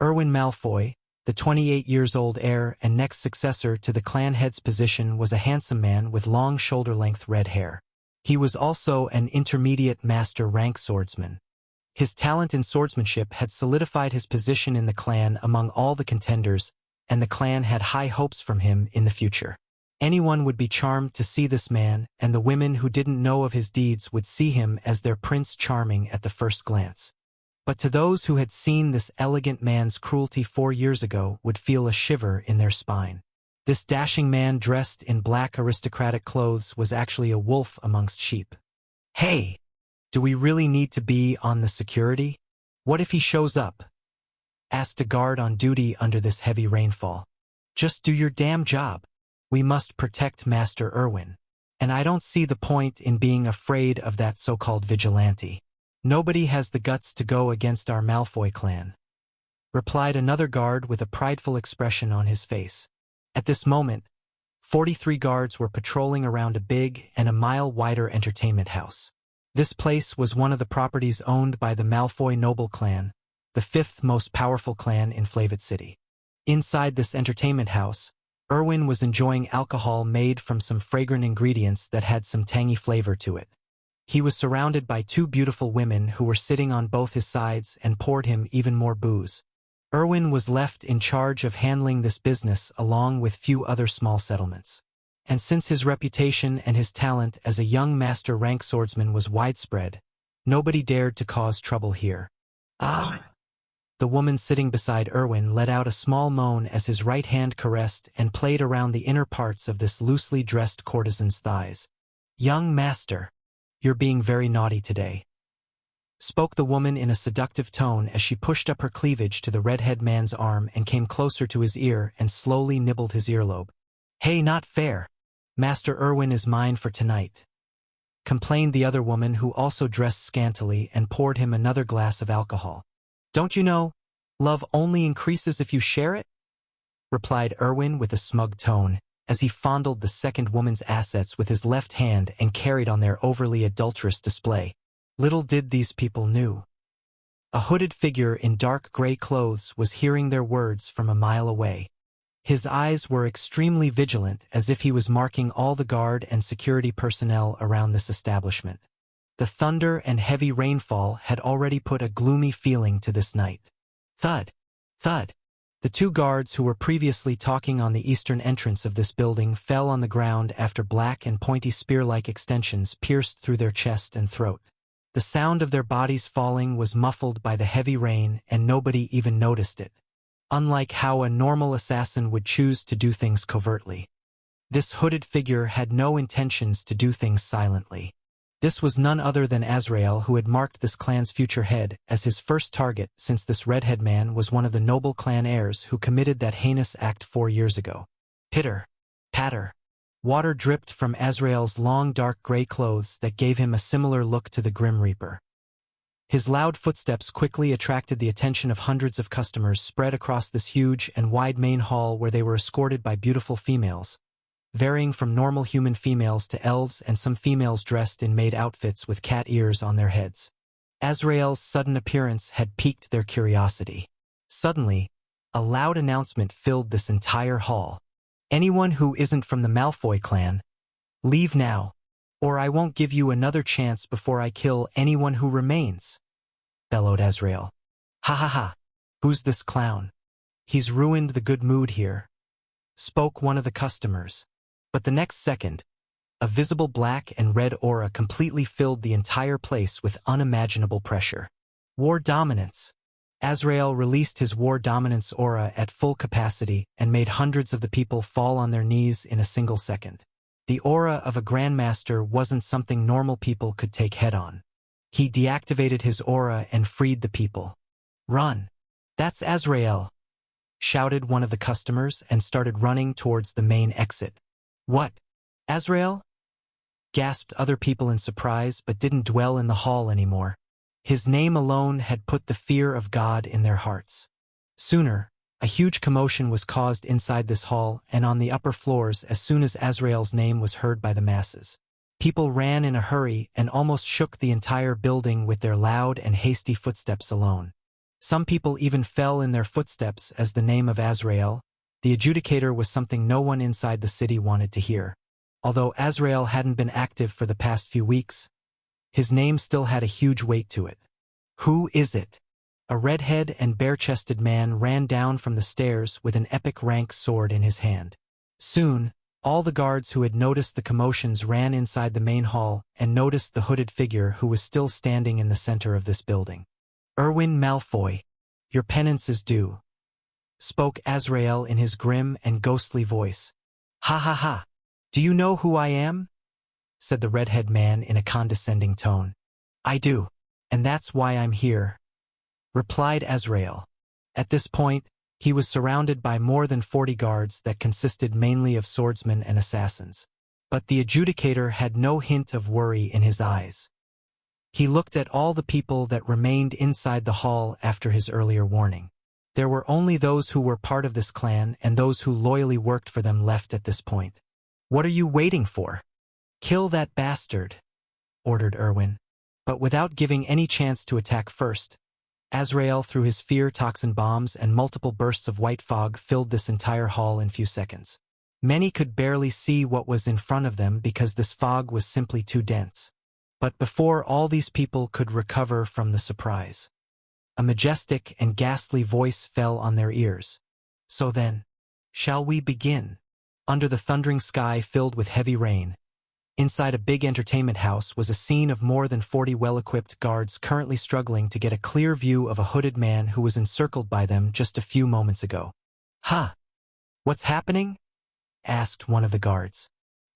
Erwin Malfoy, the 28-years-old heir and next successor to the clan head's position, was a handsome man with long shoulder-length red hair. He was also an intermediate master rank swordsman. His talent in swordsmanship had solidified his position in the clan among all the contenders, and the clan had high hopes from him in the future. Anyone would be charmed to see this man, and the women who didn't know of his deeds would see him as their Prince Charming at the first glance. But to those who had seen this elegant man's cruelty 4 years ago would feel a shiver in their spine. This dashing man dressed in black aristocratic clothes was actually a wolf amongst sheep. Hey! Do we really need to be on the security? What if he shows up? Asked a guard on duty under this heavy rainfall. Just do your damn job. We must protect Master Erwin. And I don't see the point in being afraid of that so-called vigilante. Nobody has the guts to go against our Malfoy clan, replied another guard with a prideful expression on his face. At this moment, 43 guards were patrolling around a big and a mile wider entertainment house. This place was one of the properties owned by the Malfoy noble clan, the 5th most powerful clan in Flavit City. Inside this entertainment house, Erwin was enjoying alcohol made from some fragrant ingredients that had some tangy flavor to it. He was surrounded by 2 beautiful women who were sitting on both his sides and poured him even more booze. Erwin was left in charge of handling this business along with few other small settlements. And since his reputation and his talent as a young master rank swordsman was widespread, nobody dared to cause trouble here. Ah! The woman sitting beside Erwin let out a small moan as his right hand caressed and played around the inner parts of this loosely dressed courtesan's thighs. Young master, you're being very naughty today, spoke the woman in a seductive tone as she pushed up her cleavage to the redhead man's arm and came closer to his ear and slowly nibbled his earlobe. Hey, not fair. Master Erwin is mine for tonight, complained the other woman who also dressed scantily and poured him another glass of alcohol. Don't you know, love only increases if you share it? Replied Erwin with a smug tone, as he fondled the second woman's assets with his left hand and carried on their overly adulterous display. Little did these people knew. A hooded figure in dark gray clothes was hearing their words from a mile away. His eyes were extremely vigilant, as if he was marking all the guard and security personnel around this establishment. The thunder and heavy rainfall had already put a gloomy feeling to this night. Thud! Thud! The 2 guards who were previously talking on the eastern entrance of this building fell on the ground after black and pointy spear-like extensions pierced through their chest and throat. The sound of their bodies falling was muffled by the heavy rain, and nobody even noticed it. Unlike how a normal assassin would choose to do things covertly, this hooded figure had no intentions to do things silently. This was none other than Azrael, who had marked this clan's future head as his first target, since this redhead man was one of the noble clan heirs who committed that heinous act 4 years ago. Pitter, patter. Water dripped from Azrael's long dark gray clothes that gave him a similar look to the Grim Reaper. His loud footsteps quickly attracted the attention of hundreds of customers spread across this huge and wide main hall, where they were escorted by beautiful females, varying from normal human females to elves and some females dressed in maid outfits with cat ears on their heads. Azrael's sudden appearance had piqued their curiosity. Suddenly, a loud announcement filled this entire hall. Anyone who isn't from the Malfoy clan, leave now, or I won't give you another chance before I kill anyone who remains, bellowed Azrael. Ha ha ha, who's this clown? He's ruined the good mood here, spoke one of the customers. But the next second, a visible black and red aura completely filled the entire place with unimaginable pressure. War dominance. Azrael released his war dominance aura at full capacity and made hundreds of the people fall on their knees in a single second. The aura of a grandmaster wasn't something normal people could take head-on. He deactivated his aura and freed the people. Run! That's Azrael! Shouted one of the customers and started running towards the main exit. What? Azrael? Gasped other people in surprise, but didn't dwell in the hall anymore. His name alone had put the fear of God in their hearts. Sooner, a huge commotion was caused inside this hall and on the upper floors as soon as Azrael's name was heard by the masses. People ran in a hurry and almost shook the entire building with their loud and hasty footsteps alone. Some people even fell in their footsteps as the name of Azrael, the adjudicator, was something no one inside the city wanted to hear. Although Azrael hadn't been active for the past few weeks, his name still had a huge weight to it. Who is it? A red-headed and bare-chested man ran down from the stairs with an epic rank sword in his hand. Soon, all the guards who had noticed the commotions ran inside the main hall and noticed the hooded figure who was still standing in the center of this building. "Erwin Malfoy, your penance is due," spoke Azrael in his grim and ghostly voice. "Ha ha ha! Do you know who I am?" said the red-headed man in a condescending tone. "I do, and that's why I'm here," replied Azrael. At this point, he was surrounded by more than 40 guards that consisted mainly of swordsmen and assassins. But the adjudicator had no hint of worry in his eyes. He looked at all the people that remained inside the hall after his earlier warning. There were only those who were part of this clan and those who loyally worked for them left at this point. "What are you waiting for? Kill that bastard," ordered Erwin. But without giving any chance to attack first, Azrael threw his fear toxin bombs, and multiple bursts of white fog filled this entire hall in few seconds. Many could barely see what was in front of them because this fog was simply too dense. But before all these people could recover from the surprise, a majestic and ghastly voice fell on their ears. "So then, shall we begin?" Under the thundering sky filled with heavy rain, inside a big entertainment house, was a scene of more than 40 well-equipped guards currently struggling to get a clear view of a hooded man who was encircled by them just a few moments ago. "Huh? What's happening?" asked one of the guards.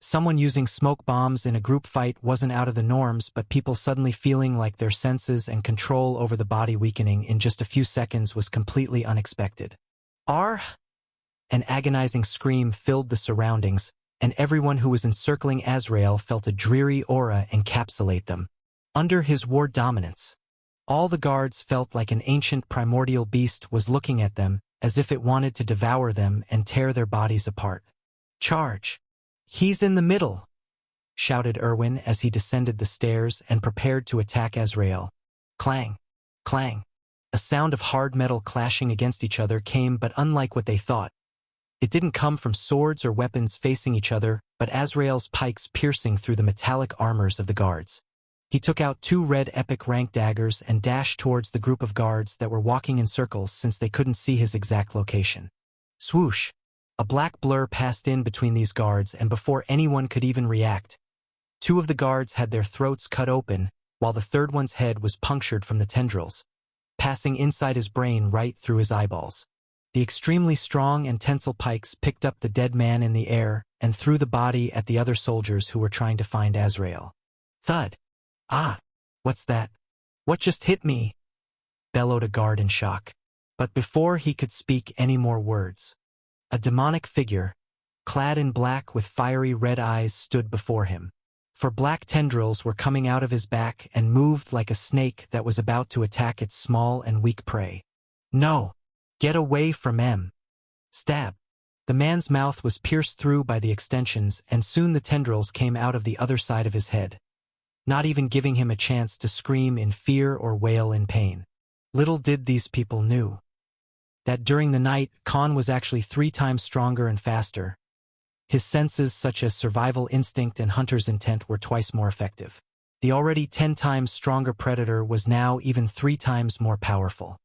Someone using smoke bombs in a group fight wasn't out of the norms, but people suddenly feeling like their senses and control over the body weakening in just a few seconds was completely unexpected. "Ar!" An agonizing scream filled the surroundings, and everyone who was encircling Azrael felt a dreary aura encapsulate them. Under his war dominance, all the guards felt like an ancient primordial beast was looking at them, as if it wanted to devour them and tear their bodies apart. "Charge! He's in the middle!" shouted Erwin as he descended the stairs and prepared to attack Azrael. Clang! Clang! A sound of hard metal clashing against each other came, but unlike what they thought. It didn't come from swords or weapons facing each other, but Azrael's pikes piercing through the metallic armors of the guards. He took out 2 red epic rank daggers and dashed towards the group of guards that were walking in circles since they couldn't see his exact location. Swoosh! A black blur passed in between these guards, and before anyone could even react, 2 of the guards had their throats cut open, while the third one's head was punctured from the tendrils, passing inside his brain right through his eyeballs. The extremely strong and tensile pikes picked up the dead man in the air and threw the body at the other soldiers who were trying to find Azrael. Thud! "Ah! What's that? What just hit me?" bellowed a guard in shock. But before he could speak any more words, a demonic figure, clad in black with fiery red eyes, stood before him. For black tendrils were coming out of his back and moved like a snake that was about to attack its small and weak prey. "No! Get away from him!" Stab! The man's mouth was pierced through by the extensions, and soon the tendrils came out of the other side of his head, not even giving him a chance to scream in fear or wail in pain. Little did these people knew that during the night, Khan was actually 3 times stronger and faster. His senses, such as survival instinct and hunter's intent, were twice more effective. The already 10 times stronger predator was now even 3 times more powerful.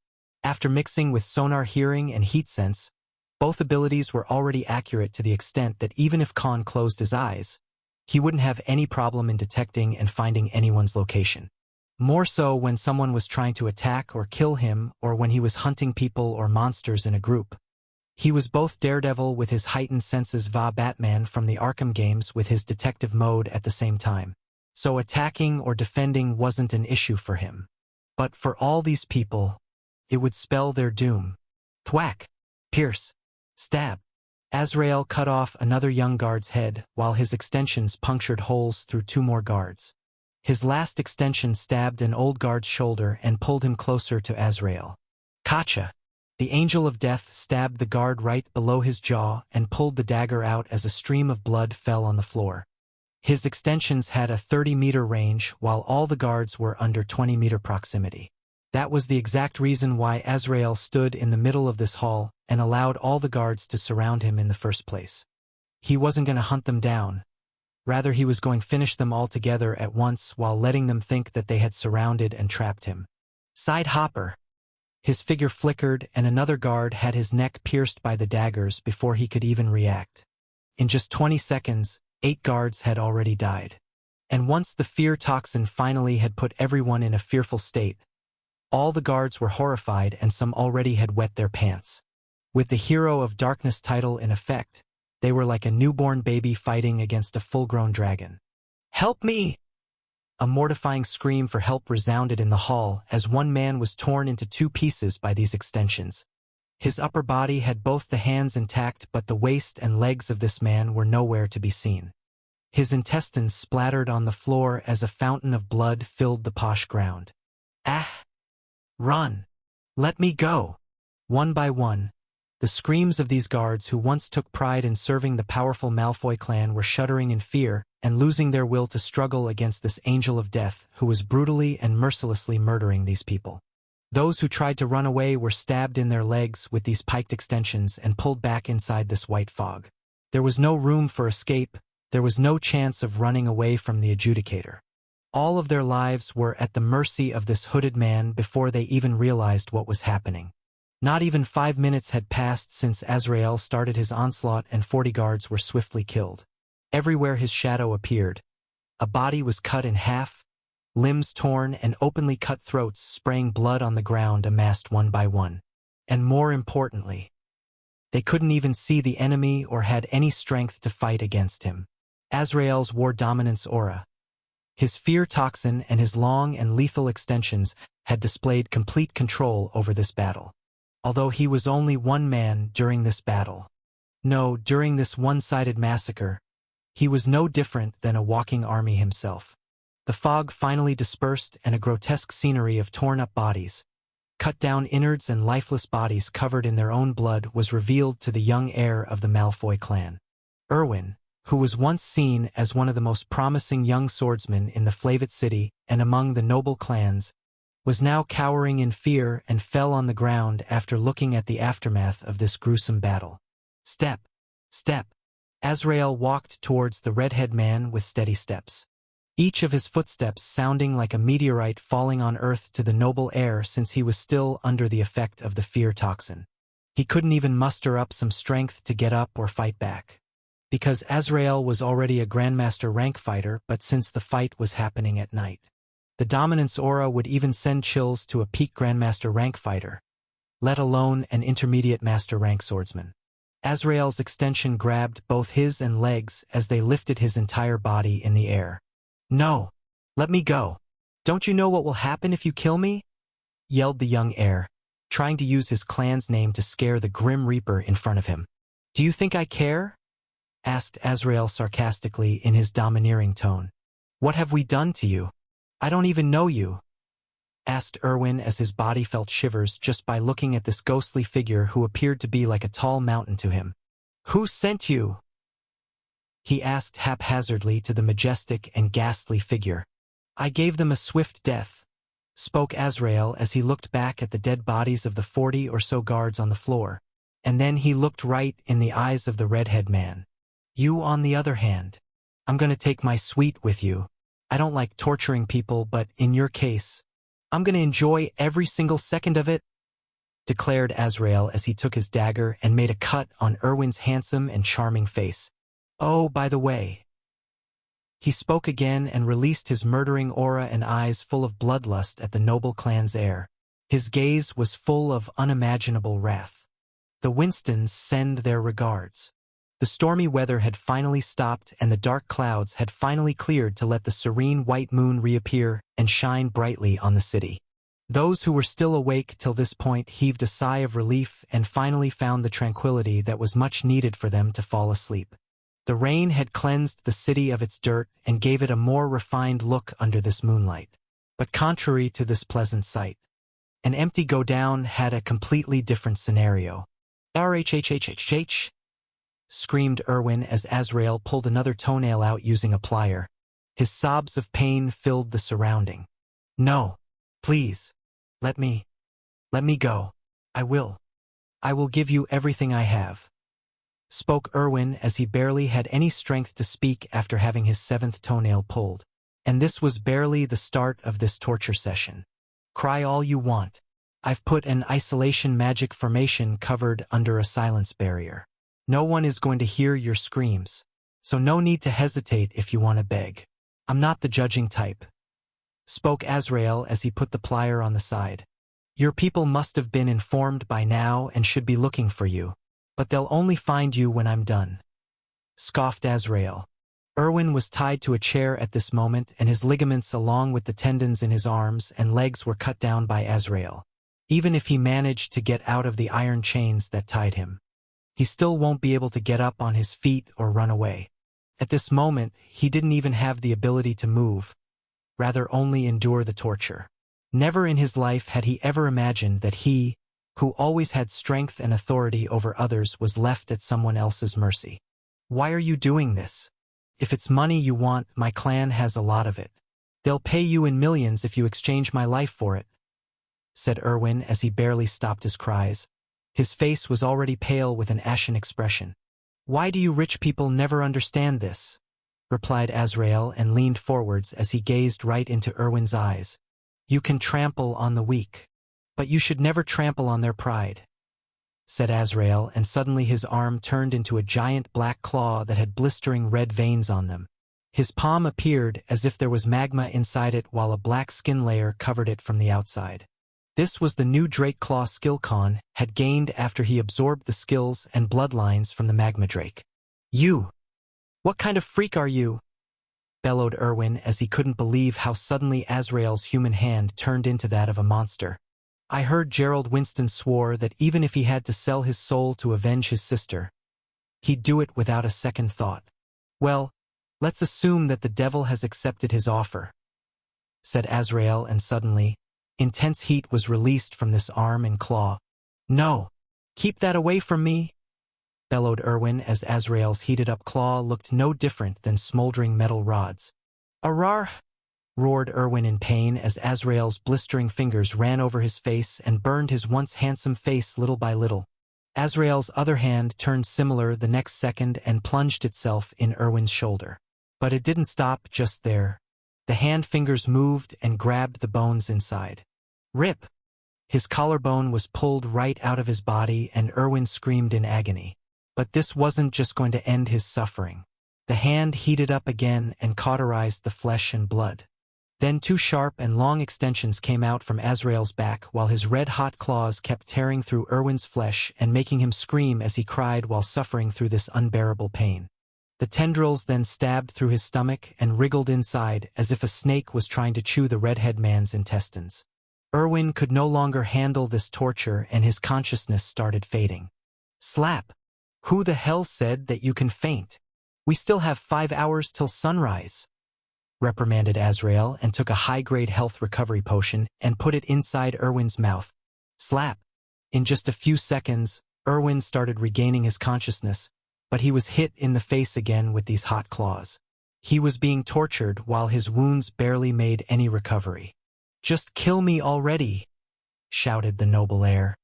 After mixing with sonar hearing and heat sense, both abilities were already accurate to the extent that even if Khan closed his eyes, he wouldn't have any problem in detecting and finding anyone's location. More so when someone was trying to attack or kill him, or when he was hunting people or monsters in a group. He was both Daredevil with his heightened senses va Batman from the Arkham games with his detective mode at the same time. So attacking or defending wasn't an issue for him. But for all these people, it would spell their doom. Thwack! Pierce! Stab! Azrael cut off another young guard's head, while his extensions punctured holes through 2 more guards. His last extension stabbed an old guard's shoulder and pulled him closer to Azrael. Kacha! The Angel of Death stabbed the guard right below his jaw and pulled the dagger out as a stream of blood fell on the floor. His extensions had a 30-meter range, while all the guards were under 20-meter proximity. That was the exact reason why Azrael stood in the middle of this hall and allowed all the guards to surround him in the first place. He wasn't going to hunt them down. Rather, he was going to finish them all together at once while letting them think that they had surrounded and trapped him. Side hopper. His figure flickered and another guard had his neck pierced by the daggers before he could even react. In just 20 seconds, 8 guards had already died. And once the fear toxin finally had put everyone in a fearful state, all the guards were horrified and some already had wet their pants. With the Hero of Darkness title in effect, they were like a newborn baby fighting against a full-grown dragon. "Help me!" A mortifying scream for help resounded in the hall as one man was torn into 2 pieces by these extensions. His upper body had both the hands intact, but the waist and legs of this man were nowhere to be seen. His intestines splattered on the floor as a fountain of blood filled the posh ground. "Ah! Run! Let me go!" One by one, the screams of these guards who once took pride in serving the powerful Malfoy clan were shuddering in fear and losing their will to struggle against this angel of death who was brutally and mercilessly murdering these people. Those who tried to run away were stabbed in their legs with these piked extensions and pulled back inside this white fog. There was no room for escape, there was no chance of running away from the adjudicator. All of their lives were at the mercy of this hooded man before they even realized what was happening. Not even 5 minutes had passed since Azrael started his onslaught and 40 guards were swiftly killed. Everywhere his shadow appeared, a body was cut in half, limbs torn and openly cut throats spraying blood on the ground amassed one by one. And more importantly, they couldn't even see the enemy or had any strength to fight against him. Azrael's war dominance aura. His fear toxin and his long and lethal extensions had displayed complete control over this battle. Although he was only one man during this battle. No, during this one-sided massacre, he was no different than a walking army himself. The fog finally dispersed and a grotesque scenery of torn-up bodies, cut-down innards and lifeless bodies covered in their own blood was revealed to the young heir of the Malfoy clan. Erwin, who was once seen as one of the most promising young swordsmen in the Flavit City and among the noble clans, was now cowering in fear and fell on the ground after looking at the aftermath of this gruesome battle. Step, step. Azrael walked towards the redhead man with steady steps. Each of his footsteps sounding like a meteorite falling on Earth to the noble heir since he was still under the effect of the fear toxin. He couldn't even muster up some strength to get up or fight back. Because Azrael was already a Grandmaster rank fighter, but since the fight was happening at night, the dominance aura would even send chills to a peak Grandmaster rank fighter, let alone an intermediate Master rank swordsman. Azrael's extension grabbed both his and legs as they lifted his entire body in the air. "No! Let me go! Don't you know what will happen if you kill me?" yelled the young heir, trying to use his clan's name to scare the Grim Reaper in front of him. "Do you think I care?" asked Azrael sarcastically in his domineering tone. "What have we done to you? I don't even know you," asked Erwin as his body felt shivers just by looking at this ghostly figure who appeared to be like a tall mountain to him. "Who sent you?" he asked haphazardly to the majestic and ghastly figure. "I gave them a swift death," spoke Azrael as he looked back at the dead bodies of the 40 or so guards on the floor, and then he looked right in the eyes of the redhead man. "You, on the other hand, I'm going to take my sweet with you. I don't like torturing people, but in your case, I'm going to enjoy every single second of it," declared Azrael as he took his dagger and made a cut on Erwin's handsome and charming face. "Oh, by the way," he spoke again and released his murdering aura and eyes full of bloodlust at the noble clan's heir. His gaze was full of unimaginable wrath. "The Winstons send their regards." The stormy weather had finally stopped and the dark clouds had finally cleared to let the serene white moon reappear and shine brightly on the city. Those who were still awake till this point heaved a sigh of relief and finally found the tranquility that was much needed for them to fall asleep. The rain had cleansed the city of its dirt and gave it a more refined look under this moonlight. But contrary to this pleasant sight, an empty go-down had a completely different scenario. "RHHHHH!" screamed Erwin as Azrael pulled another toenail out using a plier. His sobs of pain filled the surrounding. "No, please, Let me go. I will. I will give you everything I have," spoke Irwin as he barely had any strength to speak after having his seventh toenail pulled. And this was barely the start of this torture session. "Cry all you want. I've put an isolation magic formation covered under a silence barrier. No one is going to hear your screams, so no need to hesitate if you want to beg. I'm not the judging type," spoke Azrael as he put the plier on the side. "Your people must have been informed by now and should be looking for you, but they'll only find you when I'm done," scoffed Azrael. Irwin was tied to a chair at this moment, and his ligaments along with the tendons in his arms and legs were cut down by Azrael. Even if he managed to get out of the iron chains that tied him, he still won't be able to get up on his feet or run away. At this moment, he didn't even have the ability to move, rather only endure the torture. Never in his life had he ever imagined that he, who always had strength and authority over others, was left at someone else's mercy. "Why are you doing this? If it's money you want, my clan has a lot of it. They'll pay you in millions if you exchange my life for it," said Irwin as he barely stopped his cries. His face was already pale with an ashen expression. "Why do you rich people never understand this?" replied Azrael and leaned forwards as he gazed right into Irwin's eyes. "You can trample on the weak, but you should never trample on their pride," said Azrael, and suddenly his arm turned into a giant black claw that had blistering red veins on them. His palm appeared as if there was magma inside it while a black skin layer covered it from the outside. This was the new Drake Claw skill Khan had gained after he absorbed the skills and bloodlines from the Magma Drake. "You! What kind of freak are you?" bellowed Irwin as he couldn't believe how suddenly Azrael's human hand turned into that of a monster. "I heard Gerald Winston swore that even if he had to sell his soul to avenge his sister, he'd do it without a second thought. Well, let's assume that the devil has accepted his offer," said Azrael, and suddenly, intense heat was released from this arm and claw. "No! Keep that away from me!" bellowed Irwin as Azrael's heated-up claw looked no different than smoldering metal rods. "Arar!" roared Irwin in pain as Azrael's blistering fingers ran over his face and burned his once handsome face little by little. Azrael's other hand turned similar the next second and plunged itself in Irwin's shoulder. But it didn't stop just there. The hand fingers moved and grabbed the bones inside. "Rip!" His collarbone was pulled right out of his body and Irwin screamed in agony. But this wasn't just going to end his suffering. The hand heated up again and cauterized the flesh and blood. Then two sharp and long extensions came out from Azrael's back while his red-hot claws kept tearing through Irwin's flesh and making him scream as he cried while suffering through this unbearable pain. The tendrils then stabbed through his stomach and wriggled inside as if a snake was trying to chew the redhead man's intestines. Irwin could no longer handle this torture and his consciousness started fading. "Slap! Who the hell said that you can faint? We still have 5 hours till sunrise," reprimanded Azrael and took a high-grade health recovery potion and put it inside Irwin's mouth. Slap! In just a few seconds, Irwin started regaining his consciousness, but he was hit in the face again with these hot claws. He was being tortured while his wounds barely made any recovery. "Just kill me already," shouted the noble heir.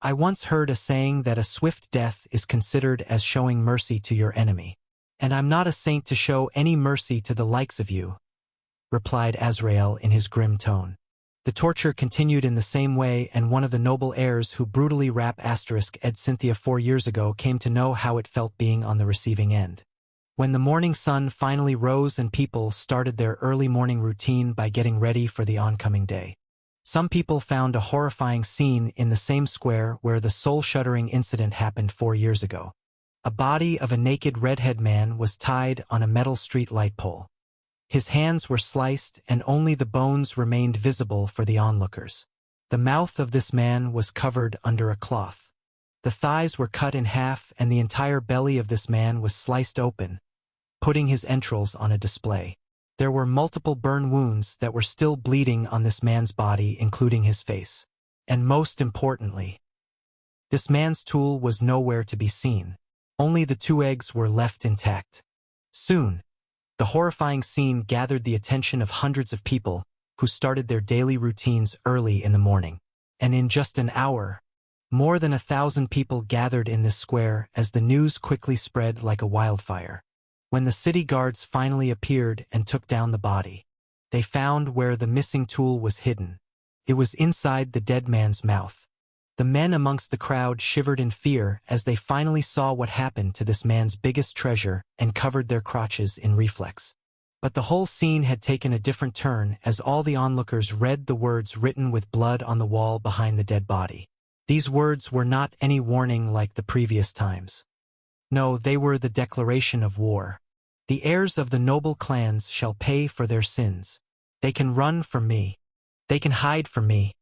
"I once heard a saying that a swift death is considered as showing mercy to your enemy. And I'm not a saint to show any mercy to the likes of you," replied Azrael in his grim tone. The torture continued in the same way, and one of the noble heirs who brutally ed Cynthia 4 years ago came to know how it felt being on the receiving end. When the morning sun finally rose and people started their early morning routine by getting ready for the oncoming day, some people found a horrifying scene in the same square where the soul-shuddering incident happened 4 years ago. A body of a naked redhead man was tied on a metal street light pole. His hands were sliced and only the bones remained visible for the onlookers. The mouth of this man was covered under a cloth. The thighs were cut in half and the entire belly of this man was sliced open, putting his entrails on a display. There were multiple burn wounds that were still bleeding on this man's body, including his face. And most importantly, this man's tool was nowhere to be seen. Only the 2 eggs were left intact. Soon, the horrifying scene gathered the attention of hundreds of people who started their daily routines early in the morning. and in just an hour, more than 1,000 people gathered in this square as the news quickly spread like a wildfire. When the city guards finally appeared and took down the body, they found where the missing tool was hidden. It was inside the dead man's mouth. The men amongst the crowd shivered in fear as they finally saw what happened to this man's biggest treasure and covered their crotches in reflex. But the whole scene had taken a different turn as all the onlookers read the words written with blood on the wall behind the dead body. These words were not any warning like the previous times. No, they were the declaration of war. The heirs of the noble clans shall pay for their sins. They can run from me. They can hide from me.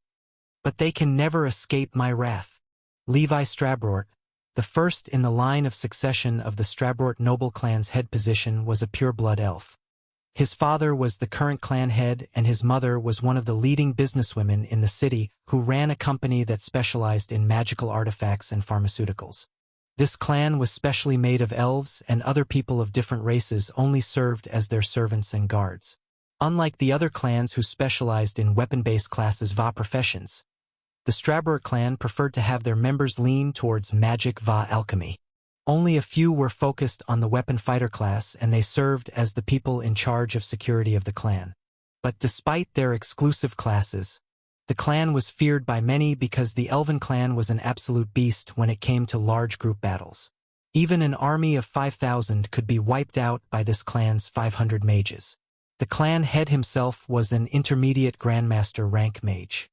But they can never escape my wrath. Levi Strabrort, the first in the line of succession of the Strabrort noble clan's head position, was a pure-blood elf. His father was the current clan head and his mother was one of the leading businesswomen in the city who ran a company that specialized in magical artifacts and pharmaceuticals. This clan was specially made of elves, and other people of different races only served as their servants and guards. Unlike the other clans who specialized in weapon-based classes va professions, the Strabrort clan preferred to have their members lean towards magic va alchemy. Only a few were focused on the weapon fighter class, and they served as the people in charge of security of the clan. But despite their exclusive classes, the clan was feared by many because the Elven clan was an absolute beast when it came to large group battles. Even an army of 5,000 could be wiped out by this clan's 500 mages. The clan head himself was an intermediate grandmaster rank mage.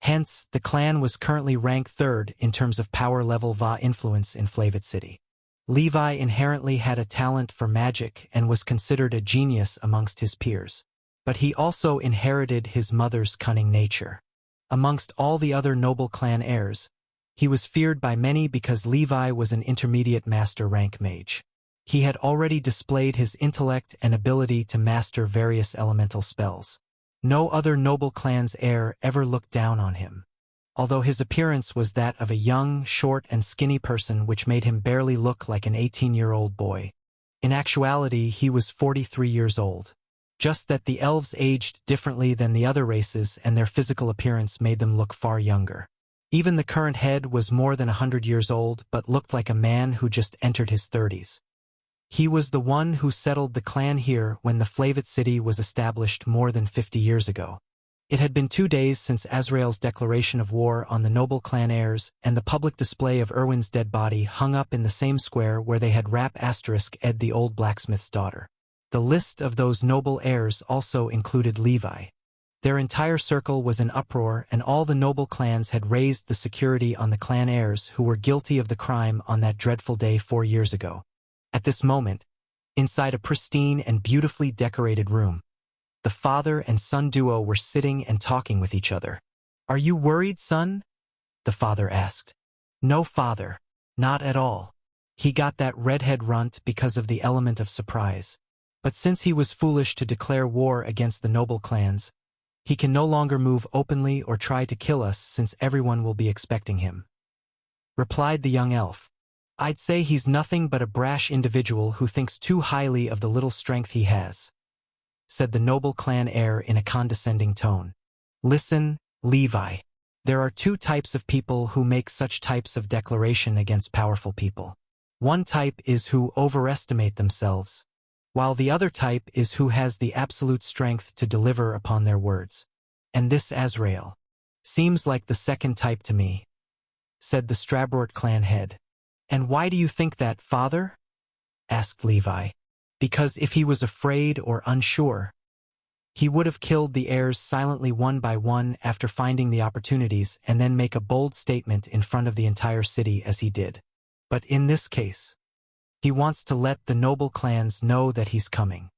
Hence, the clan was currently ranked third in terms of power level va influence in Flavit City. Levi inherently had a talent for magic and was considered a genius amongst his peers. But he also inherited his mother's cunning nature. Amongst all the other noble clan heirs, he was feared by many because Levi was an intermediate master rank mage. He had already displayed his intellect and ability to master various elemental spells. No other noble clan's heir ever looked down on him. Although his appearance was that of a young, short and skinny person which made him barely look like an 18-year-old boy. In actuality, he was 43 years old. Just that the elves aged differently than the other races and their physical appearance made them look far younger. Even the current head was more than 100 years old but looked like a man who just entered his 30s. He was the one who settled the clan here when the Flavit City was established more than 50 years ago. It had been 2 days since Azrael's declaration of war on the noble clan heirs, and the public display of Erwin's dead body hung up in the same square where they had Rap * Ed the old blacksmith's daughter. The list of those noble heirs also included Levi. Their entire circle was in uproar, and all the noble clans had raised the security on the clan heirs who were guilty of the crime on that dreadful day 4 years ago. At this moment, inside a pristine and beautifully decorated room, the father and son duo were sitting and talking with each other. "Are you worried, son?" the father asked. "No, father, not at all." He got that redhead runt because of the element of surprise. But since he was foolish to declare war against the noble clans, he can no longer move openly or try to kill us since everyone will be expecting him. Replied the young elf. "I'd say he's nothing but a brash individual who thinks too highly of the little strength he has," said the noble clan heir in a condescending tone. "Listen, Levi. There are 2 types of people who make such types of declaration against powerful people. One type is who overestimate themselves, while the other type is who has the absolute strength to deliver upon their words. And this Azrael seems like the second type to me," said the Strabrort clan head. "And why do you think that, father?" asked Levi. "Because if he was afraid or unsure, he would have killed the heirs silently one by one after finding the opportunities and then make a bold statement in front of the entire city as he did. But in this case, he wants to let the noble clans know that he's coming.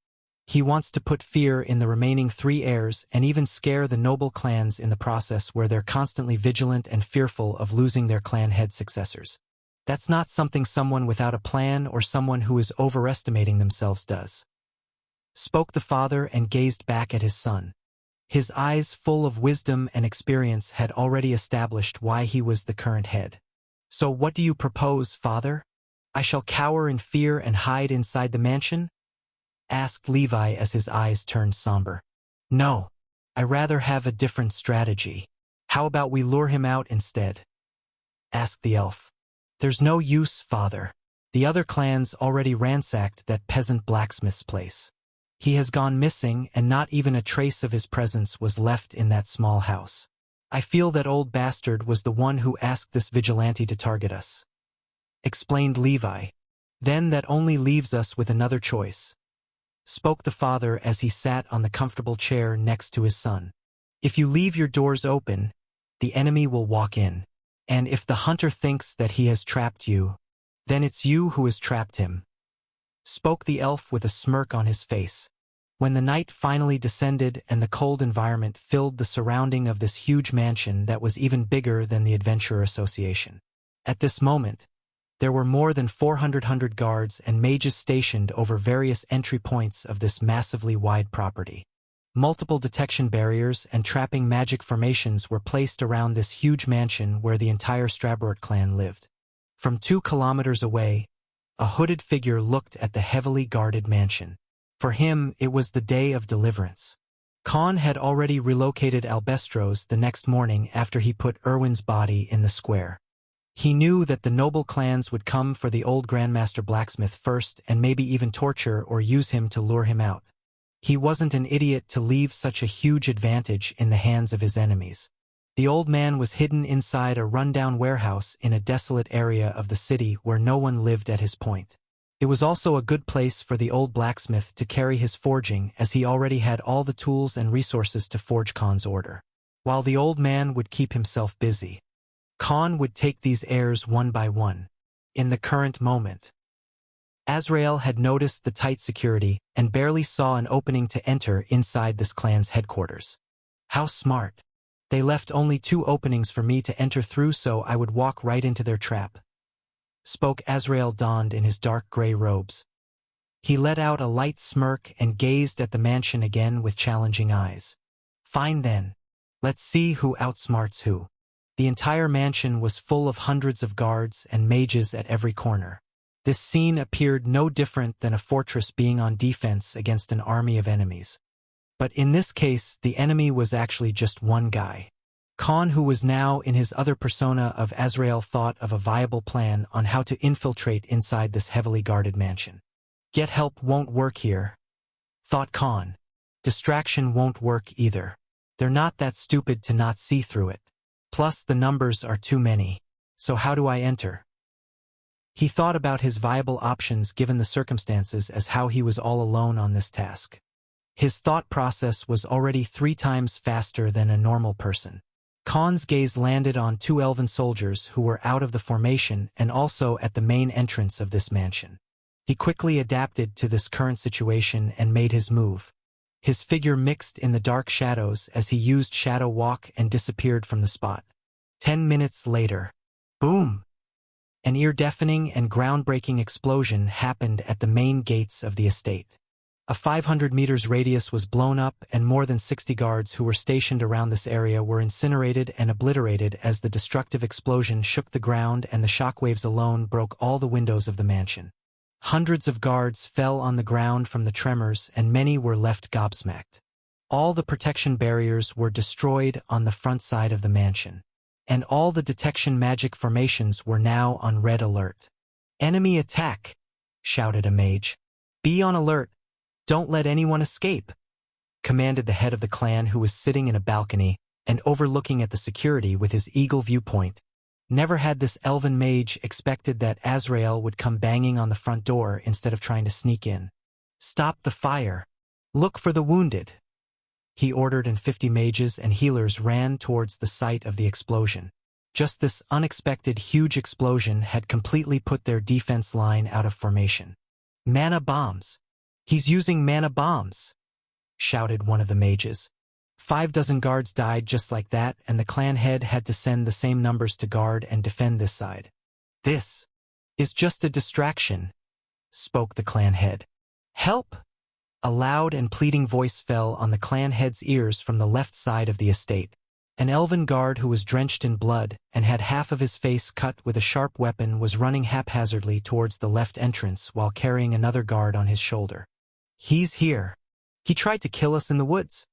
He wants to put fear in the remaining 3 heirs and even scare the noble clans in the process where they're constantly vigilant and fearful of losing their clan head successors. That's not something someone without a plan or someone who is overestimating themselves does," spoke the father and gazed back at his son. His eyes, full of wisdom and experience, had already established why he was the current head. "So what do you propose, father? I shall cower in fear and hide inside the mansion?" asked Levi as his eyes turned somber. "No, I rather have a different strategy. How about we lure him out instead? Asked the elf. There's no use, father. The other clans already ransacked that peasant blacksmith's place. He has gone missing, and not even a trace of his presence was left in that small house. I feel that old bastard was the one who asked this vigilante to target us. Explained Levi. Then that only leaves us with another choice. Spoke the father as he sat on the comfortable chair next to his son. If you leave your doors open, the enemy will walk in. And if the hunter thinks that he has trapped you, then it's you who has trapped him. Spoke the elf with a smirk on his face. When the night finally descended and the cold environment filled the surrounding of this huge mansion that was even bigger than the Adventurer Association. At this moment, there were more than 400 guards and mages stationed over various entry points of this massively wide property. Multiple detection barriers and trapping magic formations were placed around this huge mansion where the entire Strabert clan lived. From 2 kilometers away, a hooded figure looked at the heavily guarded mansion. For him, it was the day of deliverance. Khan had already relocated Albestros the next morning after he put Erwin's body in the square. He knew that the noble clans would come for the old Grandmaster Blacksmith first and maybe even torture or use him to lure him out. He wasn't an idiot to leave such a huge advantage in the hands of his enemies. The old man was hidden inside a rundown warehouse in a desolate area of the city where no one lived at his point. It was also a good place for the old blacksmith to carry his forging, as he already had all the tools and resources to forge Khan's order. While the old man would keep himself busy, Khan would take these heirs one by one. In the current moment, Azrael had noticed the tight security and barely saw an opening to enter inside this clan's headquarters. How smart. They left only 2 openings for me to enter through, so I would walk right into their trap. Spoke Azrael, donned in his dark gray robes. He let out a light smirk and gazed at the mansion again with challenging eyes. Fine then. Let's see who outsmarts who. The entire mansion was full of hundreds of guards and mages at every corner. This scene appeared no different than a fortress being on defense against an army of enemies. But in this case, the enemy was actually just one guy. Khan, who was now in his other persona of Azrael, thought of a viable plan on how to infiltrate inside this heavily guarded mansion. Get help won't work here, thought Khan. Distraction won't work either. They're not that stupid to not see through it. Plus, the numbers are too many. So how do I enter? He thought about his viable options given the circumstances, as how he was all alone on this task. His thought process was already 3 times faster than a normal person. Khan's gaze landed on 2 elven soldiers who were out of the formation and also at the main entrance of this mansion. He quickly adapted to this current situation and made his move. His figure mixed in the dark shadows as he used Shadow Walk and disappeared from the spot. 10 minutes later, boom! An ear-deafening and groundbreaking explosion happened at the main gates of the estate. A 500 meters radius was blown up, and more than 60 guards who were stationed around this area were incinerated and obliterated as the destructive explosion shook the ground, and the shockwaves alone broke all the windows of the mansion. Hundreds of guards fell on the ground from the tremors, and many were left gobsmacked. All the protection barriers were destroyed on the front side of the mansion, and all the detection magic formations were now on red alert. "Enemy attack!" shouted a mage. "Be on alert! Don't let anyone escape!" commanded the head of the clan, who was sitting in a balcony and overlooking at the security with his eagle viewpoint. Never had this elven mage expected that Azrael would come banging on the front door instead of trying to sneak in. "Stop the fire! Look for the wounded!" he ordered, and 50 mages and healers ran towards the site of the explosion. Just this unexpected huge explosion had completely put their defense line out of formation. "Mana bombs! He's using mana bombs!" shouted one of the mages. 6 guards died just like that, and the clan head had to send the same numbers to guard and defend this side. "This is just a distraction," spoke the clan head. "Help!" A loud and pleading voice fell on the clan head's ears from the left side of the estate. An elven guard who was drenched in blood and had half of his face cut with a sharp weapon was running haphazardly towards the left entrance while carrying another guard on his shoulder. "He's here. He tried to kill us in the woods,"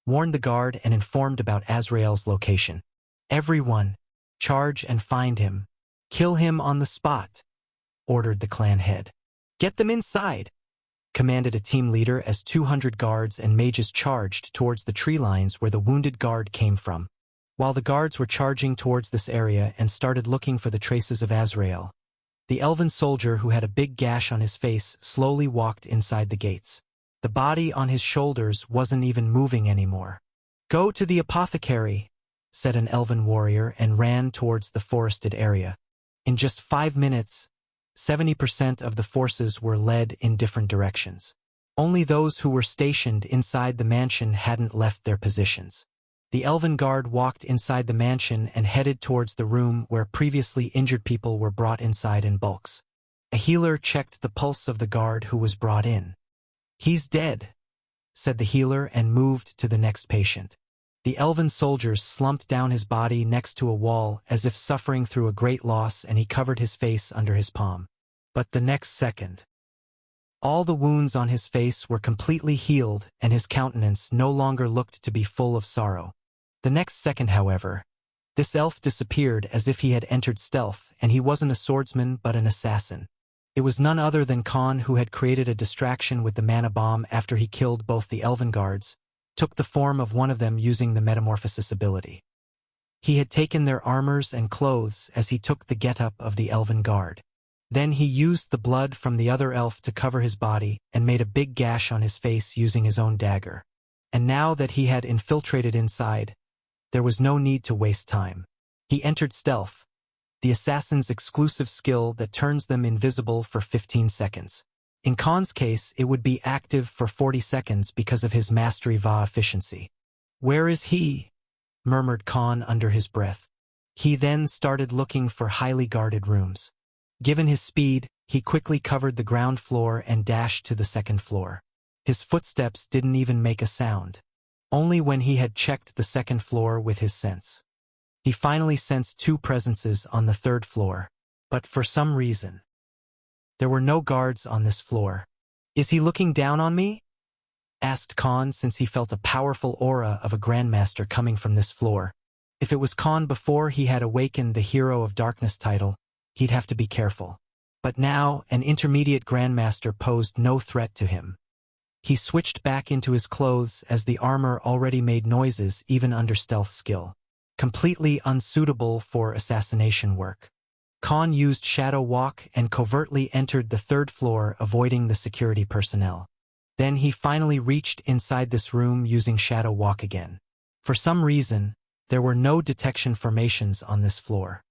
warned the guard and informed about Azrael's location. "Everyone, charge and find him. Kill him on the spot," ordered the clan head. "Get them inside," commanded a team leader as 200 guards and mages charged towards the tree lines where the wounded guard came from. While the guards were charging towards this area and started looking for the traces of Azrael, the elven soldier who had a big gash on his face slowly walked inside the gates. The body on his shoulders wasn't even moving anymore. "Go to the apothecary," said an elven warrior and ran towards the forested area. In just 5 minutes, 70% of the forces were led in different directions. Only those who were stationed inside the mansion hadn't left their positions. The elven guard walked inside the mansion and headed towards the room where previously injured people were brought inside in bulks. A healer checked the pulse of the guard who was brought in. "He's dead," said the healer and moved to the next patient. The elven soldier slumped down his body next to a wall as if suffering through a great loss, and he covered his face under his palm. But the next second, all the wounds on his face were completely healed and his countenance no longer looked to be full of sorrow. The next second, however, this elf disappeared as if he had entered stealth, and he wasn't a swordsman but an assassin. It was none other than Khan, who had created a distraction with the mana bomb after he killed both the elven guards, took the form of one of them using the metamorphosis ability. He had taken their armors and clothes as he took the getup of the elven guard. Then he used the blood from the other elf to cover his body and made a big gash on his face using his own dagger. And now that he had infiltrated inside, there was no need to waste time. He entered stealth, the assassin's exclusive skill that turns them invisible for 15 seconds. In Khan's case, it would be active for 40 seconds because of his mastery va efficiency. "Where is he?" murmured Khan under his breath. He then started looking for highly guarded rooms. Given his speed, he quickly covered the ground floor and dashed to the second floor. His footsteps didn't even make a sound. Only when he had checked the second floor with his sense. He finally sensed 2 presences on the 3rd floor, but for some reason, there were no guards on this floor. "Is he looking down on me?" asked Khan, since he felt a powerful aura of a grandmaster coming from this floor. If it was Khan before he had awakened the Hero of Darkness title, he'd have to be careful. But now, an intermediate grandmaster posed no threat to him. He switched back into his clothes as the armor already made noises even under stealth skill. Completely unsuitable for assassination work. Khan used Shadow Walk and covertly entered the 3rd floor, avoiding the security personnel. Then he finally reached inside this room using Shadow Walk again. For some reason, there were no detection formations on this floor.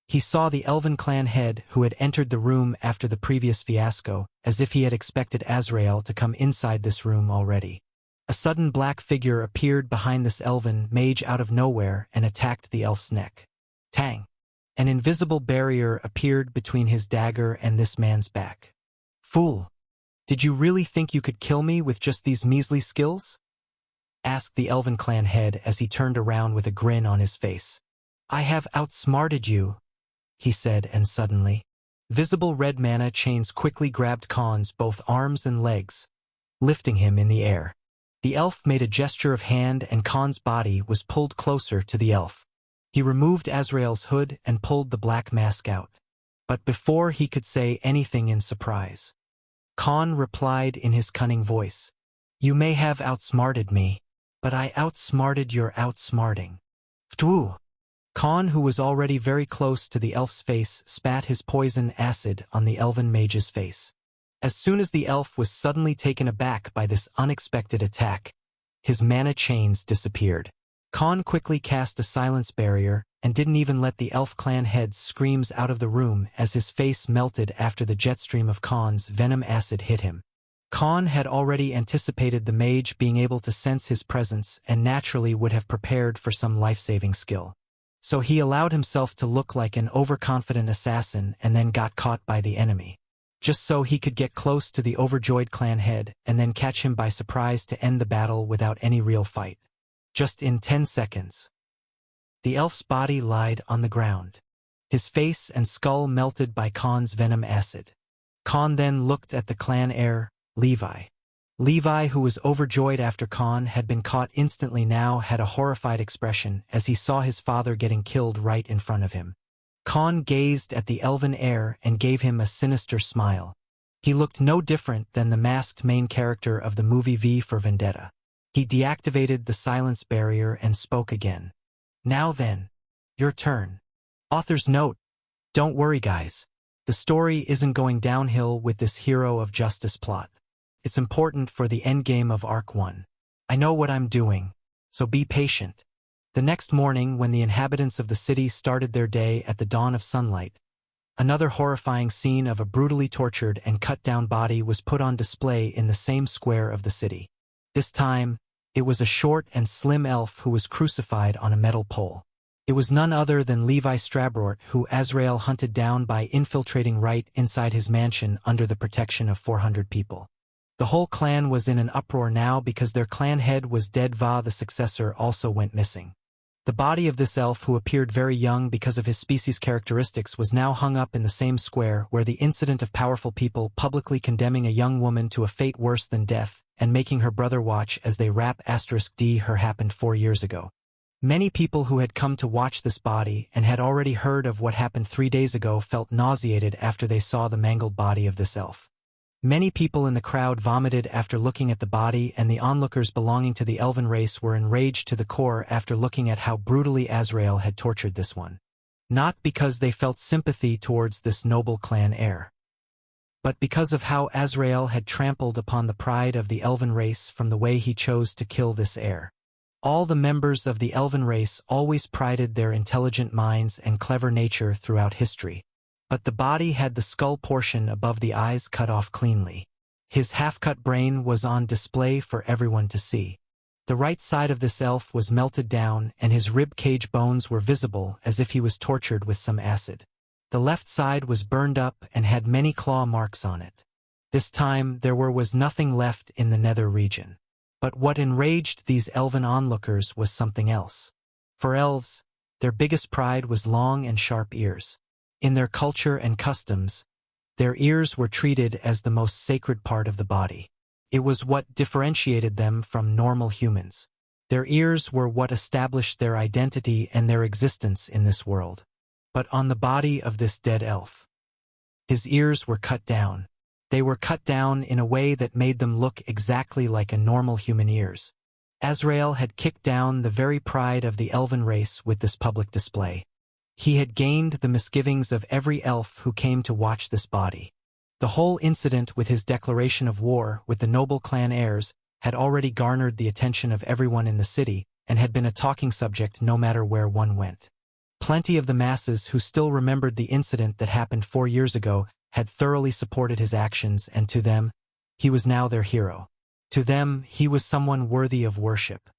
He saw the elven clan head who had entered the room after the previous fiasco, as if he had expected Azrael to come inside this room already. A sudden black figure appeared behind this elven mage out of nowhere and attacked the elf's neck. Tang! An invisible barrier appeared between his dagger and this man's back. "Fool! Did you really think you could kill me with just these measly skills?" asked the elven clan head as he turned around with a grin on his face. "I have outsmarted you," he said, and suddenly, visible red mana chains quickly grabbed Khan's both arms and legs, lifting him in the air. The elf made a gesture of hand and Khan's body was pulled closer to the elf. He removed Azrael's hood and pulled the black mask out. But before he could say anything in surprise, Khan replied in his cunning voice, "You may have outsmarted me, but I outsmarted your outsmarting." Ftwoo! Khan, who was already very close to the elf's face, spat his poison acid on the elven mage's face. As soon as the elf was suddenly taken aback by this unexpected attack, his mana chains disappeared. Khan quickly cast a silence barrier and didn't even let the elf clan head's screams out of the room as his face melted after the jet stream of Khan's venom acid hit him. Khan had already anticipated the mage being able to sense his presence and naturally would have prepared for some life-saving skill. So he allowed himself to look like an overconfident assassin and then got caught by the enemy, just so he could get close to the overjoyed clan head and then catch him by surprise to end the battle without any real fight. Just in 10 seconds, the elf's body lied on the ground, his face and skull melted by Khan's venom acid. Khan then looked at the clan heir, Levi. Levi, who was overjoyed after Khan had been caught instantly, now had a horrified expression as he saw his father getting killed right in front of him. Khan gazed at the elven heir and gave him a sinister smile. He looked no different than the masked main character of the movie V for Vendetta. He deactivated the silence barrier and spoke again. Now then, your turn. Author's note: don't worry guys. The story isn't going downhill with this hero of justice plot. It's important for the endgame of Arc 1. I know what I'm doing, so be patient. The next morning, when the inhabitants of the city started their day at the dawn of sunlight, another horrifying scene of a brutally tortured and cut-down body was put on display in the same square of the city. This time, it was a short and slim elf who was crucified on a metal pole. It was none other than Levi Strabrort, who Azrael hunted down by infiltrating right inside his mansion under the protection of 400 people. The whole clan was in an uproar now because their clan head was dead. Va, the successor, also went missing. The body of this elf, who appeared very young because of his species characteristics, was now hung up in the same square where the incident of powerful people publicly condemning a young woman to a fate worse than death and making her brother watch as they rap *D her happened 4 years ago. Many people who had come to watch this body and had already heard of what happened 3 days ago felt nauseated after they saw the mangled body of this elf. Many people in the crowd vomited after looking at the body, and the onlookers belonging to the elven race were enraged to the core after looking at how brutally Azrael had tortured this one. Not because they felt sympathy towards this noble clan heir, but because of how Azrael had trampled upon the pride of the elven race from the way he chose to kill this heir. All the members of the elven race always prided their intelligent minds and clever nature throughout history. But the body had the skull portion above the eyes cut off cleanly. His half-cut brain was on display for everyone to see. The right side of this elf was melted down, and his rib cage bones were visible as if he was tortured with some acid. The left side was burned up and had many claw marks on it. This time there was nothing left in the nether region. But what enraged these elven onlookers was something else. For elves, their biggest pride was long and sharp ears. In their culture and customs, their ears were treated as the most sacred part of the body. It was what differentiated them from normal humans. Their ears were what established their identity and their existence in this world. But on the body of this dead elf, his ears were cut down. They were cut down in a way that made them look exactly like a normal human ears. Azrael had kicked down the very pride of the elven race with this public display. He had gained the misgivings of every elf who came to watch this body. The whole incident with his declaration of war with the noble clan heirs had already garnered the attention of everyone in the city and had been a talking subject no matter where one went. Plenty of the masses who still remembered the incident that happened 4 years ago had thoroughly supported his actions, and to them, he was now their hero. To them, he was someone worthy of worship.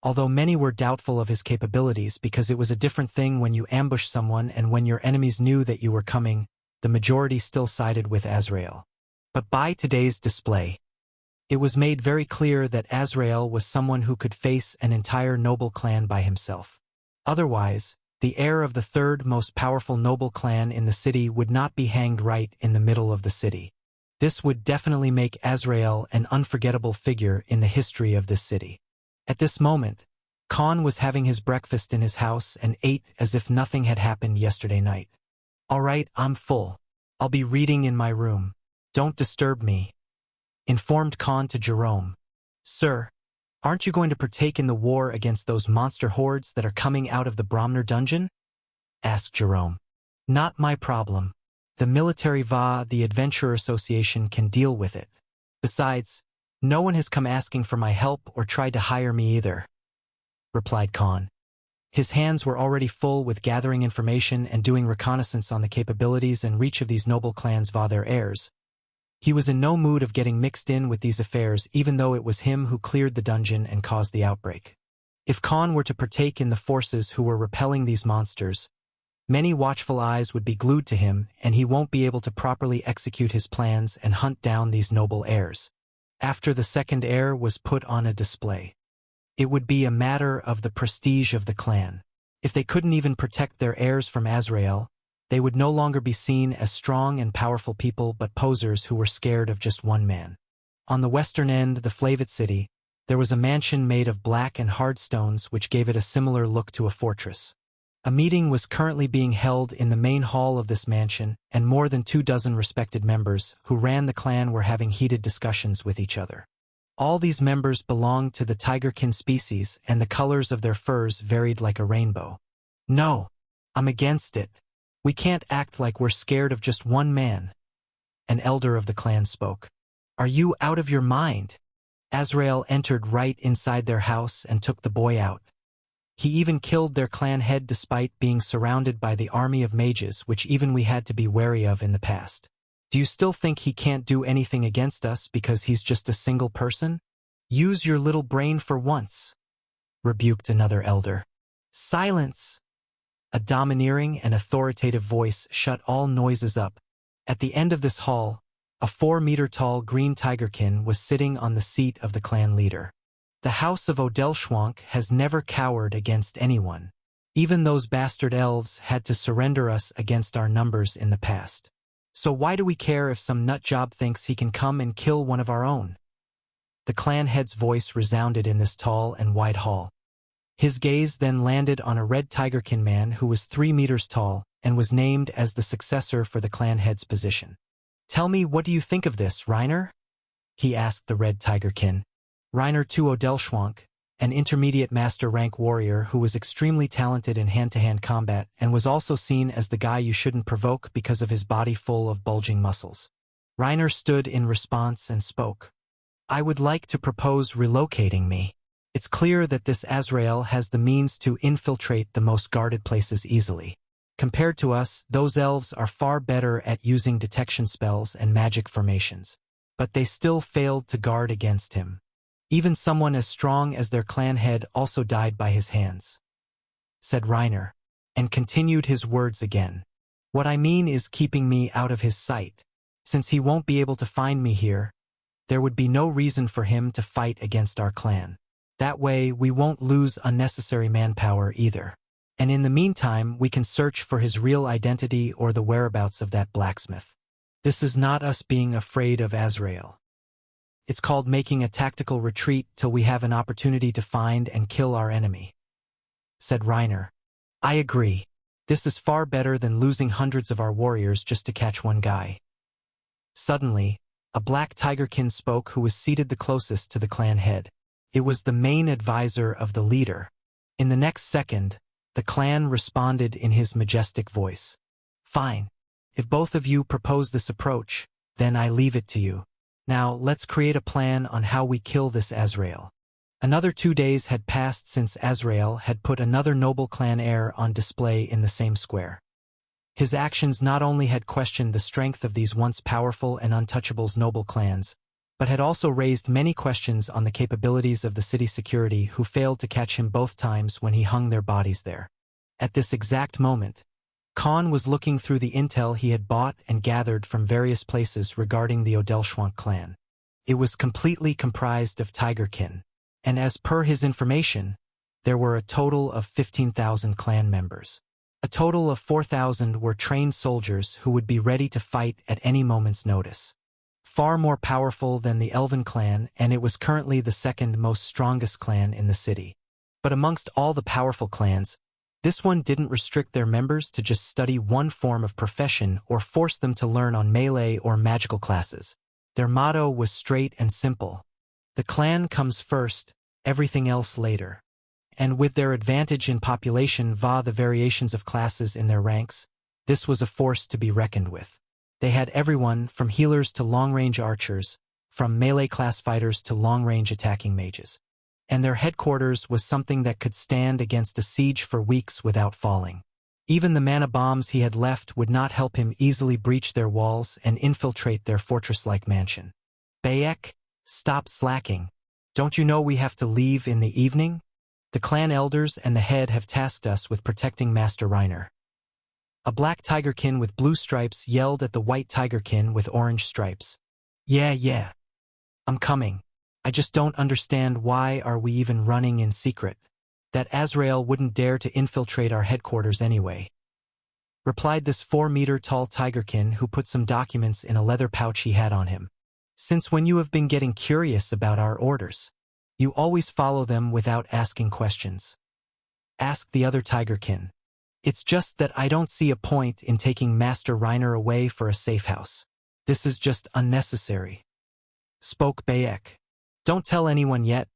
Although many were doubtful of his capabilities because it was a different thing when you ambush someone and when your enemies knew that you were coming, the majority still sided with Azrael. But by today's display, it was made very clear that Azrael was someone who could face an entire noble clan by himself. Otherwise, the heir of the third most powerful noble clan in the city would not be hanged right in the middle of the city. This would definitely make Azrael an unforgettable figure in the history of this city. At this moment, Khan was having his breakfast in his house and ate as if nothing had happened yesterday night. "All right, I'm full. I'll be reading in my room. Don't disturb me," informed Khan to Jerome. "Sir, aren't you going to partake in the war against those monster hordes that are coming out of the Bromner dungeon?" asked Jerome. "Not my problem. The military the Adventurer Association can deal with it. Besides, no one has come asking for my help or tried to hire me either," replied Khan. His hands were already full with gathering information and doing reconnaissance on the capabilities and reach of these noble clans their heirs. He was in no mood of getting mixed in with these affairs, even though it was him who cleared the dungeon and caused the outbreak. If Khan were to partake in the forces who were repelling these monsters, many watchful eyes would be glued to him, and he won't be able to properly execute his plans and hunt down these noble heirs. After the second heir was put on a display, it would be a matter of the prestige of the clan. If they couldn't even protect their heirs from Azrael, they would no longer be seen as strong and powerful people but posers who were scared of just one man. On the western end, the Flavit city, there was a mansion made of black and hard stones which gave it a similar look to a fortress. A meeting was currently being held in the main hall of this mansion, and more than 24 respected members who ran the clan were having heated discussions with each other. All these members belonged to the tigerkin species, and the colors of their furs varied like a rainbow. "No, I'm against it. We can't act like we're scared of just one man." An elder of the clan spoke. "Are you out of your mind?" Azrael entered right inside their house and took the boy out. He even killed their clan head despite being surrounded by the army of mages, which even we had to be wary of in the past. "Do you still think he can't do anything against us because he's just a single person? Use your little brain for once," rebuked another elder. "Silence!" A domineering and authoritative voice shut all noises up. At the end of this hall, a 4-meter-tall green tigerkin was sitting on the seat of the clan leader. "The house of Odelschwank has never cowered against anyone. Even those bastard elves had to surrender us against our numbers in the past. So why do we care if some nutjob thinks he can come and kill one of our own?" The clan head's voice resounded in this tall and wide hall. His gaze then landed on a red tigerkin man who was 3 meters tall and was named as the successor for the clan head's position. "Tell me, what do you think of this, Reiner?" he asked the red tigerkin. Reiner II Odelschwank, an intermediate master rank warrior who was extremely talented in hand-to-hand combat and was also seen as the guy you shouldn't provoke because of his body full of bulging muscles. Reiner stood in response and spoke. "I would like to propose relocating me. It's clear that this Azrael has the means to infiltrate the most guarded places easily. Compared to us, those elves are far better at using detection spells and magic formations. But they still failed to guard against him. Even someone as strong as their clan head also died by his hands," said Reiner, and continued his words again. "What I mean is keeping me out of his sight. Since he won't be able to find me here, there would be no reason for him to fight against our clan. That way, we won't lose unnecessary manpower either. And in the meantime, we can search for his real identity or the whereabouts of that blacksmith. This is not us being afraid of Azrael. It's called making a tactical retreat till we have an opportunity to find and kill our enemy," said Reiner. "I agree. This is far better than losing hundreds of our warriors just to catch one guy." Suddenly, a black tigerkin spoke who was seated the closest to the clan head. It was the main advisor of the leader. In the next second, the clan responded in his majestic voice. "Fine. If both of you propose this approach, then I leave it to you. Now, let's create a plan on how we kill this Azrael." Another 2 days had passed since Azrael had put another noble clan heir on display in the same square. His actions not only had questioned the strength of these once powerful and untouchables noble clans, but had also raised many questions on the capabilities of the city security who failed to catch him both times when he hung their bodies there. At this exact moment, Khan was looking through the intel he had bought and gathered from various places regarding the Odelschwank clan. It was completely comprised of tigerkin, and as per his information, there were a total of 15,000 clan members. A total of 4,000 were trained soldiers who would be ready to fight at any moment's notice. Far more powerful than the Elven clan, and it was currently the second most strongest clan in the city. But amongst all the powerful clans, this one didn't restrict their members to just study one form of profession or force them to learn on melee or magical classes. Their motto was straight and simple. The clan comes first, everything else later. And with their advantage in population via the variations of classes in their ranks, this was a force to be reckoned with. They had everyone from healers to long-range archers, from melee class fighters to long-range attacking mages. And their headquarters was something that could stand against a siege for weeks without falling. Even the mana bombs he had left would not help him easily breach their walls and infiltrate their fortress-like mansion. "Bayek, stop slacking. Don't you know we have to leave in the evening? The clan elders and the head have tasked us with protecting Master Reiner." A black tigerkin with blue stripes yelled at the white tigerkin with orange stripes. Yeah. I'm coming. I just don't understand why are we even running in secret. That Azrael wouldn't dare to infiltrate our headquarters anyway," replied this 4-meter-tall tigerkin who put some documents in a leather pouch he had on him. Since when you have been getting curious about our orders? You always follow them without asking questions. Asked the other tigerkin. It's just that I don't see a point in taking Master Reiner away for a safe house. This is just unnecessary. Spoke Bayek. Don't tell anyone yet,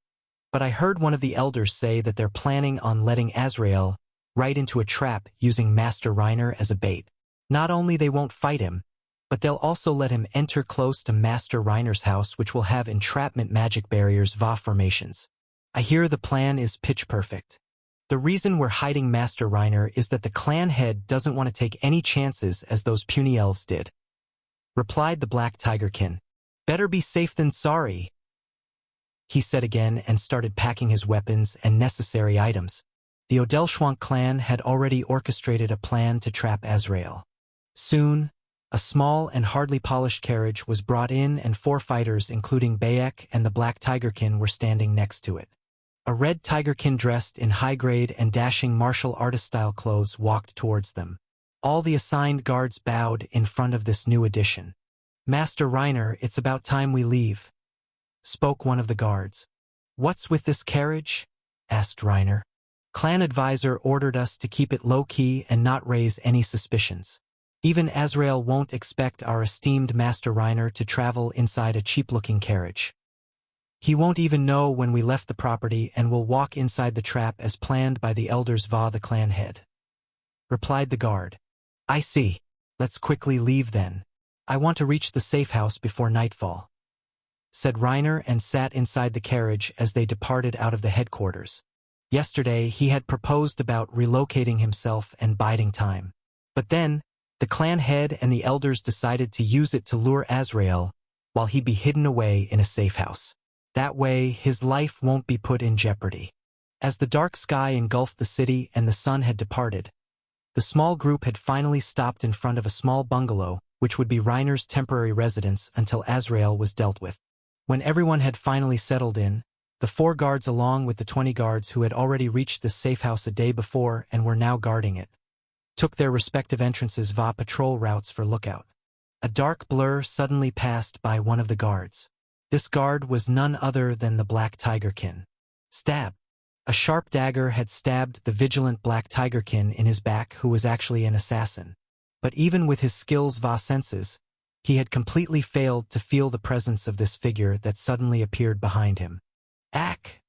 but I heard one of the elders say that they're planning on letting Azrael right into a trap using Master Reiner as a bait. Not only they won't fight him, but they'll also let him enter close to Master Reiner's house, which will have entrapment magic barriers Va formations. I hear the plan is pitch perfect. The reason we're hiding Master Reiner is that the clan head doesn't want to take any chances as those puny elves did. Replied the Black Tigerkin. Better be safe than sorry, he said again and started packing his weapons and necessary items. The Odelschwank clan had already orchestrated a plan to trap Azrael. Soon, a small and hardly polished carriage was brought in and 4 fighters including Bayek and the Black Tigerkin were standing next to it. A red tigerkin dressed in high-grade and dashing martial artist-style clothes walked towards them. All the assigned guards bowed in front of this new addition. Master Reiner, it's about time we leave, spoke one of the guards. What's with this carriage? Asked Reiner. Clan advisor ordered us to keep it low-key and not raise any suspicions. Even Azrael won't expect our esteemed Master Reiner to travel inside a cheap-looking carriage. He won't even know when we left the property and will walk inside the trap as planned by the elders Va the clan head. Replied the guard. I see. Let's quickly leave then. I want to reach the safe house before nightfall, said Reiner and sat inside the carriage as they departed out of the headquarters. Yesterday he had proposed about relocating himself and biding time. But then, the clan head and the elders decided to use it to lure Azrael while he be hidden away in a safe house. That way, his life won't be put in jeopardy. As the dark sky engulfed the city and the sun had departed, the small group had finally stopped in front of a small bungalow, which would be Reiner's temporary residence until Azrael was dealt with. When everyone had finally settled in, the 4 guards along with the 20 guards who had already reached this safe house a day before and were now guarding it, took their respective entrances Va patrol routes for lookout. A dark blur suddenly passed by one of the guards. This guard was none other than the Black Tigerkin. Stab! A sharp dagger had stabbed the vigilant Black Tigerkin in his back, who was actually an assassin. But even with his skills Va senses, he had completely failed to feel the presence of this figure that suddenly appeared behind him. Ack!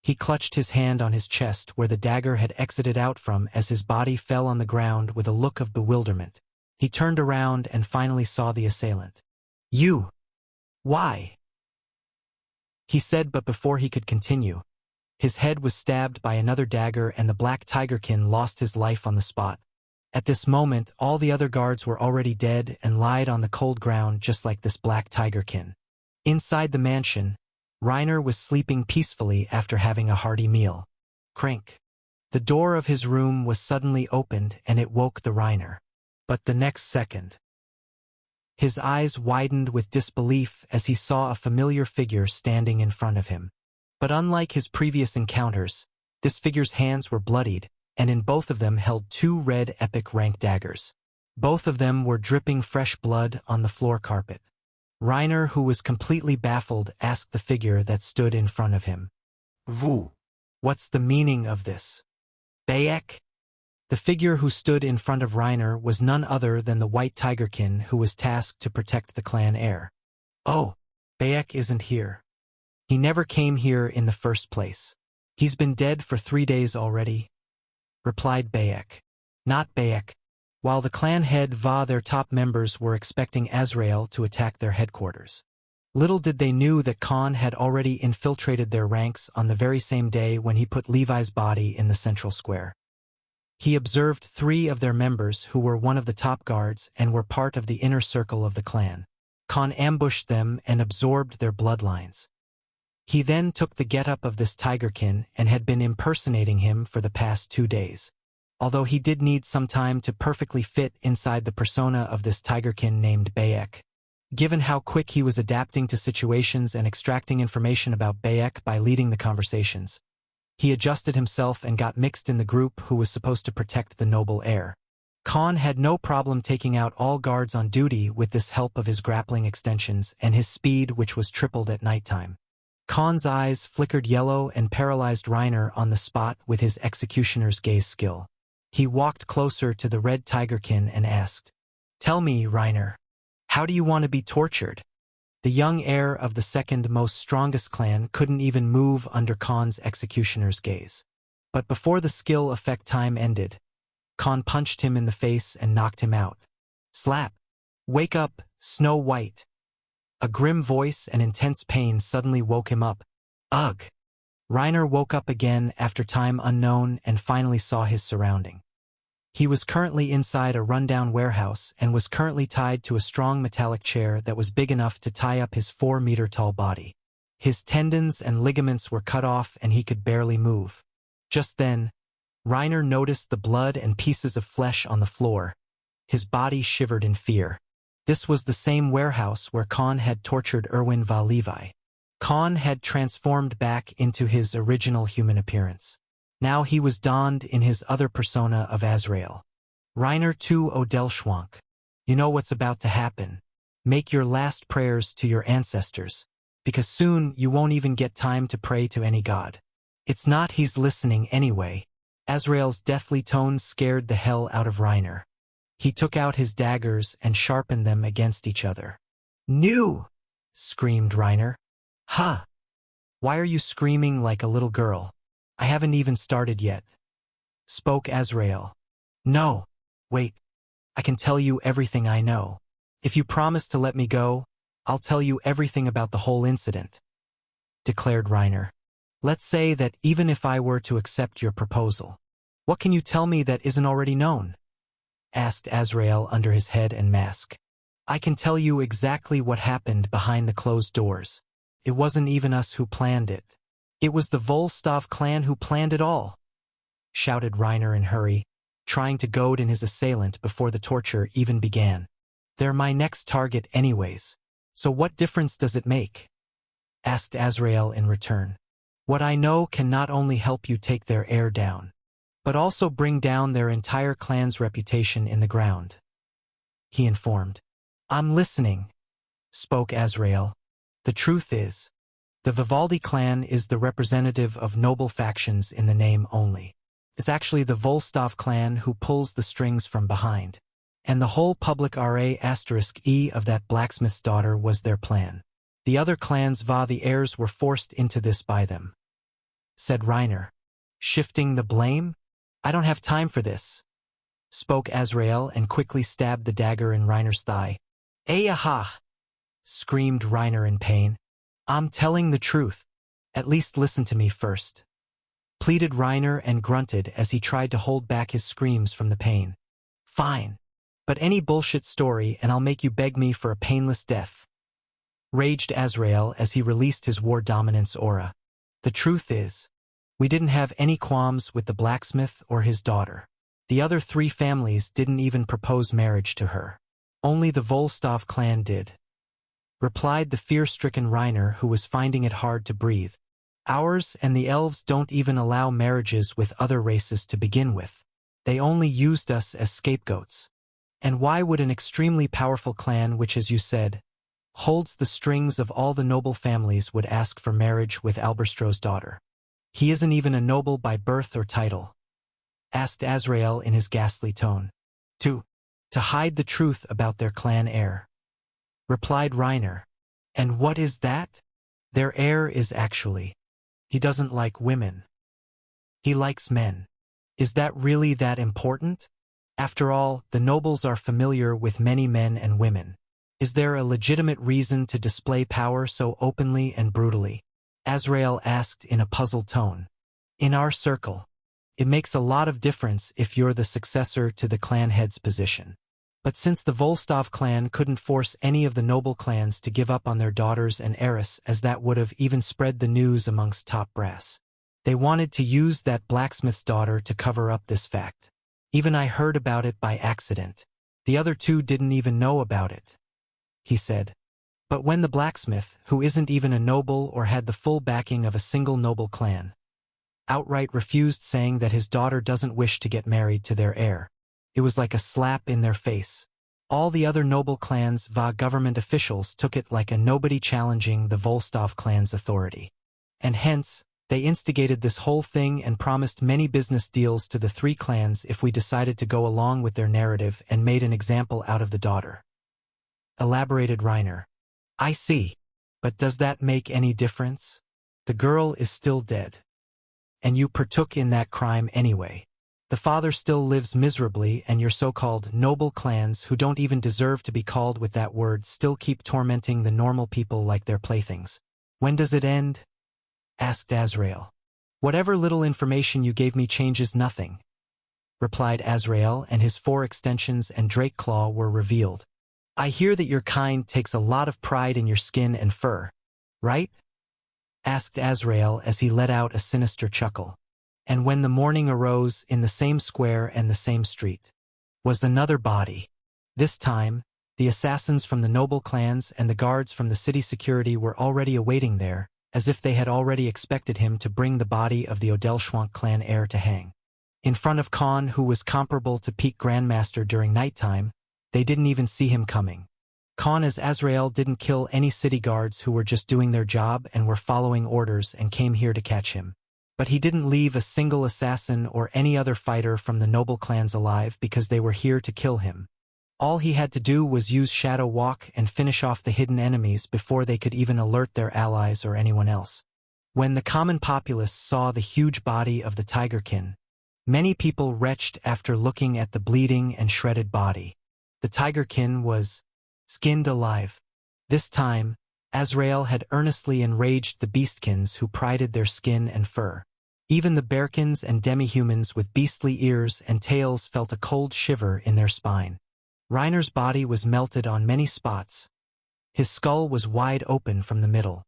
He clutched his hand on his chest where the dagger had exited out from as his body fell on the ground with a look of bewilderment. He turned around and finally saw the assailant. You! Why? He said, but before he could continue, his head was stabbed by another dagger and the Black Tigerkin lost his life on the spot. At this moment, all the other guards were already dead and lied on the cold ground just like this Black Tigerkin. Inside the mansion, Reiner was sleeping peacefully after having a hearty meal. Crank. The door of his room was suddenly opened and it woke the Reiner. But the next second, his eyes widened with disbelief as he saw a familiar figure standing in front of him. But unlike his previous encounters, this figure's hands were bloodied, and in both of them held 2 red epic rank daggers. Both of them were dripping fresh blood on the floor carpet. Reiner, who was completely baffled, asked the figure that stood in front of him. Vous. What's the meaning of this? Bayek? The figure who stood in front of Reiner was none other than the White Tigerkin who was tasked to protect the clan heir. Oh, Bayek isn't here. He never came here in the first place. He's been dead for 3 days already, replied Bayek. Not Bayek. While the clan head Va their top members were expecting Azrael to attack their headquarters. Little did they knew that Khan had already infiltrated their ranks on the very same day when he put Levi's body in the central square. He observed 3 of their members who were one of the top guards and were part of the inner circle of the clan. Khan ambushed them and absorbed their bloodlines. He then took the getup of this Tigerkin and had been impersonating him for the past 2 days. Although he did need some time to perfectly fit inside the persona of this Tigerkin named Bayek. Given how quick he was adapting to situations and extracting information about Bayek by leading the conversations, he adjusted himself and got mixed in the group who was supposed to protect the noble heir. Khan had no problem taking out all guards on duty with this help of his grappling extensions and his speed, which was tripled at nighttime. Khan's eyes flickered yellow and paralyzed Reiner on the spot with his executioner's gaze skill. He walked closer to the red tigerkin and asked, "Tell me, Reiner, how do you want to be tortured?" The young heir of the second most strongest clan couldn't even move under Khan's executioner's gaze. But before the skill effect time ended, Khan punched him in the face and knocked him out. Slap! "Wake up, Snow White!" A grim voice and intense pain suddenly woke him up. Ugh! Reiner woke up again after time unknown and finally saw his surrounding. He was currently inside a rundown warehouse and was currently tied to a strong metallic chair that was big enough to tie up his 4-meter-tall body. His tendons and ligaments were cut off and he could barely move. Just then, Reiner noticed the blood and pieces of flesh on the floor. His body shivered in fear. This was the same warehouse where Khan had tortured Erwin Va Levi. Khan had transformed back into his original human appearance. Now he was donned in his other persona of Azrael. Reiner to Odell Schwank. You know what's about to happen. Make your last prayers to your ancestors, because soon you won't even get time to pray to any god. It's not he's listening anyway. Azrael's deathly tones scared the hell out of Reiner. He took out his daggers and sharpened them against each other. "No!" screamed Reiner. "Ha! Why are you screaming like a little girl? I haven't even started yet," spoke Azrael. "No, wait. I can tell you everything I know. If you promise to let me go, I'll tell you everything about the whole incident," declared Reiner. "Let's say that even if I were to accept your proposal, what can you tell me that isn't already known?" asked Azrael under his head and mask. "I can tell you exactly what happened behind the closed doors. It wasn't even us who planned it. It was the Volstov clan who planned it all," shouted Reiner in hurry, trying to goad in his assailant before the torture even began. "They're my next target anyways, so what difference does it make?" asked Azrael in return. "What I know can not only help you take their heir down, but also bring down their entire clan's reputation in the ground," he informed. "I'm listening," spoke Azrael. "The truth is, the Vivaldi clan is the representative of noble factions in the name only. It's actually the Volstov clan who pulls the strings from behind. And the whole public RA*E of that blacksmith's daughter was their plan. The other clans the heirs were forced into this by them," said Reiner. "Shifting the blame? I don't have time for this," spoke Azrael and quickly stabbed the dagger in Reiner's thigh. "Aha!" screamed Reiner in pain. "I'm telling the truth. At least listen to me first," pleaded Reiner and grunted as he tried to hold back his screams from the pain. "Fine. But any bullshit story and I'll make you beg me for a painless death," raged Azrael as he released his war dominance aura. "The truth is, we didn't have any qualms with the blacksmith or his daughter. The other 3 families didn't even propose marriage to her. Only the Volstov clan did," replied the fear-stricken Reiner, who was finding it hard to breathe. "Ours and the elves don't even allow marriages with other races to begin with. They only used us as scapegoats. And why would an extremely powerful clan which, as you said, holds the strings of all the noble families would ask for marriage with Alberstro's daughter? He isn't even a noble by birth or title," asked Azrael in his ghastly tone. To hide the truth about their clan heir," replied Reiner. "And what is that? Their heir is actually, he doesn't like women. He likes men. Is that really that important? After all, the nobles are familiar with many men and women. Is there a legitimate reason to display power so openly and brutally?" Azrael asked in a puzzled tone. "In our circle, it makes a lot of difference if you're the successor to the clan head's position. But since the Volstov clan couldn't force any of the noble clans to give up on their daughters and heiress, as that would have even spread the news amongst top brass, they wanted to use that blacksmith's daughter to cover up this fact. Even I heard about it by accident. The other 2 didn't even know about it," he said. "But when the blacksmith, who isn't even a noble or had the full backing of a single noble clan, outright refused, saying that his daughter doesn't wish to get married to their heir, It was like a slap in their face. All the other noble clans' government officials took it like a nobody challenging the Volstov clan's authority. And hence, they instigated this whole thing and promised many business deals to the three clans if we decided to go along with their narrative and made an example out of the daughter. Elaborated Reiner. I see. But does that make any difference? The girl is still dead. And you partook in that crime anyway. The father still lives miserably, and your so-called noble clans who don't even deserve to be called with that word still keep tormenting the normal people like their playthings. When does it end? Asked Azrael. Whatever little information you gave me changes nothing, replied Azrael, and his 4 extensions and drake claw were revealed. I hear that your kind takes a lot of pride in your skin and fur, right? Asked Azrael as he let out a sinister chuckle. And when the morning arose, in the same square and the same street, was another body. This time, the assassins from the noble clans and the guards from the city security were already awaiting there, as if they had already expected him to bring the body of the Odelschwank clan heir to hang. In front of Khan, who was comparable to peak grandmaster during nighttime, they didn't even see him coming. Khan as Azrael didn't kill any city guards who were just doing their job and were following orders and came here to catch him. But he didn't leave a single assassin or any other fighter from the noble clans alive because they were here to kill him. All he had to do was use Shadow Walk and finish off the hidden enemies before they could even alert their allies or anyone else. When the common populace saw the huge body of the Tigerkin, many people retched after looking at the bleeding and shredded body. The Tigerkin was skinned alive. This time, Azrael had earnestly enraged the beastkins who prided their skin and fur. Even the bearkins and demi-humans with beastly ears and tails felt a cold shiver in their spine. Reiner's body was melted on many spots. His skull was wide open from the middle,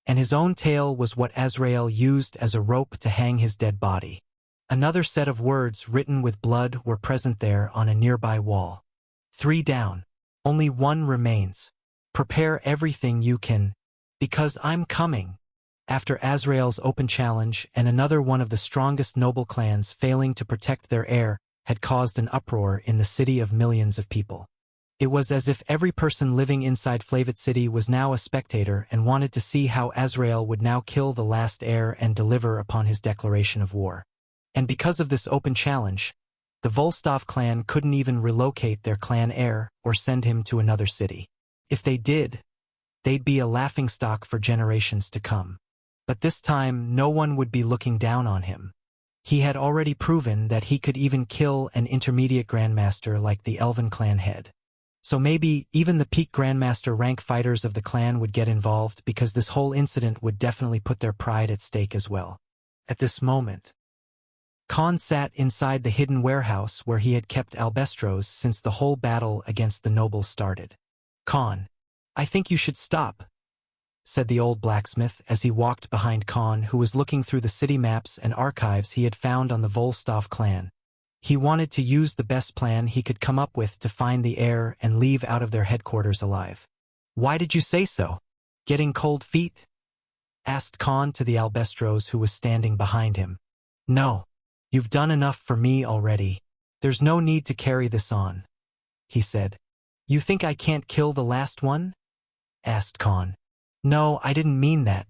and his own tail was what Azrael used as a rope to hang his dead body. Another set of words written with blood were present there on a nearby wall. 3 down. Only 1 remains. Prepare everything you can, because I'm coming. After Azrael's open challenge and another one of the strongest noble clans failing to protect their heir had caused an uproar in the city of millions of people. It was as if every person living inside Flavit City was now a spectator and wanted to see how Azrael would now kill the last heir and deliver upon his declaration of war. And because of this open challenge, the Volstov clan couldn't even relocate their clan heir or send him to another city. If they did, they'd be a laughingstock for generations to come. But this time, no one would be looking down on him. He had already proven that he could even kill an intermediate grandmaster like the Elven clan head. So maybe even the peak grandmaster rank fighters of the clan would get involved because this whole incident would definitely put their pride at stake as well. At this moment, Khan sat inside the hidden warehouse where he had kept albestros since the whole battle against the nobles started. Khan, I think you should stop, said the old blacksmith as he walked behind Khan, who was looking through the city maps and archives he had found on the Volstov clan. He wanted to use the best plan he could come up with to find the heir and leave out of their headquarters alive. Why did you say so? Getting cold feet? Asked Khan to the albestros who was standing behind him. No, you've done enough for me already. There's no need to carry this on, he said. You think I can't kill the last one? Asked Khan. No, I didn't mean that.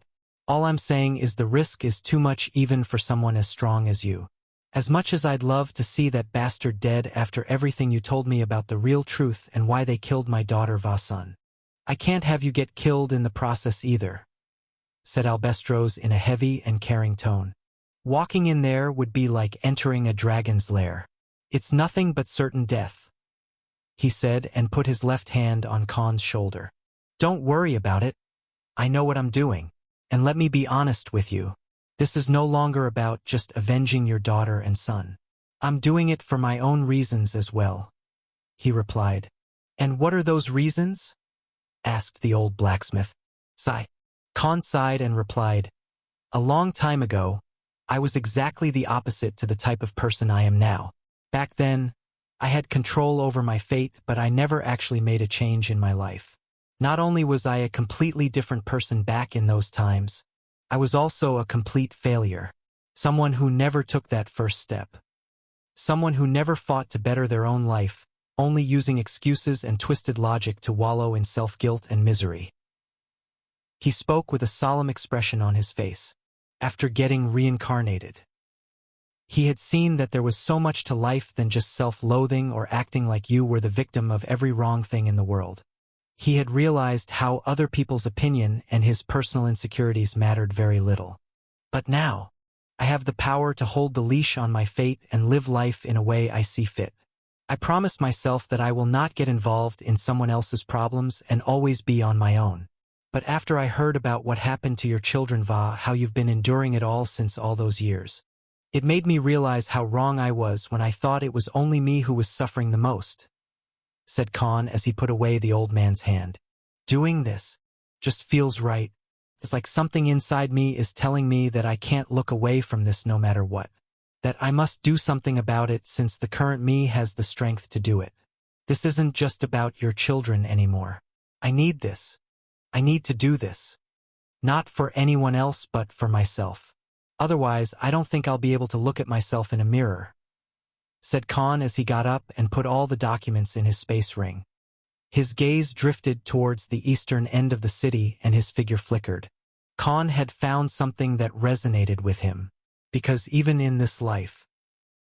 All I'm saying is the risk is too much even for someone as strong as you. As much as I'd love to see that bastard dead after everything you told me about the real truth and why they killed my daughter Vasun, I can't have you get killed in the process either, said Albestros in a heavy and caring tone. Walking in there would be like entering a dragon's lair. It's nothing but certain death, he said and put his left hand on Khan's shoulder. Don't worry about it. I know what I'm doing. And let me be honest with you. This is no longer about just avenging your daughter and son. I'm doing it for my own reasons as well, he replied. And what are those reasons? Asked the old blacksmith. Sigh. Khan sighed and replied, a long time ago, I was exactly the opposite to the type of person I am now. Back then, I had control over my fate, but I never actually made a change in my life. Not only was I a completely different person back in those times, I was also a complete failure, someone who never took that first step. Someone who never fought to better their own life, only using excuses and twisted logic to wallow in self-guilt and misery. He spoke with a solemn expression on his face. After getting reincarnated, he had seen that there was so much to life than just self-loathing or acting like you were the victim of every wrong thing in the world. He had realized how other people's opinion and his personal insecurities mattered very little. But now, I have the power to hold the leash on my fate and live life in a way I see fit. I promised myself that I will not get involved in someone else's problems and always be on my own. But after I heard about what happened to your children, Va, how you've been enduring it all since all those years, it made me realize how wrong I was when I thought it was only me who was suffering the most, said Khan as he put away the old man's hand. Doing this just feels right. It's like something inside me is telling me that I can't look away from this no matter what. That I must do something about it since the current me has the strength to do it. This isn't just about your children anymore. I need this. I need to do this. Not for anyone else but for myself. Otherwise, I don't think I'll be able to look at myself in a mirror, said Khan as he got up and put all the documents in his space ring. His gaze drifted towards the eastern end of the city and his figure flickered. Khan had found something that resonated with him, because even in this life,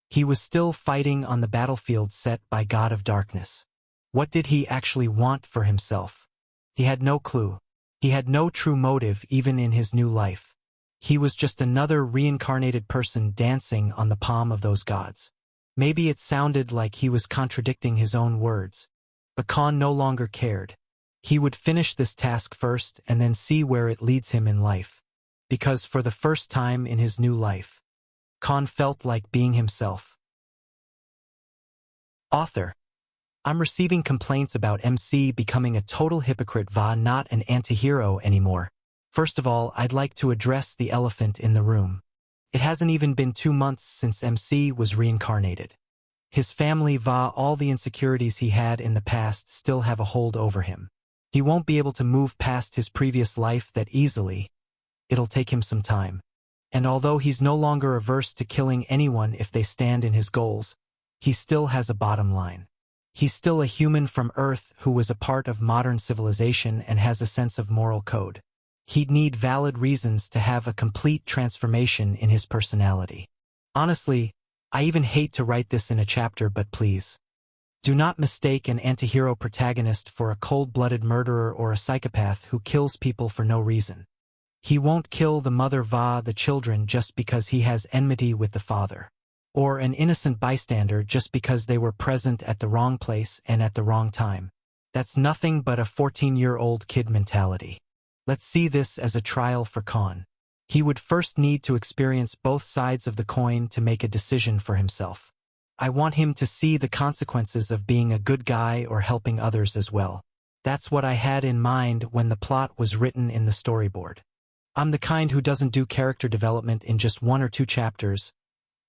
he was still fighting on the battlefield set by God of Darkness. What did he actually want for himself? He had no clue. He had no true motive even in his new life. He was just another reincarnated person dancing on the palm of those gods. Maybe it sounded like he was contradicting his own words, but Khan no longer cared. He would finish this task first and then see where it leads him in life. Because for the first time in his new life, Khan felt like being himself. Author. I'm receiving complaints about MC becoming a total hypocrite, Va, not an anti-hero anymore. First of all, I'd like to address the elephant in the room. It hasn't even been 2 months since MC was reincarnated. His family, Va, all the insecurities he had in the past still have a hold over him. He won't be able to move past his previous life that easily. It'll take him some time. And although he's no longer averse to killing anyone if they stand in his goals, he still has a bottom line. He's still a human from Earth who was a part of modern civilization and has a sense of moral code. He'd need valid reasons to have a complete transformation in his personality. Honestly, I even hate to write this in a chapter, but please, do not mistake an antihero protagonist for a cold-blooded murderer or a psychopath who kills people for no reason. He won't kill the mother, Va, the children just because he has enmity with the father. Or an innocent bystander just because they were present at the wrong place and at the wrong time. That's nothing but a 14-year-old kid mentality. Let's see this as a trial for Khan. He would first need to experience both sides of the coin to make a decision for himself. I want him to see the consequences of being a good guy or helping others as well. That's what I had in mind when the plot was written in the storyboard. I'm the kind who doesn't do character development in just 1 or 2 chapters.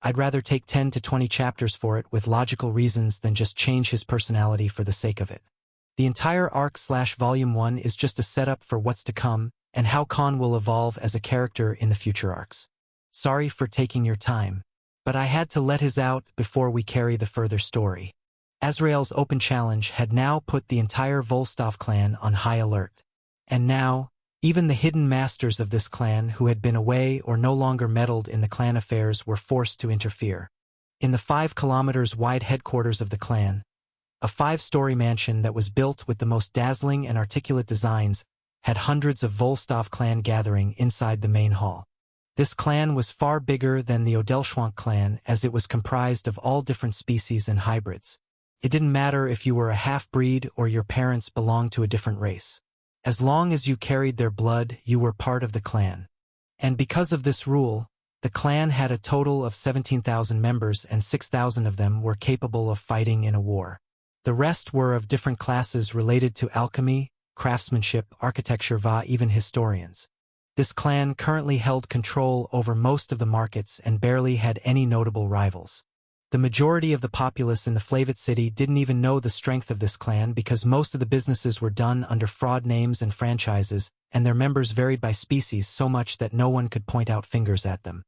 I'd rather take 10 to 20 chapters for it with logical reasons than just change his personality for the sake of it. The entire arc/Volume 1 is just a setup for what's to come and how Khan will evolve as a character in the future arcs. Sorry for taking your time, but I had to let his out before we carry the further story. Azrael's open challenge had now put the entire Volstov clan on high alert. And now, even the hidden masters of this clan who had been away or no longer meddled in the clan affairs were forced to interfere. In the 5 kilometers wide headquarters of the clan, a 5-story mansion that was built with the most dazzling and articulate designs had hundreds of Volstov clan gathering inside the main hall. This clan was far bigger than the Odelschwank clan as it was comprised of all different species and hybrids. It didn't matter if you were a half-breed or your parents belonged to a different race. As long as you carried their blood, you were part of the clan. And because of this rule, the clan had a total of 17,000 members and 6,000 of them were capable of fighting in a war. The rest were of different classes related to alchemy, craftsmanship, architecture, Va, even historians. This clan currently held control over most of the markets and barely had any notable rivals. The majority of the populace in the Flavit city didn't even know the strength of this clan because most of the businesses were done under fraud names and franchises, and their members varied by species so much that no one could point out fingers at them.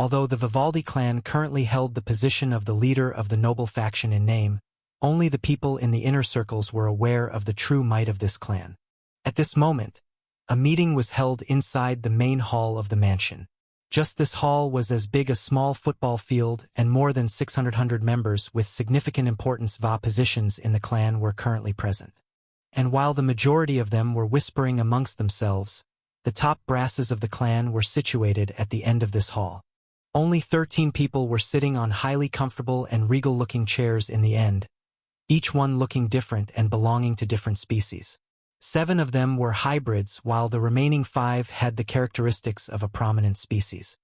Although the Vivaldi clan currently held the position of the leader of the noble faction in name, only the people in the inner circles were aware of the true might of this clan. At this moment, a meeting was held inside the main hall of the mansion. Just this hall was as big as a small football field, and more than 600 members with significant importance positions in the clan were currently present. And while the majority of them were whispering amongst themselves, the top brasses of the clan were situated at the end of this hall. Only 13 people were sitting on highly comfortable and regal-looking chairs in the end, each one looking different and belonging to different species. 7 of them were hybrids, while the remaining 5 had the characteristics of a prominent species.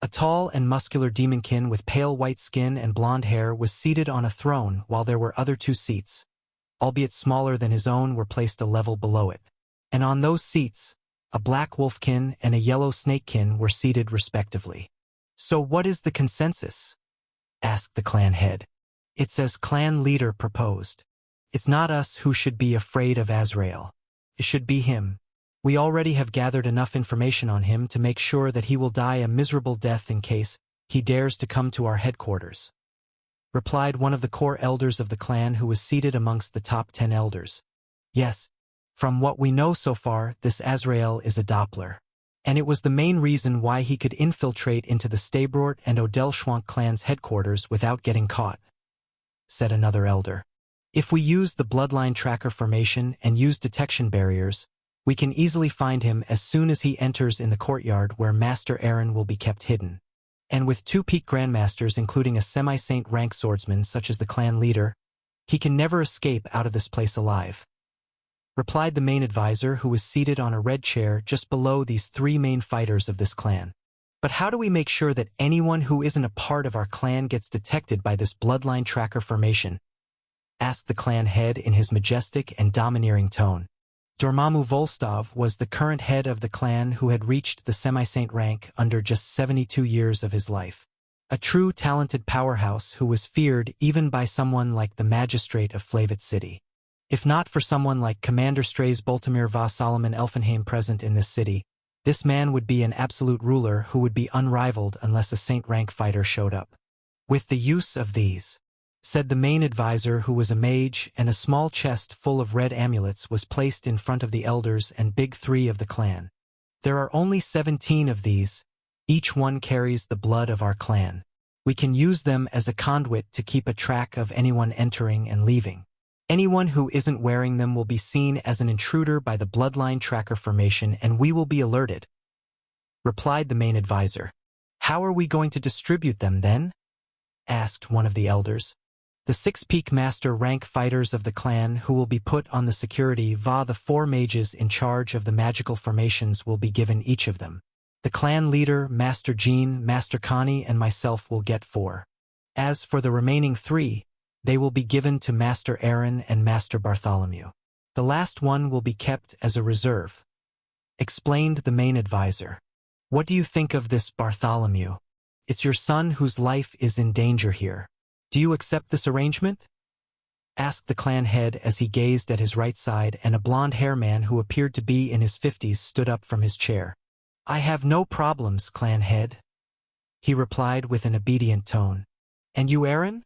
A tall and muscular demonkin with pale white skin and blonde hair was seated on a throne, while there were other 2 seats, albeit smaller than his own, were placed a level below it. And on those seats, a black wolfkin and a yellow snakekin were seated respectively. "So what is the consensus?" asked the clan head. "It's as clan leader proposed. It's not us who should be afraid of Azrael. It should be him. We already have gathered enough information on him to make sure that he will die a miserable death in case he dares to come to our headquarters," replied one of the core elders of the clan, who was seated amongst the top 10 elders. "Yes, from what we know so far, this Azrael is a Doppler. And it was the main reason why he could infiltrate into the Stabrort and Odelschwank clans' headquarters without getting caught," said another elder. "If we use the bloodline tracker formation and use detection barriers, we can easily find him as soon as he enters in the courtyard where Master Aaron will be kept hidden. And with 2 peak grandmasters, including a semi-saint rank swordsman such as the clan leader, he can never escape out of this place alive," replied the main advisor, who was seated on a red chair just below these 3 main fighters of this clan. "But how do we make sure that anyone who isn't a part of our clan gets detected by this bloodline tracker formation?" asked the clan head in his majestic and domineering tone. Dormammu Volstov was the current head of the clan, who had reached the semi-saint rank under just 72 years of his life. A true talented powerhouse who was feared even by someone like the magistrate of Flavit City. If not for someone like Commander Strays Boltimir va Solomon Elfenheim present in this city, this man would be an absolute ruler who would be unrivaled unless a saint rank fighter showed up. "With the use of these," said the main advisor, who was a mage, and a small chest full of red amulets was placed in front of the elders and big 3 of the clan. "There are only 17 of these. Each one carries the blood of our clan. We can use them as a conduit to keep a track of anyone entering and leaving. Anyone who isn't wearing them will be seen as an intruder by the bloodline tracker formation, and we will be alerted," replied the main advisor. "How are we going to distribute them then?" asked one of the elders. "The 6 peak master rank fighters of the clan who will be put on the security the 4 mages in charge of the magical formations will be given each of them. The clan leader, Master Jean, Master Connie, and myself will get 4. As for the remaining 3, they will be given to Master Aaron and Master Bartholomew. The last one will be kept as a reserve," explained the main advisor. "What do you think of this, Bartholomew? It's your son whose life is in danger here. Do you accept this arrangement?" asked the clan head as he gazed at his right side, and a blonde-haired man who appeared to be in his 50s stood up from his chair. "I have no problems, clan head," he replied with an obedient tone. "And you, Aaron?"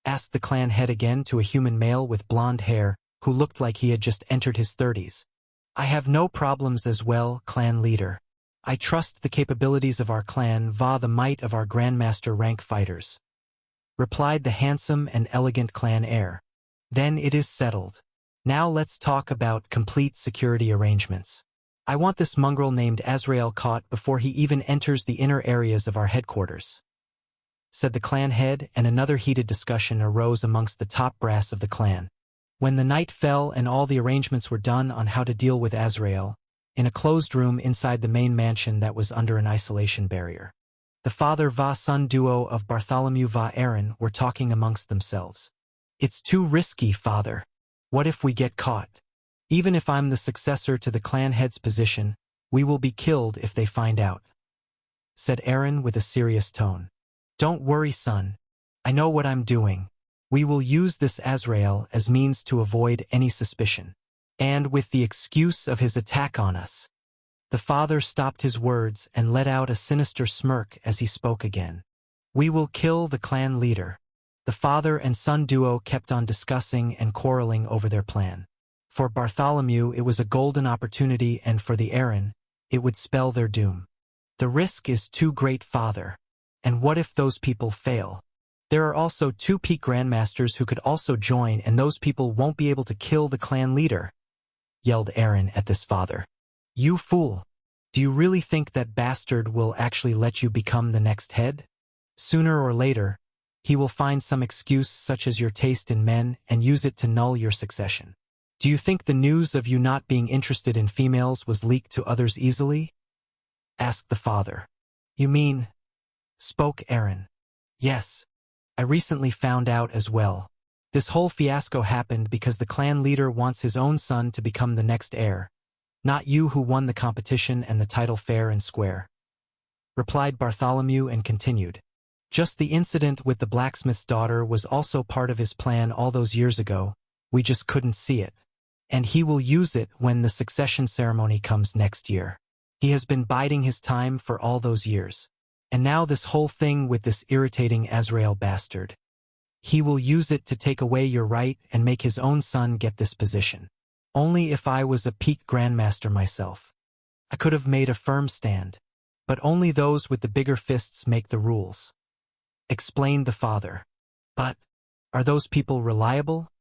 asked the clan head again to a human male with blonde hair who looked like he had just entered his 30s. "I have no problems as well, clan leader. I trust the capabilities of our clan the might of our grandmaster rank fighters," replied the handsome and elegant clan heir. "Then it is settled. Now let's talk about complete security arrangements. I want this mongrel named Azrael caught before he even enters the inner areas of our headquarters," said the clan head, and another heated discussion arose amongst the top brass of the clan. When the night fell and all the arrangements were done on how to deal with Azrael, in a closed room inside the main mansion that was under an isolation barrier, the father-son duo of Bartholomew Aaron were talking amongst themselves. "It's too risky, father. What if we get caught? Even if I'm the successor to the clan head's position, we will be killed if they find out," said Aaron with a serious tone. "Don't worry, son. I know what I'm doing. We will use this Azrael as means to avoid any suspicion. And with the excuse of his attack on us," The father stopped his words and let out a sinister smirk as he spoke again. "We will kill the clan leader." The father and son duo kept on discussing and quarreling over their plan. For Bartholomew it was a golden opportunity, and for the Aaron, it would spell their doom. "The risk is too great, father. And what if those people fail? There are also 2 peak grandmasters who could also join, and those people won't be able to kill the clan leader," yelled Aaron at this father. "You fool! Do you really think that bastard will actually let you become the next head? Sooner or later, he will find some excuse such as your taste in men and use it to null your succession. Do you think the news of you not being interested in females was leaked to others easily?" asked the father. "You mean?" spoke Aaron. "Yes. I recently found out as well. This whole fiasco happened because the clan leader wants his own son to become the next heir, not you who won the competition and the title fair and square," replied Bartholomew and continued. "Just the incident with the blacksmith's daughter was also part of his plan all those years ago. We just couldn't see it. And he will use it when the succession ceremony comes next year. He has been biding his time for all those years. And now this whole thing with this irritating Azrael bastard. He will use it to take away your right and make his own son get this position. Only if I was a peak grandmaster myself, I could have made a firm stand. But only those with the bigger fists make the rules," explained the father. "But are those people reliable?"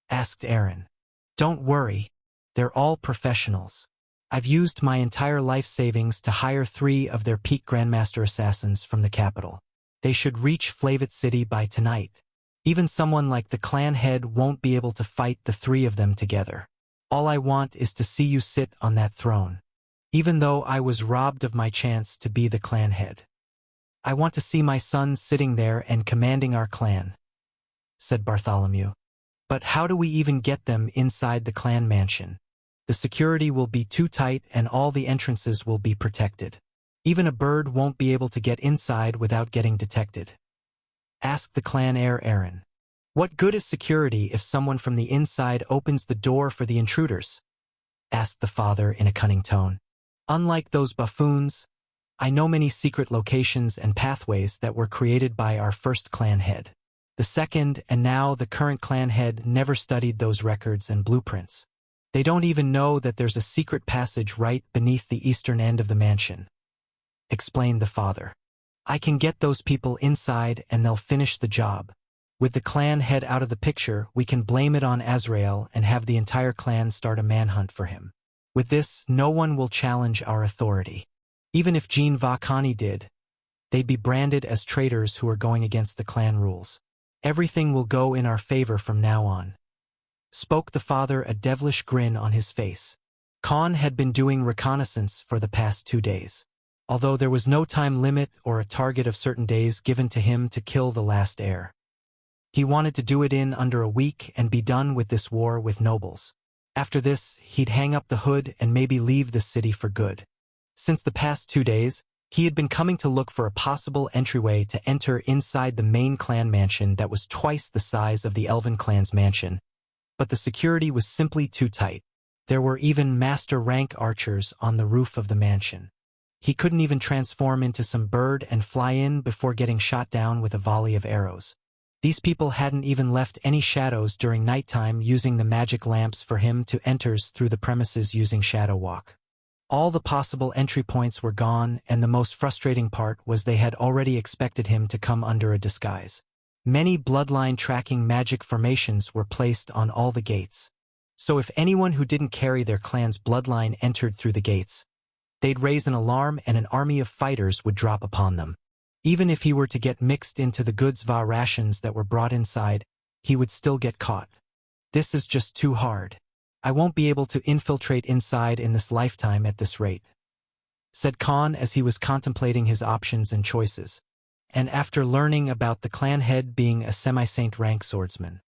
asked Aaron. "Don't worry. They're all professionals. I've used my entire life savings to hire 3 of their peak grandmaster assassins from the capital. They should reach Flavit City by tonight. Even someone like the clan head won't be able to fight the 3 of them together. All I want is to see you sit on that throne. Even though I was robbed of my chance to be the clan head, I want to see my son sitting there and commanding our clan," said Bartholomew. "But how do we even get them inside the clan mansion? The security will be too tight and all the entrances will be protected. Even a bird won't be able to get inside without getting detected," asked the clan heir Aaron. "What good is security if someone from the inside opens the door for the intruders?" asked the father in a cunning tone. "Unlike those buffoons, I know many secret locations and pathways that were created by our first clan head. The second and now the current clan head never studied those records and blueprints. They don't even know that there's a secret passage right beneath the eastern end of the mansion," explained the father. "I can get those people inside and they'll finish the job. With the clan head out of the picture, we can blame it on Azrael and have the entire clan start a manhunt for him. With this, no one will challenge our authority. Even if Jean Vakani did, they'd be branded as traitors who are going against the clan rules. Everything will go in our favor from now on," spoke the father, a devilish grin on his face. Khan had been doing reconnaissance for the past 2 days. Although there was no time limit or a target of certain days given to him to kill the last heir. He wanted to do it in under a week and be done with this war with nobles. After this, he'd hang up the hood and maybe leave the city for good. Since the past 2 days, he had been coming to look for a possible entryway to enter inside the main clan mansion that was twice the size of the Elven clan's mansion. But the security was simply too tight. There were even master rank archers on the roof of the mansion. He couldn't even transform into some bird and fly in before getting shot down with a volley of arrows. These people hadn't even left any shadows during nighttime using the magic lamps for him to enter through the premises using Shadow Walk. All the possible entry points were gone, and the most frustrating part was they had already expected him to come under a disguise. Many bloodline tracking magic formations were placed on all the gates. So if anyone who didn't carry their clan's bloodline entered through the gates, they'd raise an alarm and an army of fighters would drop upon them. Even if he were to get mixed into the goods va rations that were brought inside, he would still get caught. This is just too hard. I won't be able to infiltrate inside in this lifetime at this rate," said Khan as he was contemplating his options and choices. And after learning about the clan head being a semi-saint rank swordsman,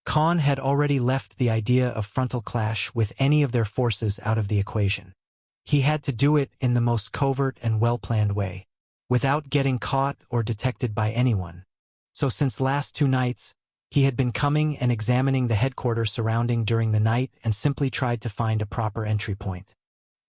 Khan had already left the idea of frontal clash with any of their forces out of the equation. He had to do it in the most covert and well-planned way, without getting caught or detected by anyone. So since last 2 nights, he had been coming and examining the headquarters surrounding during the night and simply tried to find a proper entry point.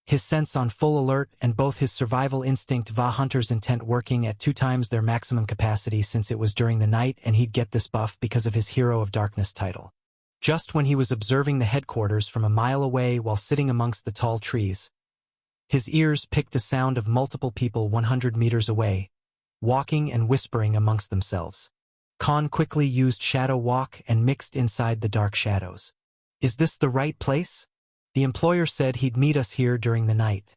his sense on full alert and both his survival instinct va hunter's intent working at 2 times their maximum capacity since it was during the night and he'd get this buff because of his Hero of Darkness title. Just when he was observing the headquarters from a mile away while sitting amongst the tall trees, his ears picked a sound of multiple people 100 meters away, walking and whispering amongst themselves. Khan quickly used Shadow Walk and mixed inside the dark shadows. "Is this the right place? The employer said he'd meet us here during the night,"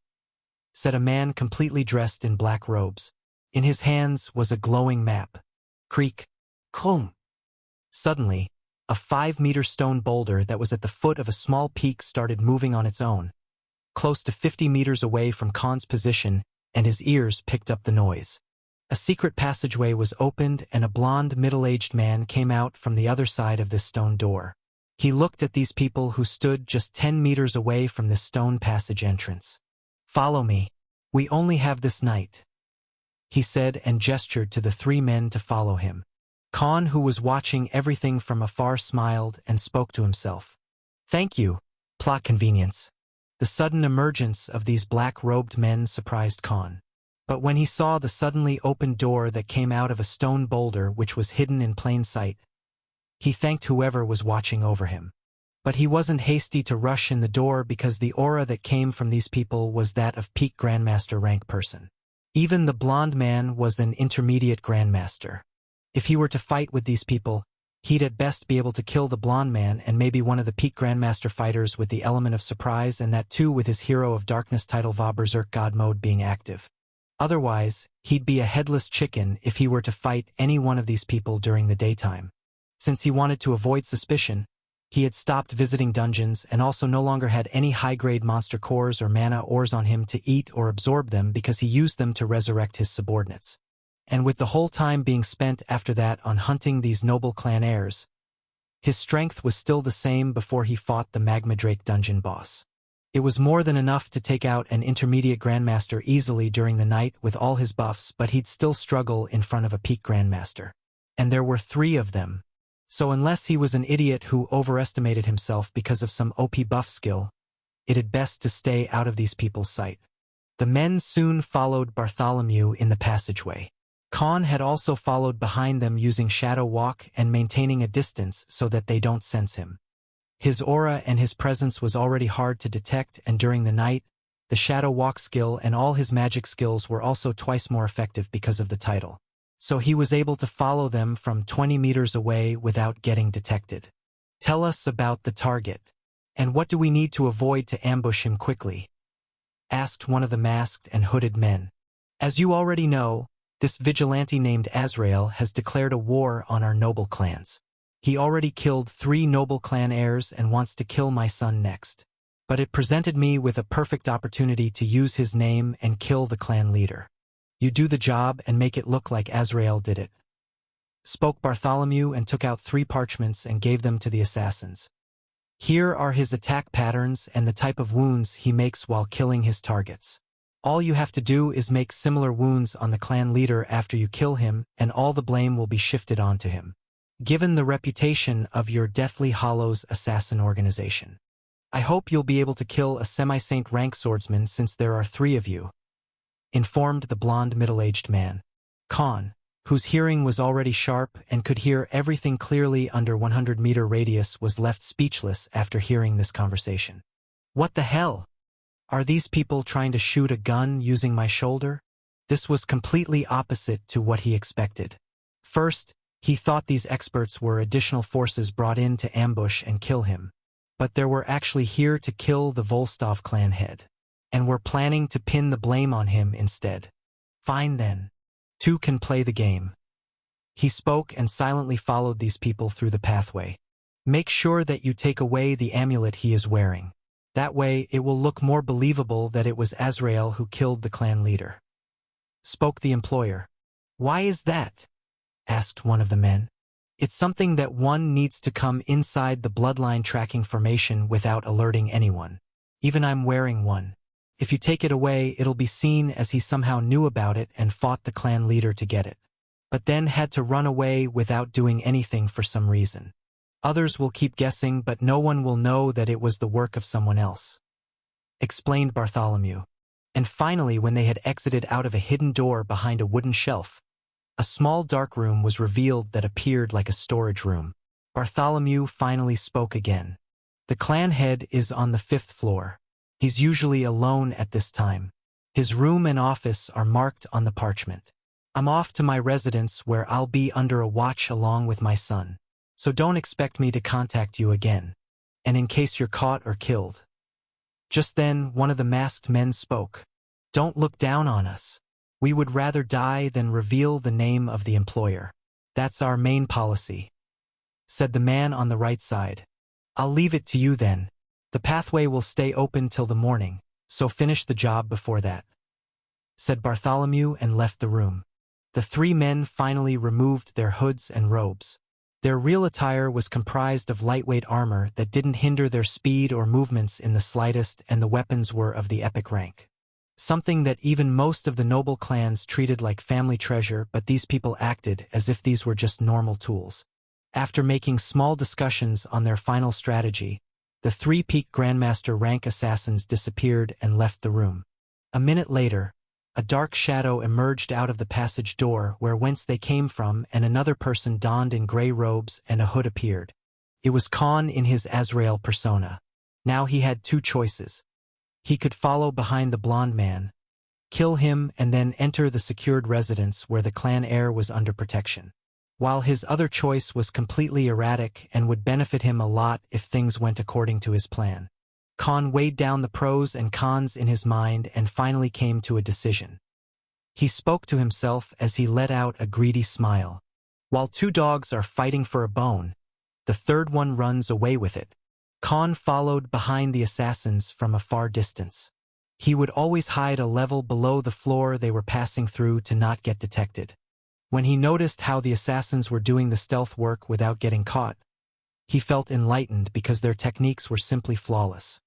said a man completely dressed in black robes. In his hands was a glowing map. Creak. Kom. Suddenly, a 5-meter stone boulder that was at the foot of a small peak started moving on its own, close to 50 meters away from Khan's position, and his ears picked up the noise. A secret passageway was opened and a blond middle-aged man came out from the other side of this stone door. He looked at these people who stood just 10 meters away from this stone passage entrance. "Follow me. We only have this night," he said and gestured to the 3 men to follow him. Khan, who was watching everything from afar, smiled and spoke to himself. "Thank you, plot convenience." The sudden emergence of these black-robed men surprised Khan. But when he saw the suddenly opened door that came out of a stone boulder which was hidden in plain sight, he thanked whoever was watching over him. But he wasn't hasty to rush in the door because the aura that came from these people was that of peak Grandmaster rank person. Even the blonde man was an intermediate Grandmaster. If he were to fight with these people, he'd at best be able to kill the blonde man and maybe one of the peak Grandmaster fighters with the element of surprise, and that too with his Hero of Darkness title Va Berserk God mode being active. Otherwise, he'd be a headless chicken if he were to fight any one of these people during the daytime. Since he wanted to avoid suspicion, he had stopped visiting dungeons and also no longer had any high-grade monster cores or mana ores on him to eat or absorb them because he used them to resurrect his subordinates. And with the whole time being spent after that on hunting these noble clan heirs, his strength was still the same before he fought the Magma Drake dungeon boss. It was more than enough to take out an intermediate Grandmaster easily during the night with all his buffs, but he'd still struggle in front of a peak Grandmaster. And there were 3 of them. So unless he was an idiot who overestimated himself because of some OP buff skill, it had best to stay out of these people's sight. The men soon followed Bartholomew in the passageway. Khan had also followed behind them using Shadow Walk and maintaining a distance so that they don't sense him. His aura and his presence was already hard to detect, and during the night, the Shadow Walk skill and all his magic skills were also twice more effective because of the title. So he was able to follow them from 20 meters away without getting detected. "Tell us about the target. And what do we need to avoid to ambush him quickly?" asked one of the masked and hooded men. "As you already know, this vigilante named Azrael has declared a war on our noble clans. He already killed 3 noble clan heirs and wants to kill my son next. But it presented me with a perfect opportunity to use his name and kill the clan leader. You do the job and make it look like Azrael did it," spoke Bartholomew and took out 3 parchments and gave them to the assassins. "Here are his attack patterns and the type of wounds he makes while killing his targets. All you have to do is make similar wounds on the clan leader after you kill him, and all the blame will be shifted onto him. Given the reputation of your Deathly Hallows assassin organization, I hope you'll be able to kill a semi-saint rank swordsman since there are 3 of you," informed the blond middle-aged man. Khan, whose hearing was already sharp and could hear everything clearly under 100-meter radius, was left speechless after hearing this conversation. "What the hell? Are these people trying to shoot a gun using my shoulder?" This was completely opposite to what he expected. First, he thought these experts were additional forces brought in to ambush and kill him, but they were actually here to kill the Volstov clan head, and were planning to pin the blame on him instead. "Fine then. 2 can play the game." He spoke and silently followed these people through the pathway. "Make sure that you take away the amulet he is wearing. That way it will look more believable that it was Azrael who killed the clan leader," spoke the employer. "Why is that?" asked one of the men. "It's something that one needs to come inside the bloodline tracking formation without alerting anyone. Even I'm wearing one. If you take it away, it'll be seen as he somehow knew about it and fought the clan leader to get it, but then had to run away without doing anything for some reason. Others will keep guessing, but no one will know that it was the work of someone else," explained Bartholomew. And finally, when they had exited out of a hidden door behind a wooden shelf, a small dark room was revealed that appeared like a storage room. Bartholomew finally spoke again. The clan head is on the 5th floor. He's usually alone at this time. His room and office are marked on the parchment. I'm off to my residence where I'll be under a watch along with my son. So don't expect me to contact you again. And in case you're caught or killed. Just then, one of the masked men spoke. Don't look down on us. We would rather die than reveal the name of the employer. That's our main policy, said the man on the right side. I'll leave it to you then. The pathway will stay open till the morning, so finish the job before that, said Bartholomew and left the room. The 3 men finally removed their hoods and robes. Their real attire was comprised of lightweight armor that didn't hinder their speed or movements in the slightest, and the weapons were of the epic rank. Something that even most of the noble clans treated like family treasure, but these people acted as if these were just normal tools. After making small discussions on their final strategy, the 3 peak Grandmaster rank assassins disappeared and left the room. A minute later, a dark shadow emerged out of the passage door whence they came from, and another person donned in gray robes and a hood appeared. It was Khan in his Azrael persona. Now he had 2 choices. He could follow behind the blonde man, kill him, and then enter the secured residence where the clan heir was under protection. While his other choice was completely erratic and would benefit him a lot if things went according to his plan. Khan weighed down the pros and cons in his mind and finally came to a decision. He spoke to himself as he let out a greedy smile. While 2 dogs are fighting for a bone, the third one runs away with it. Khan followed behind the assassins from a far distance. He would always hide a level below the floor they were passing through to not get detected. When he noticed how the assassins were doing the stealth work without getting caught, he felt enlightened because their techniques were simply flawless.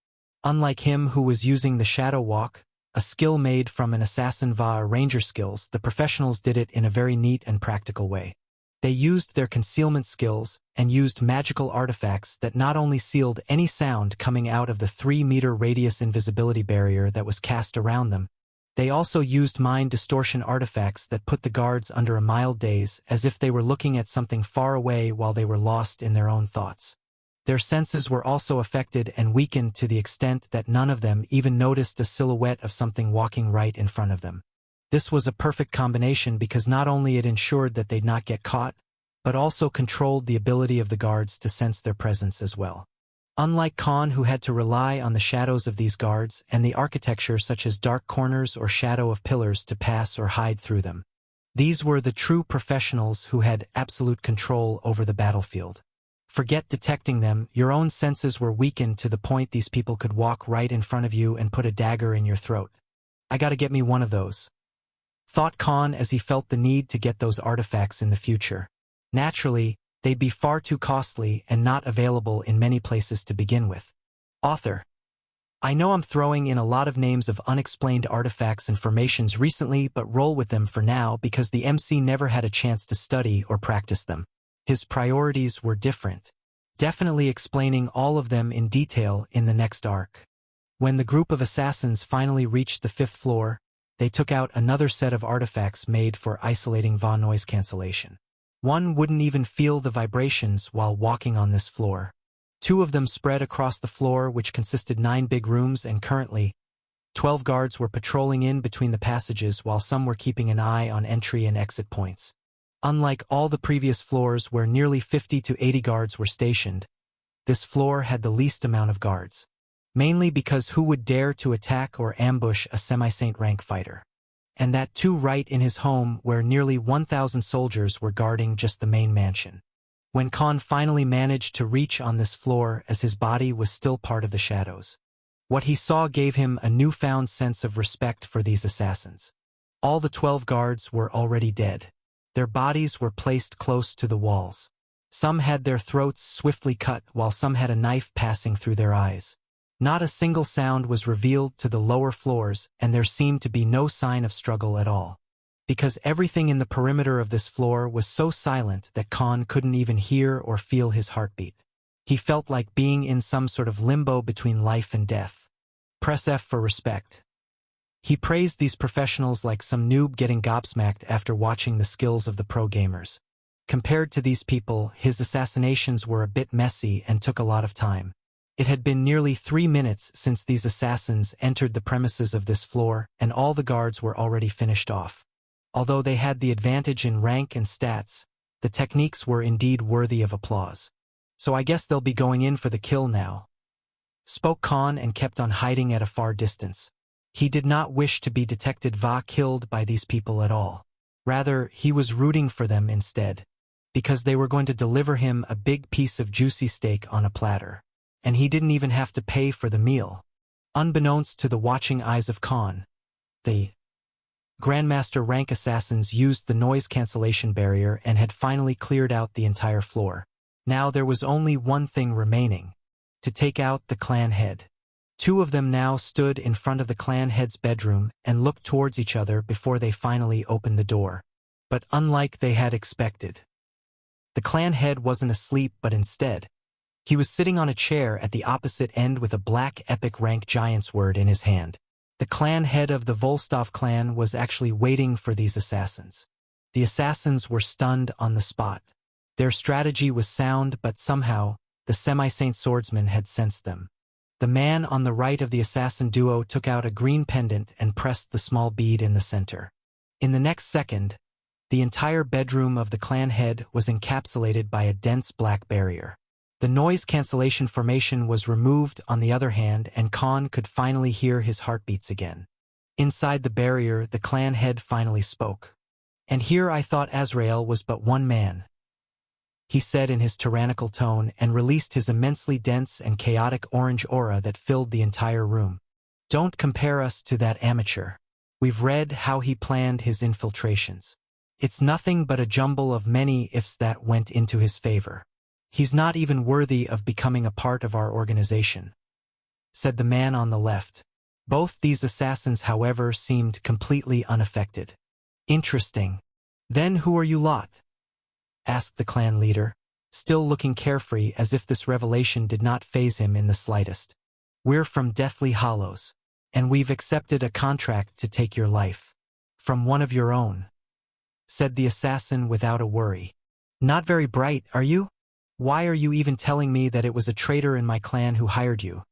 Unlike him who was using the shadow walk, a skill made from an assassin via ranger skills, the professionals did it in a very neat and practical way. They used their concealment skills and used magical artifacts that not only sealed any sound coming out of the 3-meter radius invisibility barrier that was cast around them, they also used mind distortion artifacts that put the guards under a mild daze as if they were looking at something far away while they were lost in their own thoughts. Their senses were also affected and weakened to the extent that none of them even noticed a silhouette of something walking right in front of them. This was a perfect combination because not only it ensured that they'd not get caught, but also controlled the ability of the guards to sense their presence as well. Unlike Khan, who had to rely on the shadows of these guards and the architecture such as dark corners or shadow of pillars to pass or hide through them. These were the true professionals who had absolute control over the battlefield. Forget detecting them, your own senses were weakened to the point these people could walk right in front of you and put a dagger in your throat. I gotta get me one of those, thought Khan as he felt the need to get those artifacts in the future. Naturally, they'd be far too costly and not available in many places to begin with. Author: I know I'm throwing in a lot of names of unexplained artifacts and formations recently, but roll with them for now because the MC never had a chance to study or practice them. His priorities were different. Definitely explaining all of them in detail in the next arc. When the group of assassins finally reached the 5th floor, they took out another set of artifacts made for isolating VA noise cancellation. One wouldn't even feel the vibrations while walking on this floor. 2 of them spread across the floor, which consisted 9 big rooms, and currently, 12 guards were patrolling in between the passages while some were keeping an eye on entry and exit points. Unlike all the previous floors where nearly 50 to 80 guards were stationed, this floor had the least amount of guards. Mainly because who would dare to attack or ambush a semi-saint rank fighter? And that too right in his home where nearly 1,000 soldiers were guarding just the main mansion. When Khan finally managed to reach on this floor as his body was still part of the shadows, what he saw gave him a newfound sense of respect for these assassins. All the 12 guards were already dead. Their bodies were placed close to the walls. Some had their throats swiftly cut while some had a knife passing through their eyes. Not a single sound was revealed to the lower floors, and there seemed to be no sign of struggle at all. Because everything in the perimeter of this floor was so silent that Khan couldn't even hear or feel his heartbeat. He felt like being in some sort of limbo between life and death. Press F for respect. He praised these professionals like some noob getting gobsmacked after watching the skills of the pro gamers. Compared to these people, his assassinations were a bit messy and took a lot of time. It had been nearly 3 minutes since these assassins entered the premises of this floor, and all the guards were already finished off. Although they had the advantage in rank and stats, the techniques were indeed worthy of applause. So I guess they'll be going in for the kill now, spoke Khan, and kept on hiding at a far distance. He did not wish to be detected killed by these people at all. Rather, he was rooting for them instead, because they were going to deliver him a big piece of juicy steak on a platter. And he didn't even have to pay for the meal. Unbeknownst to the watching eyes of Khan, the Grandmaster rank assassins used the noise cancellation barrier and had finally cleared out the entire floor. Now there was only one thing remaining: to take out the clan head. 2 of them now stood in front of the clan head's bedroom and looked towards each other before they finally opened the door. But unlike they had expected, the clan head wasn't asleep, but instead, he was sitting on a chair at the opposite end with a black epic rank giant's word in his hand. The clan head of the Volstov clan was actually waiting for these assassins. The assassins were stunned on the spot. Their strategy was sound, but somehow, the semi-saint swordsman had sensed them. The man on the right of the assassin duo took out a green pendant and pressed the small bead in the center. In the next second, the entire bedroom of the clan head was encapsulated by a dense black barrier. The noise cancellation formation was removed on the other hand, and Khan could finally hear his heartbeats again. Inside the barrier, the clan head finally spoke. "And here I thought Azrael was but one man," he said in his tyrannical tone, and released his immensely dense and chaotic orange aura that filled the entire room. "Don't compare us to that amateur. We've read how he planned his infiltrations. It's nothing but a jumble of many ifs that went into his favor. He's not even worthy of becoming a part of our organization," said the man on the left. Both these assassins, however, seemed completely unaffected. "Interesting. Then who are you lot?" asked the clan leader, still looking carefree as if this revelation did not faze him in the slightest. "We're from Deathly Hollows, and we've accepted a contract to take your life. From one of your own," said the assassin without a worry. "Not very bright, are you? Why are you even telling me that it was a traitor in my clan who hired you?"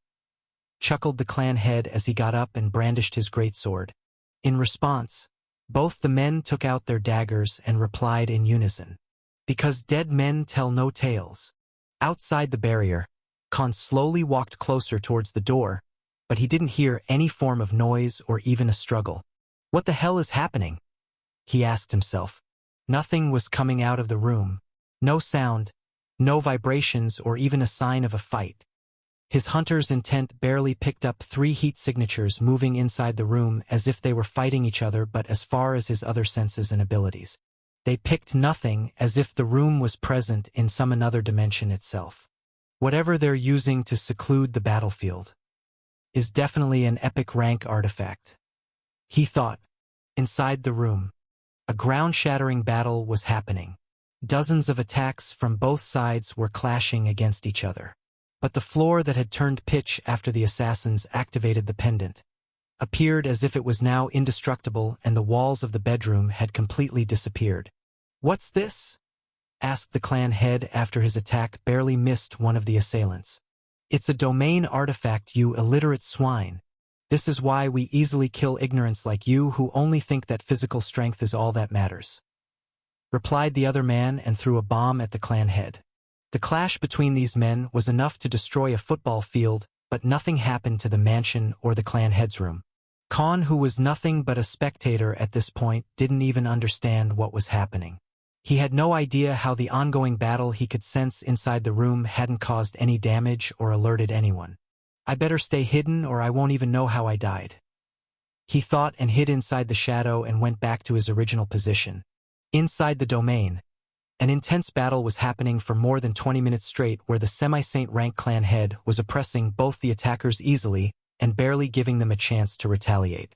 chuckled the clan head as he got up and brandished his greatsword. In response, both the men took out their daggers and replied in unison, "Because dead men tell no tales." Outside the barrier, Khan slowly walked closer towards the door, but he didn't hear any form of noise or even a struggle. "What the hell is happening?" he asked himself. Nothing was coming out of the room. No sound, no vibrations, or even a sign of a fight. His hunter's intent barely picked up 3 heat signatures moving inside the room as if they were fighting each other, but as far as his other senses and abilities, they picked nothing, as if the room was present in some another dimension itself. Whatever they're using to seclude the battlefield is definitely an epic rank artifact, he thought. Inside the room, a ground-shattering battle was happening. Dozens of attacks from both sides were clashing against each other. But the floor that had turned pitch after the assassins activated the pendant appeared as if it was now indestructible, and the walls of the bedroom had completely disappeared. "What's this?" asked the clan head after his attack barely missed one of the assailants. "It's a domain artifact, you illiterate swine. This is why we easily kill ignorants like you who only think that physical strength is all that matters," replied the other man, and threw a bomb at the clan head. The clash between these men was enough to destroy a football field, but nothing happened to the mansion or the clan head's room. Khan, who was nothing but a spectator at this point, didn't even understand what was happening. He had no idea how the ongoing battle he could sense inside the room hadn't caused any damage or alerted anyone. "I better stay hidden or I won't even know how I died," he thought, and hid inside the shadow and went back to his original position. Inside the domain, an intense battle was happening for more than 20 minutes straight, where the semi-saint rank clan head was oppressing both the attackers easily and barely giving them a chance to retaliate.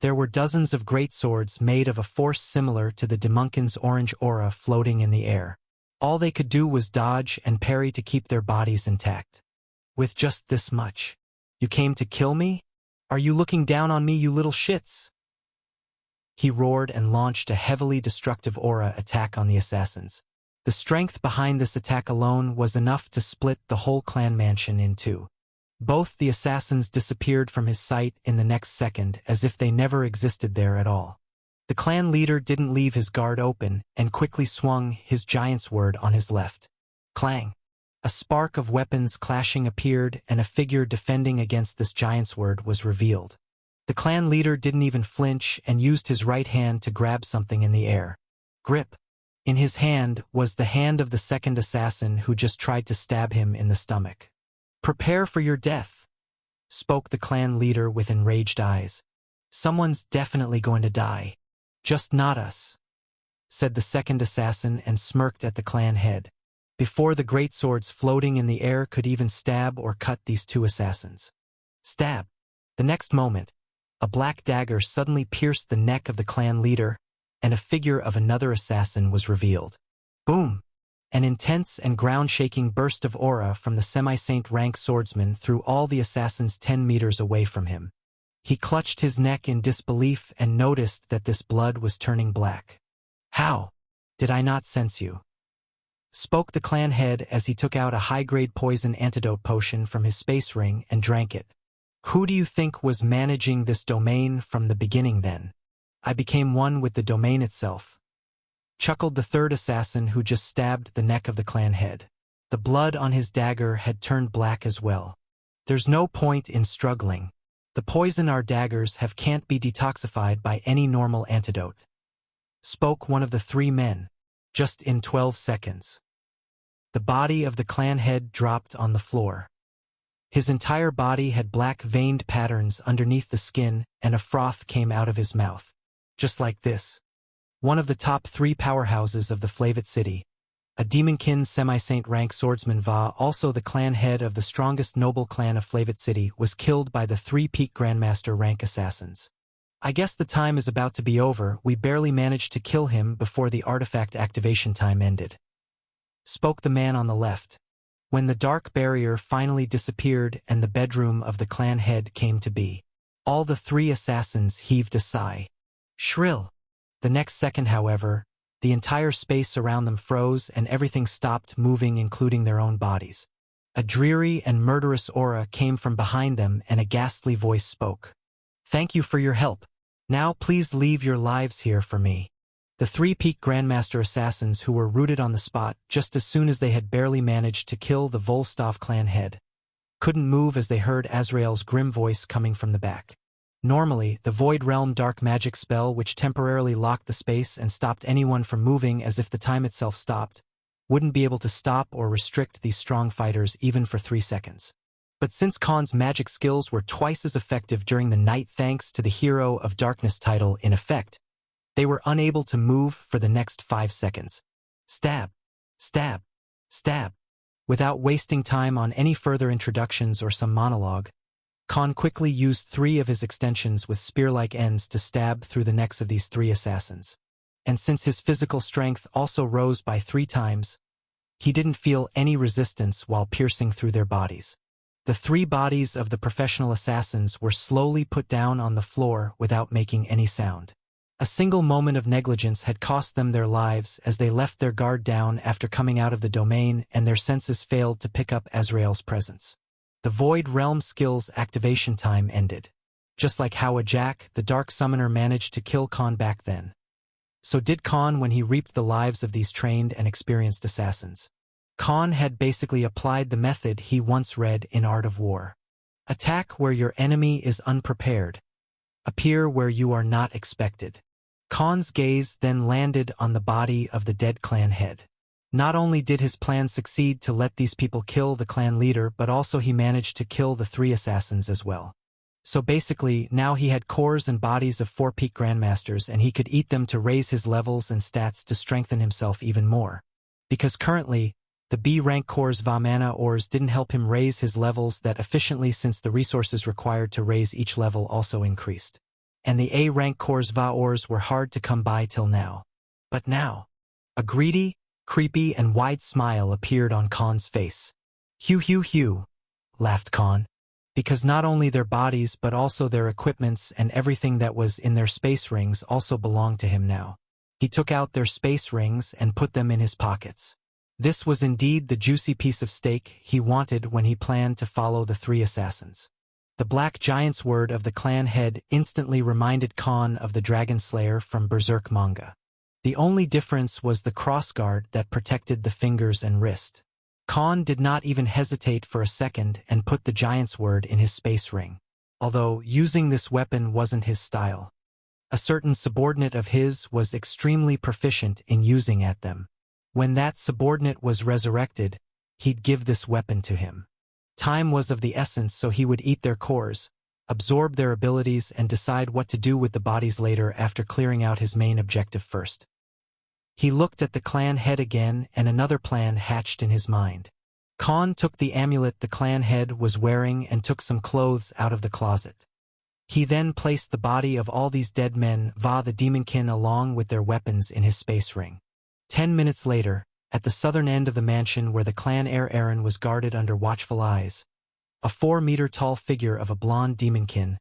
There were dozens of great swords made of a force similar to the Demunkin's orange aura floating in the air. All they could do was dodge and parry to keep their bodies intact. "With just this much, you came to kill me?" Are you looking down on me, you little shits? He roared and launched a heavily destructive aura attack on the assassins. The strength behind this attack alone was enough to split the whole clan mansion in two. Both the assassins disappeared from his sight in the next second as if they never existed there at all. The clan leader didn't leave his guard open and quickly swung his giant sword on his left. Clang! A spark of weapons clashing appeared and a figure defending against this giant sword was revealed. The clan leader didn't even flinch and used his right hand to grab something in the air. Grip! In his hand was the hand of the second assassin who just tried to stab him in the stomach. "Prepare for your death," spoke the clan leader with enraged eyes. "Someone's definitely going to die. Just not us," said the second assassin and smirked at the clan head. Before the great swords floating in the air could even stab or cut these two assassins. Stab! The next moment, a black dagger suddenly pierced the neck of the clan leader, and a figure of another assassin was revealed. Boom! An intense and ground-shaking burst of aura from the semi-saint rank swordsman threw all the assassins 10 meters away from him. He clutched his neck in disbelief and noticed that this blood was turning black. "How? Did I not sense you?" spoke the clan head as he took out a high-grade poison antidote potion from his space ring and drank it. "Who do you think was managing this domain from the beginning then? I became one with the domain itself," chuckled the third assassin who just stabbed the neck of the clan head. The blood on his dagger had turned black as well. "There's no point in struggling. The poison our daggers have can't be detoxified by any normal antidote," spoke one of the three men, just in 12 seconds. The body of the clan head dropped on the floor. His entire body had black veined patterns underneath the skin, and a froth came out of his mouth. Just like this. One of the top 3 powerhouses of the Flavit City, a demonkin semi-saint rank swordsman Va, also the clan head of the strongest noble clan of Flavit City, was killed by the 3 peak grandmaster rank assassins. "I guess the time is about to be over. We barely managed to kill him before the artifact activation time ended," spoke the man on the left. When the dark barrier finally disappeared and the bedroom of the clan head came to be, all the 3 assassins heaved a sigh. Shrill. The next second, however, the entire space around them froze and everything stopped moving, including their own bodies. A dreary and murderous aura came from behind them and a ghastly voice spoke. "Thank you for your help. Now please leave your lives here for me." The 3 peak grandmaster assassins who were rooted on the spot just as soon as they had barely managed to kill the Volstov clan head couldn't move as they heard Azrael's grim voice coming from the back. Normally, the Void Realm dark magic spell which temporarily locked the space and stopped anyone from moving as if the time itself stopped, wouldn't be able to stop or restrict these strong fighters even for 3 seconds. But since Khan's magic skills were twice as effective during the night thanks to the Hero of Darkness title in effect, they were unable to move for the next 5 seconds. Stab! Stab! Stab! Without wasting time on any further introductions or some monologue, Khan quickly used 3 of his extensions with spear-like ends to stab through the necks of these 3 assassins. And since his physical strength also rose by 3 times, he didn't feel any resistance while piercing through their bodies. The 3 bodies of the professional assassins were slowly put down on the floor without making any sound. A single moment of negligence had cost them their lives as they left their guard down after coming out of the domain and their senses failed to pick up Azrael's presence. The Void Realm skill's activation time ended. Just like how Ajak, the Dark Summoner, managed to kill Khan back then. So did Khan when he reaped the lives of these trained and experienced assassins. Khan had basically applied the method he once read in Art of War. Attack where your enemy is unprepared. Appear where you are not expected. Khan's gaze then landed on the body of the dead clan head. Not only did his plan succeed to let these people kill the clan leader, but also he managed to kill the 3 assassins as well. So basically, now he had cores and bodies of 4 peak grandmasters and he could eat them to raise his levels and stats to strengthen himself even more. Because currently, the B-rank core's Vamana ores didn't help him raise his levels that efficiently since the resources required to raise each level also increased. And the A-rank core's Va ores were hard to come by till now. But now, a greedy, creepy and wide smile appeared on Khan's face. "Hew hew hew," laughed Khan. because not only their bodies but also their equipments and everything that was in their space rings also belonged to him now. He took out their space rings and put them in his pockets. This was indeed the juicy piece of steak he wanted when he planned to follow the three assassins. The Black Giant's word of the clan head instantly reminded Khan of the Dragon Slayer from Berserk manga. The only difference was the crossguard that protected the fingers and wrist. Khan did not even hesitate for a second and put the Giant's word in his space ring. Although using this weapon wasn't his style. A certain subordinate of his was extremely proficient in using at them. When that subordinate was resurrected, he'd give this weapon to him. Time was of the essence, so he would eat their cores, absorb their abilities, and decide what to do with the bodies later after clearing out his main objective first. He looked at the clan head again, and another plan hatched in his mind. Khan took the amulet the clan head was wearing and took some clothes out of the closet. He then placed the body of all these dead men, the demonkin, along with their weapons in his space ring. 10 minutes later, at the southern end of the mansion where the clan heir Eren was guarded under watchful eyes, a 4-meter-tall figure of a blonde demonkin,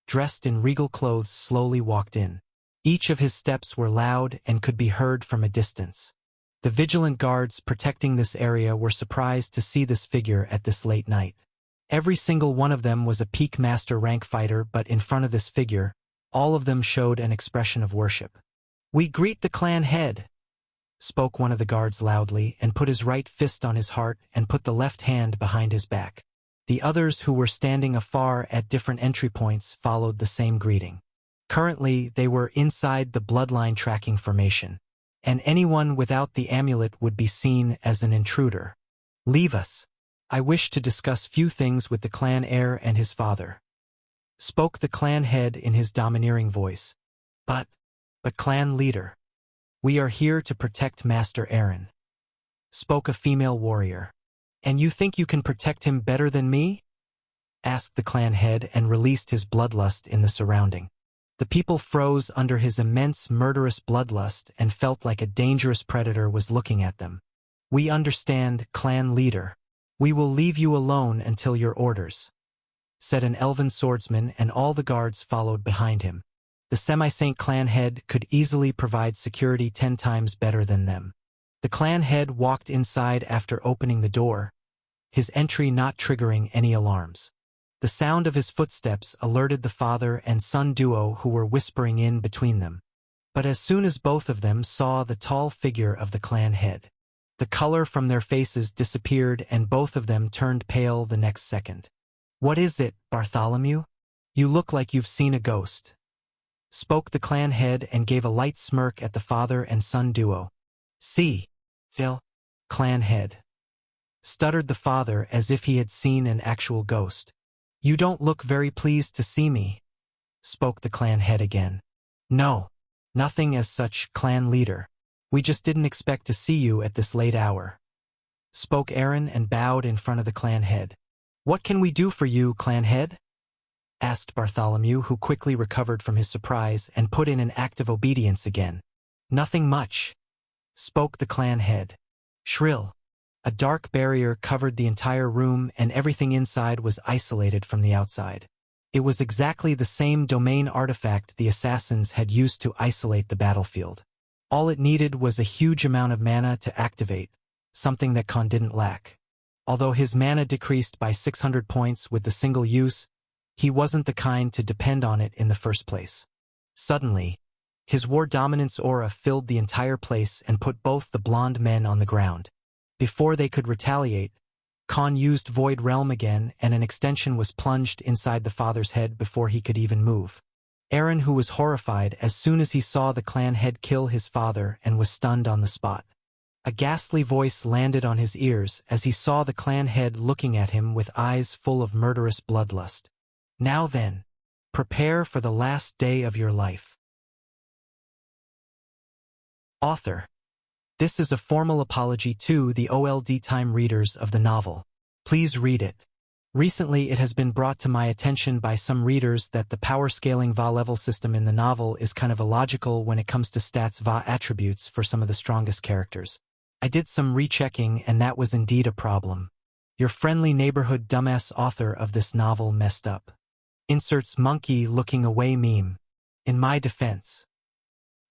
dressed in regal clothes, slowly walked in. Each of his steps were loud and could be heard from a distance. The vigilant guards protecting this area were surprised to see this figure at this late night. Every single one of them was a peak master rank fighter, but in front of this figure, all of them showed an expression of worship. "We greet the clan head," spoke one of the guards loudly, and put his right fist on his heart and put the left hand behind his back. The others, who were standing afar at different entry points, followed the same greeting. Currently, they were inside the bloodline tracking formation, and anyone without the amulet would be seen as an intruder. "Leave us. I wish to discuss few things with the clan heir and his father," spoke the clan head in his domineering voice. But clan leader, we are here to protect Master Eren," spoke a female warrior. "And you think you can protect him better than me?" asked the clan head and released his bloodlust in the surrounding. The people froze under his immense murderous bloodlust and felt like a dangerous predator was looking at them. "We understand, clan leader. We will leave you alone until your orders," said an elven swordsman, and all the guards followed behind him. The semi-saint clan head could easily provide security 10 times better than them. The clan head walked inside after opening the door, his entry not triggering any alarms. The sound of his footsteps alerted the father and son duo, who were whispering in between them. But as soon as both of them saw the tall figure of the clan head, the color from their faces disappeared and both of them turned pale the next second. "What is it, Bartholomew? You look like you've seen a ghost," spoke the clan head and gave a light smirk at the father and son duo. "See, Phil, clan head," stuttered the father as if he had seen an actual ghost. "You don't look very pleased to see me," spoke the clan head again. "No, nothing as such, clan leader. We just didn't expect to see you at this late hour," spoke Eren and bowed in front of the clan head. "What can we do for you, clan head?" asked Bartholomew, who quickly recovered from his surprise and put in an act of obedience again. "Nothing much," spoke the clan head. Shrill. A dark barrier covered the entire room and everything inside was isolated from the outside. It was exactly the same domain artifact the assassins had used to isolate the battlefield. All it needed was a huge amount of mana to activate, something that Khan didn't lack. Although his mana decreased by 600 points with the single use, he wasn't the kind to depend on it in the first place. Suddenly, his war dominance aura filled the entire place and put both the blonde men on the ground. Before they could retaliate, Khan used Void Realm again and an extension was plunged inside the father's head before he could even move. Eren, who was horrified as soon as he saw the clan head kill his father and was stunned on the spot. A ghastly voice landed on his ears as he saw the clan head looking at him with eyes full of murderous bloodlust. "Now then, prepare for the last day of your life." Author. This is a formal apology to the OLD time readers of the novel. Please read it. Recently it has been brought to my attention by some readers that the power scaling VA level system in the novel is kind of illogical when it comes to stats VA attributes for some of the strongest characters. I did some rechecking and that was indeed a problem. Your friendly neighborhood dumbass author of this novel messed up. Inserts monkey looking away meme. In my defense,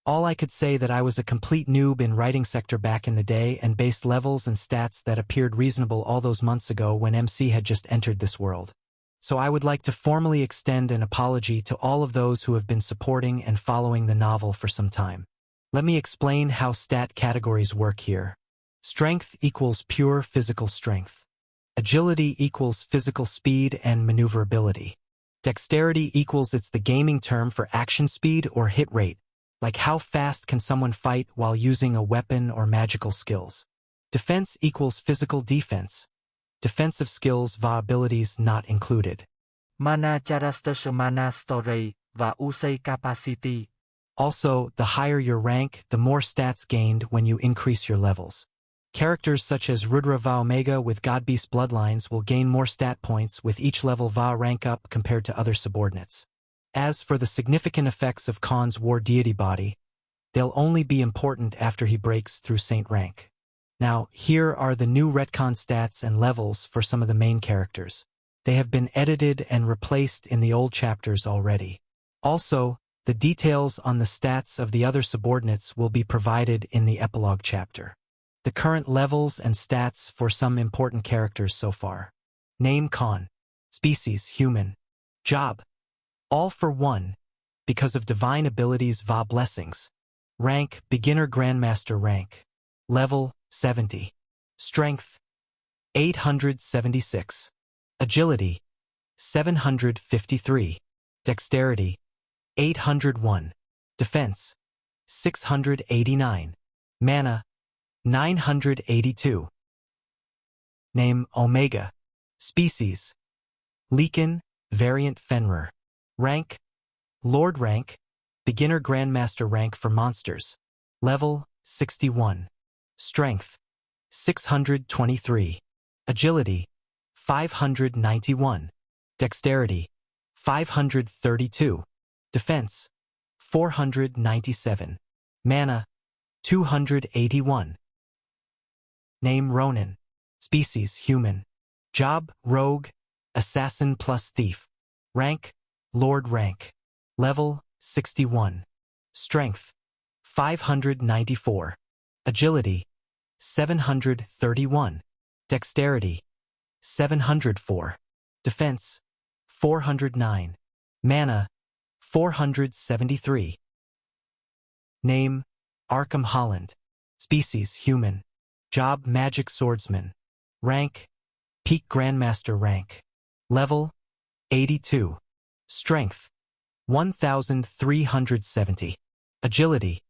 all I could say that I was a complete noob in writing sector back in the day and based levels and stats that appeared reasonable all those months ago when MC had just entered this world. So I would like to formally extend an apology to all of those who have been supporting and following the novel for some time. Let me explain how stat categories work here. Strength equals pure physical strength. Agility equals physical speed and maneuverability. Dexterity equals it's the gaming term for action speed or hit rate, like how fast can someone fight while using a weapon or magical skills. Defense equals physical defense. Defensive skills va abilities not included. Mana cara mana story va usai capacity. Also, the higher your rank, the more stats gained when you increase your levels. Characters such as Rudra Va Omega with Godbeast bloodlines will gain more stat points with each level Va rank up compared to other subordinates. As for the significant effects of Khan's war deity body, they'll only be important after he breaks through Saint rank. Now, here are the new retcon stats and levels for some of the main characters. They have been edited and replaced in the old chapters already. Also, the details on the stats of the other subordinates will be provided in the epilogue chapter. The current levels and stats for some important characters so far. Name Khan. Species human. Job. All for 1, because of divine abilities Va blessings. Rank beginner grandmaster rank. Level 70. Strength 876. Agility 753. Dexterity 801. Defense 689. Mana 982. Name Omega. Species Leakin, variant Fenrir. Rank Lord rank, beginner grandmaster rank for monsters. Level 61. Strength 623. Agility 591. Dexterity 532. Defense 497. Mana 281. Name Ronin. Species human. Job rogue, assassin plus thief. Rank Lord rank. Level 61. Strength 594. Agility 731. Dexterity 704. Defense 409. Mana 473. Name Arkham Holland. Species human. Job magic swordsman. Rank peak grandmaster rank. Level 82. Strength 1370. Agility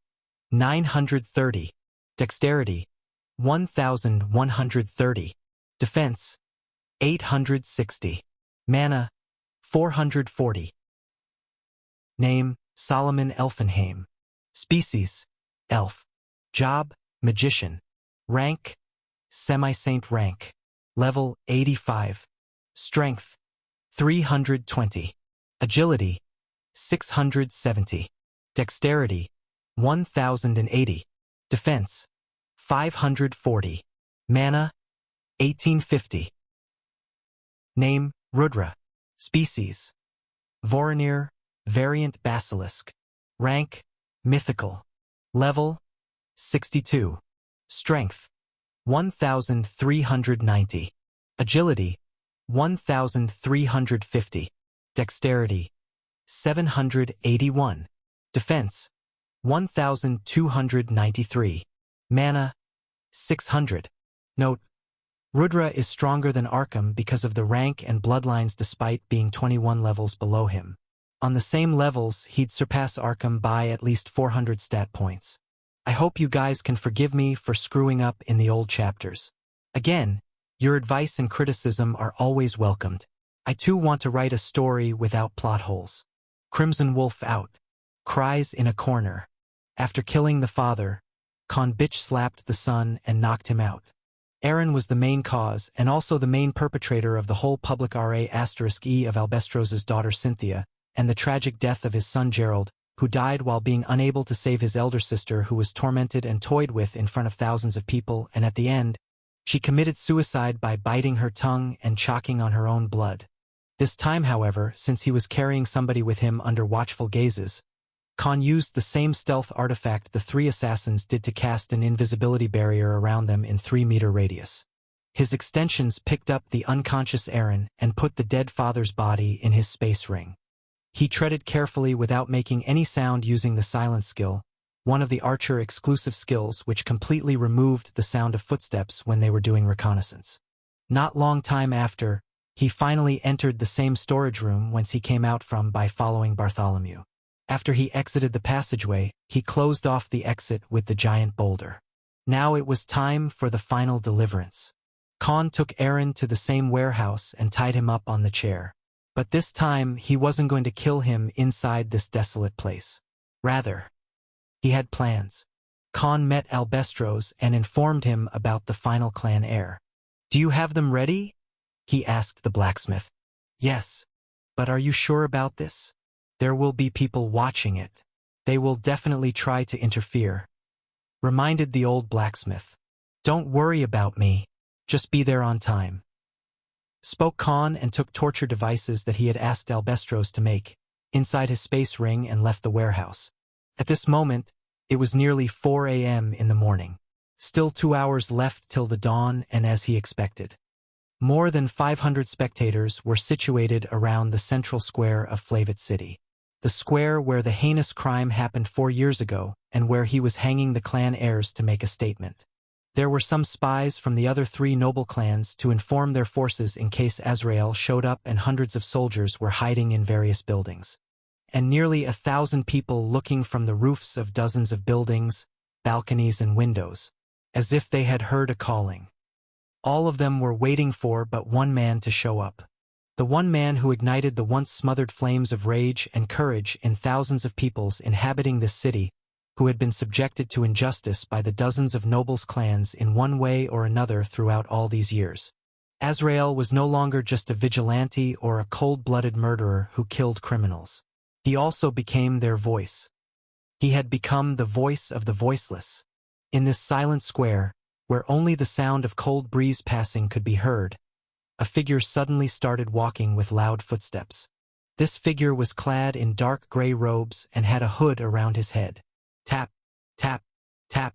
930. Dexterity 1130. Defense 860. Mana 440. Name Solomon Elfenheim. Species elf. Job magician. Rank semi-saint rank. Level 85. Strength 320. Agility 670. Dexterity 1080. Defense 540. Mana 1850. Name Rudra. Species Voronir, variant basilisk. Rank mythical. Level 62. Strength 1390. Agility 1350. Dexterity 781. Defense 1293. Mana 600. Note: Rudra is stronger than Arkham because of the rank and bloodlines despite being 21 levels below him. On the same levels, he'd surpass Arkham by at least 400 stat points. I hope you guys can forgive me for screwing up in the old chapters. Again, your advice and criticism are always welcomed. I too want to write a story without plot holes. Crimson Wolf out. Cries in a corner. After killing the father, Khan bitch slapped the son and knocked him out. Aaron was the main cause and also the main perpetrator of the whole public RA**e of Albestros's daughter Cynthia, and the tragic death of his son Gerald, who died while being unable to save his elder sister who was tormented and toyed with in front of thousands of people, and at the end, She committed suicide by biting her tongue and choking on her own blood. This time, however, since he was carrying somebody with him under watchful gazes, Khan used the same stealth artifact the three assassins did to cast an invisibility barrier around them in 3-meter radius. His extensions picked up the unconscious Aaron and put the dead father's body in his space ring. He treaded carefully without making any sound using the silence skill, one of the Archer exclusive skills which completely removed the sound of footsteps when they were doing reconnaissance. Not long time after, he finally entered the same storage room whence he came out from by following Bartholomew. After he exited the passageway, he closed off the exit with the giant boulder. Now it was time for the final deliverance. Khan took Aaron to the same warehouse and tied him up on the chair. But this time, he wasn't going to kill him inside this desolate place. Rather, he had plans. Khan met Albestros and informed him about the final clan heir. "Do you have them ready?" he asked the blacksmith. "Yes. But are you sure about this? There will be people watching it. They will definitely try to interfere," reminded the old blacksmith. "Don't worry about me. Just be there on time," spoke Khan and took torture devices that he had asked Albestros to make inside his space ring and left the warehouse. At this moment, it was nearly 4 a.m. in the morning. Still 2 hours left till the dawn, and as he expected, more than 500 spectators were situated around the central square of Flavit City, the square where the heinous crime happened 4 years ago and where he was hanging the clan heirs to make a statement. There were some spies from the other 3 noble clans to inform their forces in case Azrael showed up, and hundreds of soldiers were hiding in various buildings. And nearly 1,000 people looking from the roofs of dozens of buildings, balconies and windows, as if they had heard a calling. All of them were waiting for but one man to show up. The one man who ignited the once smothered flames of rage and courage in thousands of peoples inhabiting this city, who had been subjected to injustice by the dozens of nobles' clans in one way or another throughout all these years. Azrael was no longer just a vigilante or a cold-blooded murderer who killed criminals. He also became their voice. He had become the voice of the voiceless. In this silent square, where only the sound of cold breeze passing could be heard, a figure suddenly started walking with loud footsteps. This figure was clad in dark gray robes and had a hood around his head. Tap, tap, tap.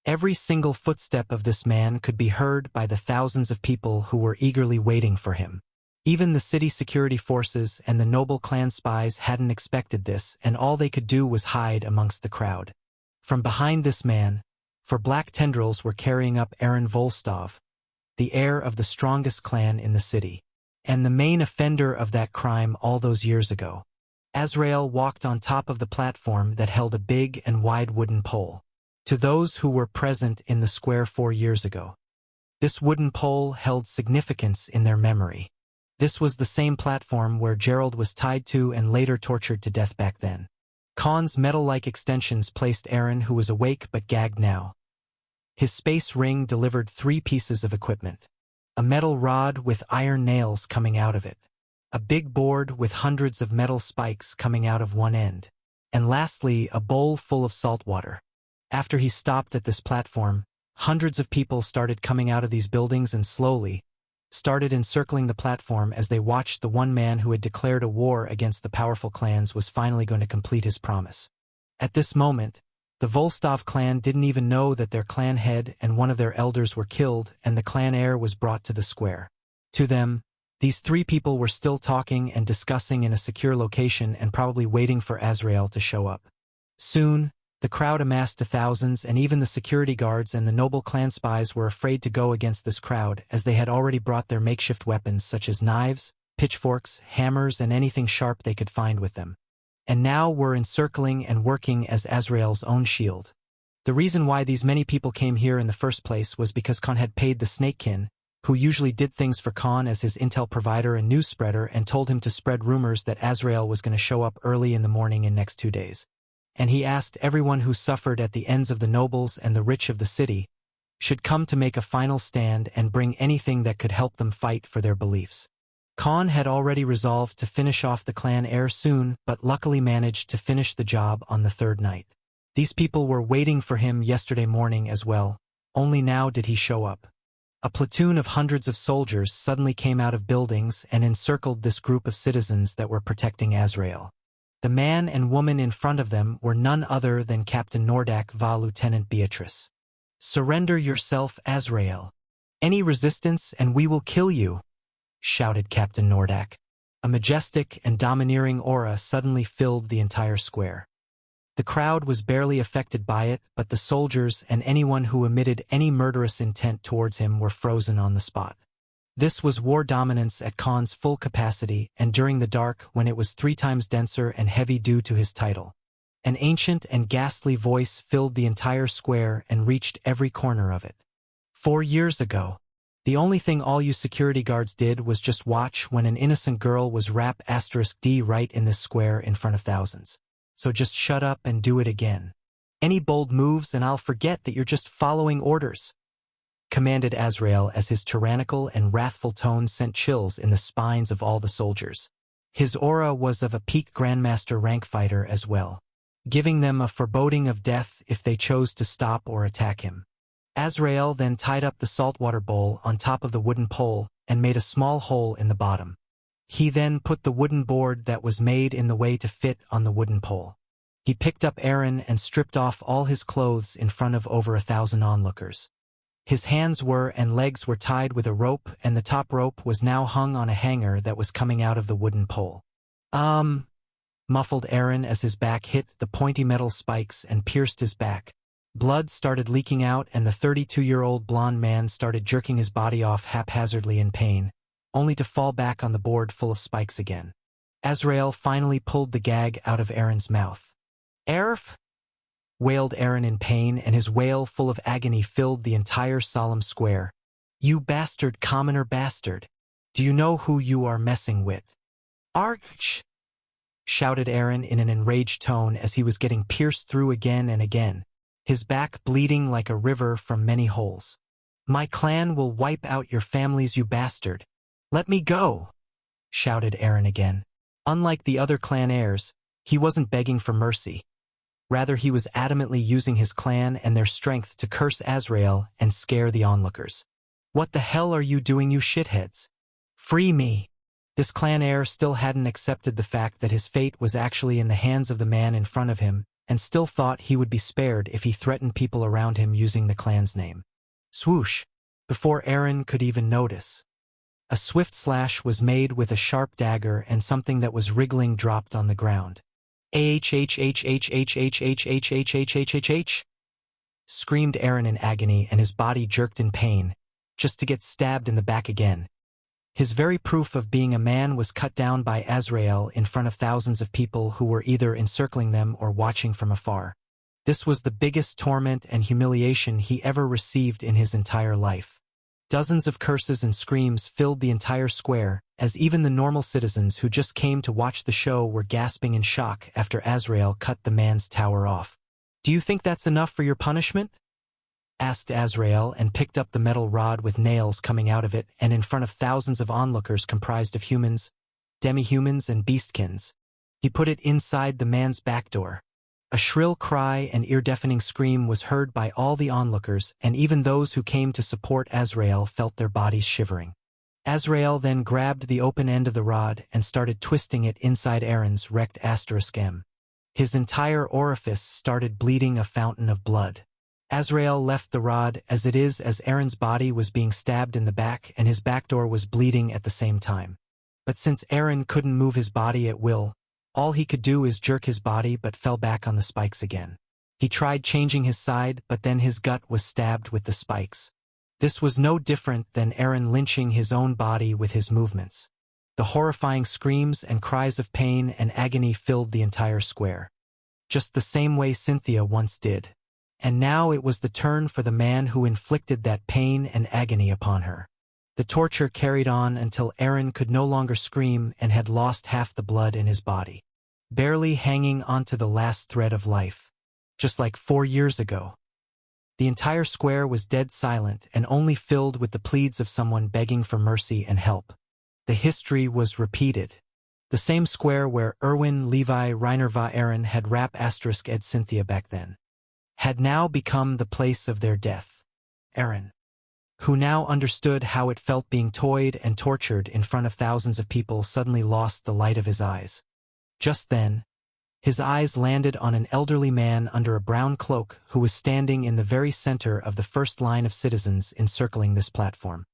Every single footstep of this man could be heard by the thousands of people who were eagerly waiting for him. Even the city security forces and the noble clan spies hadn't expected this, and all they could do was hide amongst the crowd. From behind this man, 4 black tendrils were carrying up Aaron Volstov, the heir of the strongest clan in the city, and the main offender of that crime all those years ago. Azrael walked on top of the platform that held a big and wide wooden pole. To those who were present in the square 4 years ago, this wooden pole held significance in their memory. This was the same platform where Gerald was tied to and later tortured to death back then. Khan's metal-like extensions placed Aaron, who was awake but gagged now. His space ring delivered 3 pieces of equipment: a metal rod with iron nails coming out of it, a big board with hundreds of metal spikes coming out of one end, and lastly a bowl full of salt water. After he stopped at this platform, hundreds of people started coming out of these buildings and slowly started encircling the platform as they watched the one man who had declared a war against the powerful clans was finally going to complete his promise. At this moment, the Volstov clan didn't even know that their clan head and one of their elders were killed, and the clan heir was brought to the square. To them, these 3 people were still talking and discussing in a secure location and probably waiting for Azrael to show up. Soon, the crowd amassed to thousands, and even the security guards and the noble clan spies were afraid to go against this crowd, as they had already brought their makeshift weapons such as knives, pitchforks, hammers, and anything sharp they could find with them, and now were encircling and working as Azrael's own shield. The reason why these many people came here in the first place was because Khan had paid the Snakekin, who usually did things for Khan as his intel provider and news spreader, and told him to spread rumors that Azrael was going to show up early in the morning in next 2 days. And he asked everyone who suffered at the ends of the nobles and the rich of the city should come to make a final stand and bring anything that could help them fight for their beliefs. Khan had already resolved to finish off the clan heir soon, but luckily managed to finish the job on the 3rd night. These people were waiting for him yesterday morning as well, only now did he show up. A platoon of hundreds of soldiers suddenly came out of buildings and encircled this group of citizens that were protecting Azrael. The man and woman in front of them were none other than Captain Nordak va Lieutenant Beatrice. "Surrender yourself, Azrael. Any resistance and we will kill you," shouted Captain Nordak. A majestic and domineering aura suddenly filled the entire square. The crowd was barely affected by it, but the soldiers and anyone who emitted any murderous intent towards him were frozen on the spot. This was war dominance at Khan's full capacity, and during the dark, when it was 3 times denser and heavy due to his title. An ancient and ghastly voice filled the entire square and reached every corner of it. 4 years ago, the only thing all you security guards did was just watch when an innocent girl was *D right in this square in front of thousands. So just shut up and do it again. Any bold moves and I'll forget that you're just following orders," commanded Azrael as his tyrannical and wrathful tone sent chills in the spines of all the soldiers. His aura was of a peak Grandmaster rank fighter as well, giving them a foreboding of death if they chose to stop or attack him. Azrael then tied up the saltwater bowl on top of the wooden pole and made a small hole in the bottom. He then put the wooden board that was made in the way to fit on the wooden pole. He picked up Aaron and stripped off all his clothes in front of over 1,000 onlookers. His hands were and legs were tied with a rope, and the top rope was now hung on a hanger that was coming out of the wooden pole. Muffled Aaron as his back hit the pointy metal spikes and pierced his back. Blood started leaking out and the 32-year-old blonde man started jerking his body off haphazardly in pain, only to fall back on the board full of spikes again. Azrael finally pulled the gag out of Aaron's mouth. "Arf!" wailed Aaron in pain, and his wail full of agony filled the entire solemn square. "You bastard, commoner bastard! Do you know who you are messing with?" "Arch!" shouted Aaron in an enraged tone as he was getting pierced through again and again, his back bleeding like a river from many holes. "My clan will wipe out your families, you bastard! Let me go!" shouted Aaron again. Unlike the other clan heirs, he wasn't begging for mercy. Rather, he was adamantly using his clan and their strength to curse Azrael and scare the onlookers. "What the hell are you doing, you shitheads? Free me!" This clan heir still hadn't accepted the fact that his fate was actually in the hands of the man in front of him, and still thought he would be spared if he threatened people around him using the clan's name. Swoosh! Before Aaron could even notice, a swift slash was made with a sharp dagger and something that was wriggling dropped on the ground. "H!" screamed Aaron in agony, and his body jerked in pain, just to get stabbed in the back again. His very proof of being a man was cut down by Azrael in front of thousands of people who were either encircling them or watching from afar. This was the biggest torment and humiliation he ever received in his entire life. Dozens of curses and screams filled the entire square, as even the normal citizens who just came to watch the show were gasping in shock after Azrael cut the man's tower off. "Do you think that's enough for your punishment?" asked Azrael, and picked up the metal rod with nails coming out of it, and in front of thousands of onlookers comprised of humans, demi-humans, and beastkins, he put it inside the man's back door. A shrill cry and ear-deafening scream was heard by all the onlookers, and even those who came to support Azrael felt their bodies shivering. Azrael then grabbed the open end of the rod and started twisting it inside Aaron's wrecked *M. His entire orifice started bleeding a fountain of blood. Azrael left the rod as it is as Aaron's body was being stabbed in the back and his back door was bleeding at the same time. But since Aaron couldn't move his body at will, all he could do is jerk his body but fell back on the spikes again. He tried changing his side, but then his gut was stabbed with the spikes. This was no different than Aaron lynching his own body with his movements. The horrifying screams and cries of pain and agony filled the entire square, just the same way Cynthia once did. And now it was the turn for the man who inflicted that pain and agony upon her. The torture carried on until Aaron could no longer scream and had lost half the blood in his body, barely hanging onto the last thread of life. Just like 4 years ago. The entire square was dead silent and only filled with the pleads of someone begging for mercy and help. The history was repeated. The same square where Erwin Levi Reiner va Aaron had *Ed Cynthia back then had now become the place of their death. Aaron. who now understood how it felt being toyed and tortured in front of thousands of people, suddenly lost the light of his eyes. Just then, his eyes landed on an elderly man under a brown cloak who was standing in the very center of the first line of citizens encircling this platform.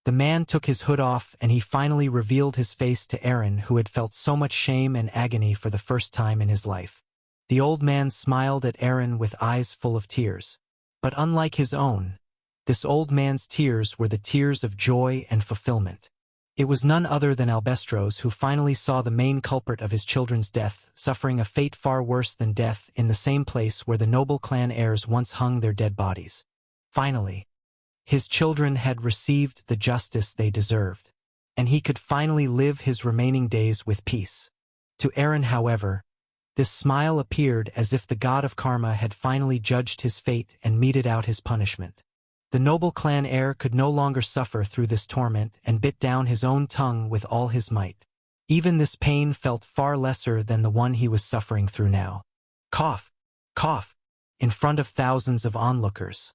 The man took his hood off and he finally revealed his face to Aaron, who had felt so much shame and agony for the first time in his life. The old man smiled at Aaron with eyes full of tears. But unlike his own, this old man's tears were the tears of joy and fulfillment. It was none other than Albestros who finally saw the main culprit of his children's death, suffering a fate far worse than death in the same place where the noble clan heirs once hung their dead bodies. Finally, his children had received the justice they deserved, and he could finally live his remaining days with peace. To Aaron, however, this smile appeared as if the god of karma had finally judged his fate and meted out his punishment. The noble clan heir could no longer suffer through this torment and bit down his own tongue with all his might. Even this pain felt far lesser than the one he was suffering through now. Cough, cough, in front of thousands of onlookers.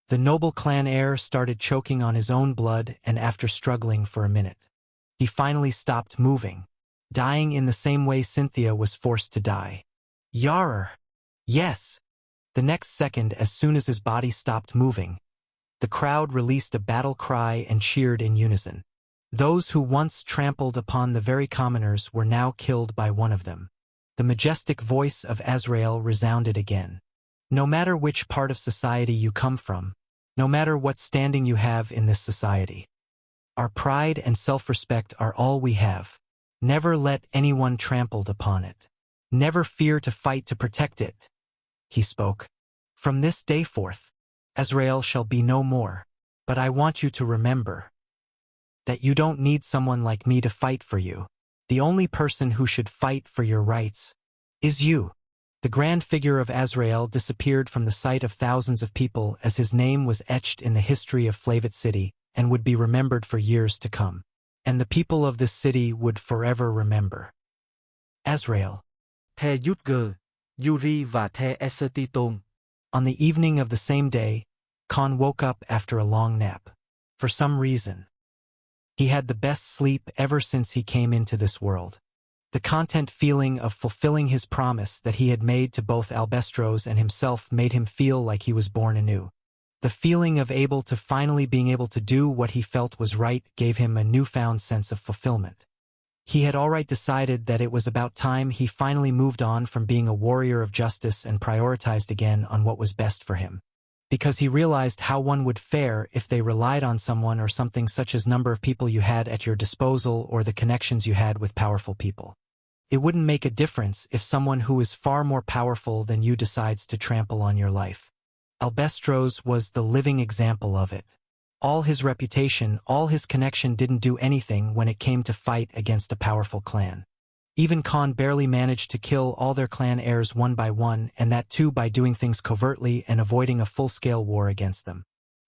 The noble clan heir started choking on his own blood, and after struggling for a minute, he finally stopped moving, dying in the same way Cynthia was forced to die. Yarer! Yes! The next second, as soon as his body stopped moving, the crowd released a battle cry and cheered in unison. Those who once trampled upon the very commoners were now killed by one of them. The majestic voice of Azrael resounded again. No matter which part of society you come from, no matter what standing you have in this society, our pride and self-respect are all we have. Never let anyone trampled upon it. Never fear to fight to protect it. He spoke. From this day forth, Azrael shall be no more, but I want you to remember that you don't need someone like me to fight for you. The only person who should fight for your rights is you. The grand figure of Azrael disappeared from the sight of thousands of people as his name was etched in the history of Flavit City and would be remembered for years to come. And the people of this city would forever remember. Azrael. The Yutger, Yuri và The Esertiton. On the evening of the same day, Khan woke up after a long nap. For some reason, he had the best sleep ever since he came into this world. The content feeling of fulfilling his promise that he had made to both Albestros and himself made him feel like he was born anew. The feeling of finally being able to do what he felt was right gave him a newfound sense of fulfillment. He had already decided that it was about time he finally moved on from being a warrior of justice and prioritized again on what was best for him. Because he realized how one would fare if they relied on someone or something such as number of people you had at your disposal or the connections you had with powerful people. It wouldn't make a difference if someone who is far more powerful than you decides to trample on your life. Albestros was the living example of it. All his reputation, all his connection didn't do anything when it came to fight against a powerful clan. Even Khan barely managed to kill all their clan heirs one by one, and that too by doing things covertly and avoiding a full-scale war against them.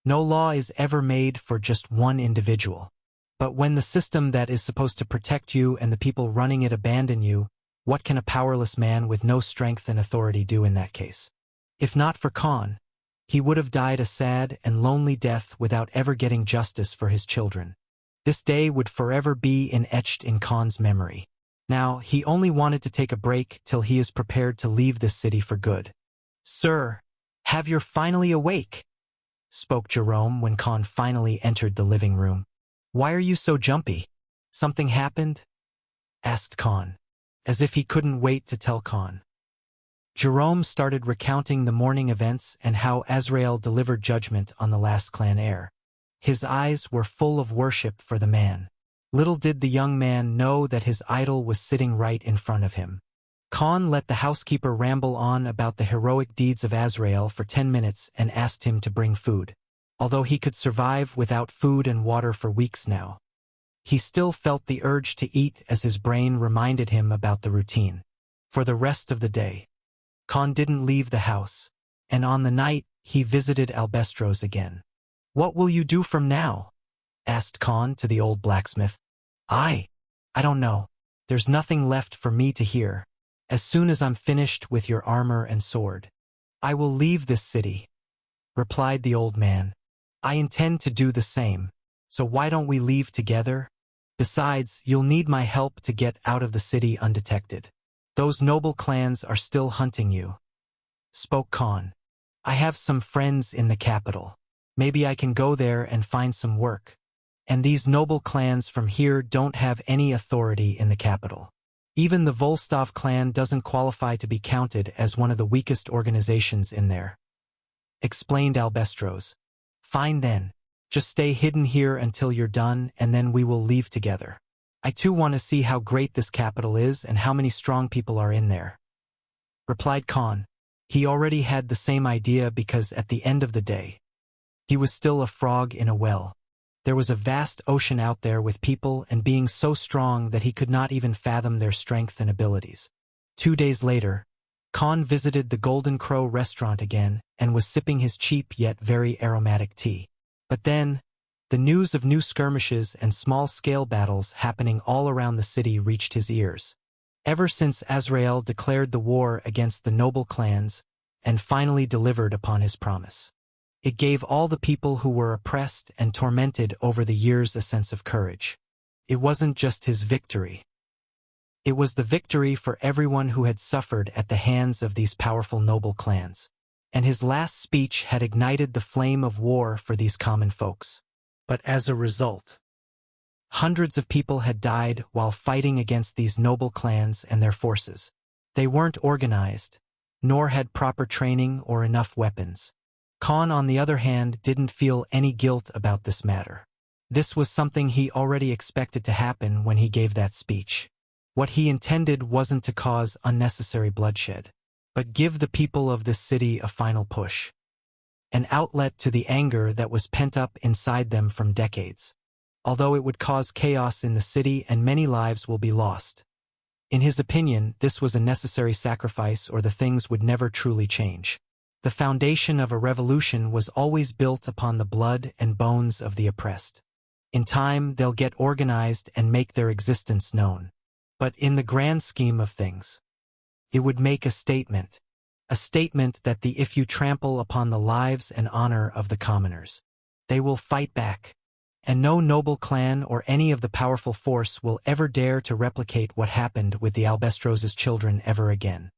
No law is ever made for just one individual. But when the system that is supposed to protect you and the people running it abandon you, what can a powerless man with no strength and authority do in that case? If not for Khan, he would have died a sad and lonely death without ever getting justice for his children. This day would forever be etched in Khan's memory. Now, he only wanted to take a break till he is prepared to leave this city for good. "Sir, have you finally awake?" spoke Jerome when Khan finally entered the living room. "Why are you so jumpy? Something happened?" asked Khan, as if he couldn't wait to tell Khan. Jerome started recounting the morning events and how Azrael delivered judgment on the last clan heir. His eyes were full of worship for the man. Little did the young man know that his idol was sitting right in front of him. Khan let the housekeeper ramble on about the heroic deeds of Azrael for 10 minutes and asked him to bring food. Although he could survive without food and water for weeks now, he still felt the urge to eat as his brain reminded him about the routine. For the rest of the day, Khan didn't leave the house, and on the night, he visited Albestros again. "What will you do from now?" asked Khan to the old blacksmith. I don't know. There's nothing left for me to hear. As soon as I'm finished with your armor and sword, I will leave this city," replied the old man. I intend to do the same, so why don't we leave together? Besides, you'll need my help to get out of the city undetected. Those noble clans are still hunting you," spoke Khan. "I have some friends in the capital. Maybe I can go there and find some work. And these noble clans from here don't have any authority in the capital. Even the Volstov clan doesn't qualify to be counted as one of the weakest organizations in there," explained Albestros. "Fine then. Just stay hidden here until you're done, and then we will leave together. I too want to see how great this capital is and how many strong people are in there," replied Khan. He already had the same idea because at the end of the day, he was still a frog in a well. There was a vast ocean out there with people and beings so strong that he could not even fathom their strength and abilities. 2 days later, Khan visited the Golden Crow restaurant again and was sipping his cheap yet very aromatic tea. But then, the news of new skirmishes and small-scale battles happening all around the city reached his ears. Ever since Azrael declared the war against the noble clans and finally delivered upon his promise, it gave all the people who were oppressed and tormented over the years a sense of courage. It wasn't just his victory. It was the victory for everyone who had suffered at the hands of these powerful noble clans. And his last speech had ignited the flame of war for these common folks. But as a result, hundreds of people had died while fighting against these noble clans and their forces. They weren't organized, nor had proper training or enough weapons. Khan, on the other hand, didn't feel any guilt about this matter. This was something he already expected to happen when he gave that speech. What he intended wasn't to cause unnecessary bloodshed, but give the people of this city a final push. An outlet to the anger that was pent up inside them from decades. Although it would cause chaos in the city and many lives will be lost. In his opinion, this was a necessary sacrifice or the things would never truly change. The foundation of a revolution was always built upon the blood and bones of the oppressed. In time, they'll get organized and make their existence known. But in the grand scheme of things, it would make a statement that if you trample upon the lives and honor of the commoners, they will fight back, and no noble clan or any of the powerful force will ever dare to replicate what happened with the Albestros' children ever again.